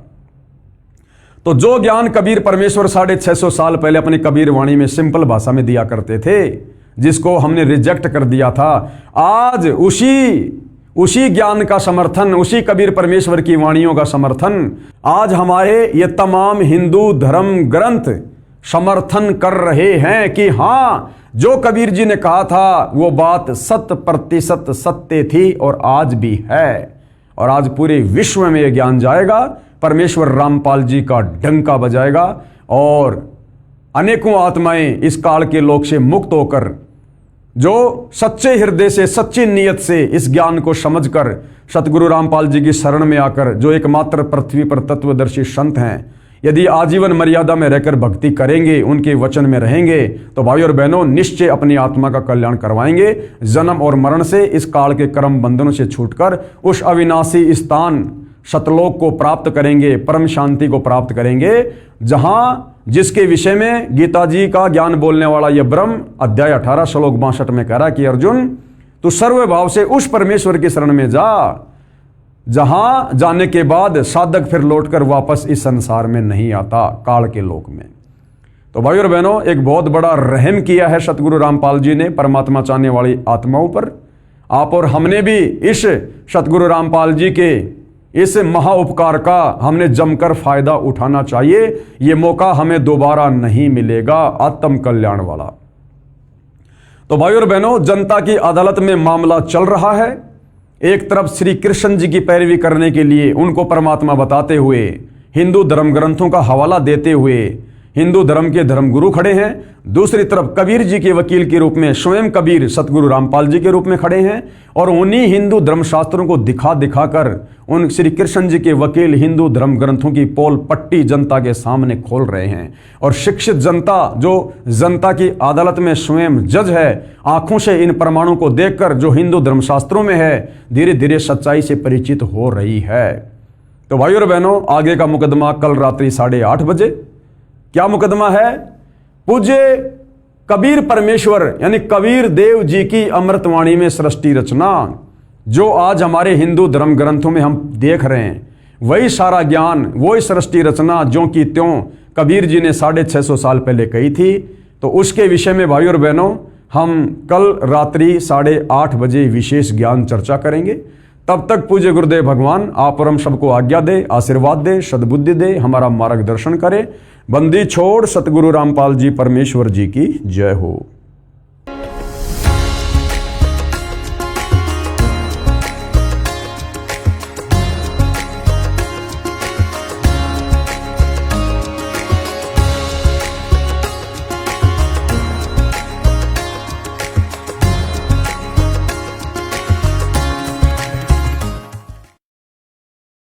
तो जो ज्ञान कबीर परमेश्वर 650 साल पहले अपनी कबीर वाणी में सिंपल भाषा में दिया करते थे, जिसको हमने रिजेक्ट कर दिया था, आज उसी ज्ञान का समर्थन, उसी कबीर परमेश्वर की वाणियों का समर्थन आज हमारे ये तमाम हिंदू धर्म ग्रंथ समर्थन कर रहे हैं कि हाँ, जो कबीर जी ने कहा था वो बात 100% सत्य थी और आज भी है। और आज पूरे विश्व में यह ज्ञान जाएगा, परमेश्वर रामपाल जी का डंका बजाएगा और अनेकों आत्माएं इस काल के लोक से मुक्त होकर, जो सच्चे हृदय से, सच्ची नीयत से इस ज्ञान को समझकर सतगुरु रामपाल जी की शरण में आकर, जो एकमात्र पृथ्वी पर तत्वदर्शी संत हैं, यदि आजीवन मर्यादा में रहकर भक्ति करेंगे, उनके वचन में रहेंगे, तो भाई और बहनों निश्चय अपनी आत्मा का कल्याण करवाएंगे। जन्म और मरण से, इस काल के कर्म बंधनों से छूटकर उस अविनाशी स्थान सतलोक को प्राप्त करेंगे, परम शांति को प्राप्त करेंगे, जहां जिसके विषय में गीता जी का ज्ञान बोलने वाला यह ब्रह्म अध्याय 18 श्लोक 62 में कह रहा कि अर्जुन, तू सर्वभाव से उस परमेश्वर की शरण में जा, जहां जाने के बाद साधक फिर लौटकर वापस इस संसार में नहीं आता, काल के लोक में। तो भाई और बहनों, एक बहुत बड़ा रहम किया है सतगुरु रामपाल जी ने परमात्मा चाहने वाली आत्माओं पर। आप और हमने भी इस सतगुरु रामपाल जी के इस महाउपकार का हमने जमकर फायदा उठाना चाहिए। ये मौका हमें दोबारा नहीं मिलेगा, आत्म कल्याण वाला। तो भाई और बहनों, जनता की अदालत में मामला चल रहा है। एक तरफ श्री कृष्ण जी की पैरवी करने के लिए, उनको परमात्मा बताते हुए, हिंदू धर्म ग्रंथों का हवाला देते हुए हिंदू धर्म के धर्मगुरु खड़े हैं। दूसरी तरफ कबीर जी के वकील के रूप में स्वयं कबीर सतगुरु रामपाल जी के रूप में खड़े हैं और उन्हीं हिंदू धर्मशास्त्रों को दिखा दिखाकर उन श्री कृष्ण जी के वकील हिंदू धर्म ग्रंथों की पोल पट्टी जनता के सामने खोल रहे हैं। और शिक्षित जनता, जो जनता की अदालत में स्वयं जज है, आंखों से इन प्रमाणों को देखकर जो हिंदू धर्मशास्त्रों में है, धीरे धीरे सच्चाई से परिचित हो रही है। तो भाई और बहनों, आगे का मुकदमा कल रात्रि 8:30 बजे। क्या मुकदमा है? पूज्य कबीर परमेश्वर यानी कबीर देव जी की अमृतवाणी में सृष्टि रचना, जो आज हमारे हिंदू धर्म ग्रंथों में हम देख रहे हैं, वही सारा ज्ञान, वही सृष्टि रचना जो कि त्यों कबीर जी ने 650 साल पहले कही थी। तो उसके विषय में भाई और बहनों, हम कल रात्रि 8:30 बजे विशेष ज्ञान चर्चा करेंगे। तब तक पूज्य गुरुदेव भगवान आप और हम सबको आज्ञा दे, आशीर्वाद दे, सद्बुद्धि दे, हमारा मार्गदर्शन करे। बंदी छोड़ सतगुरु रामपाल जी परमेश्वर जी की जय हो।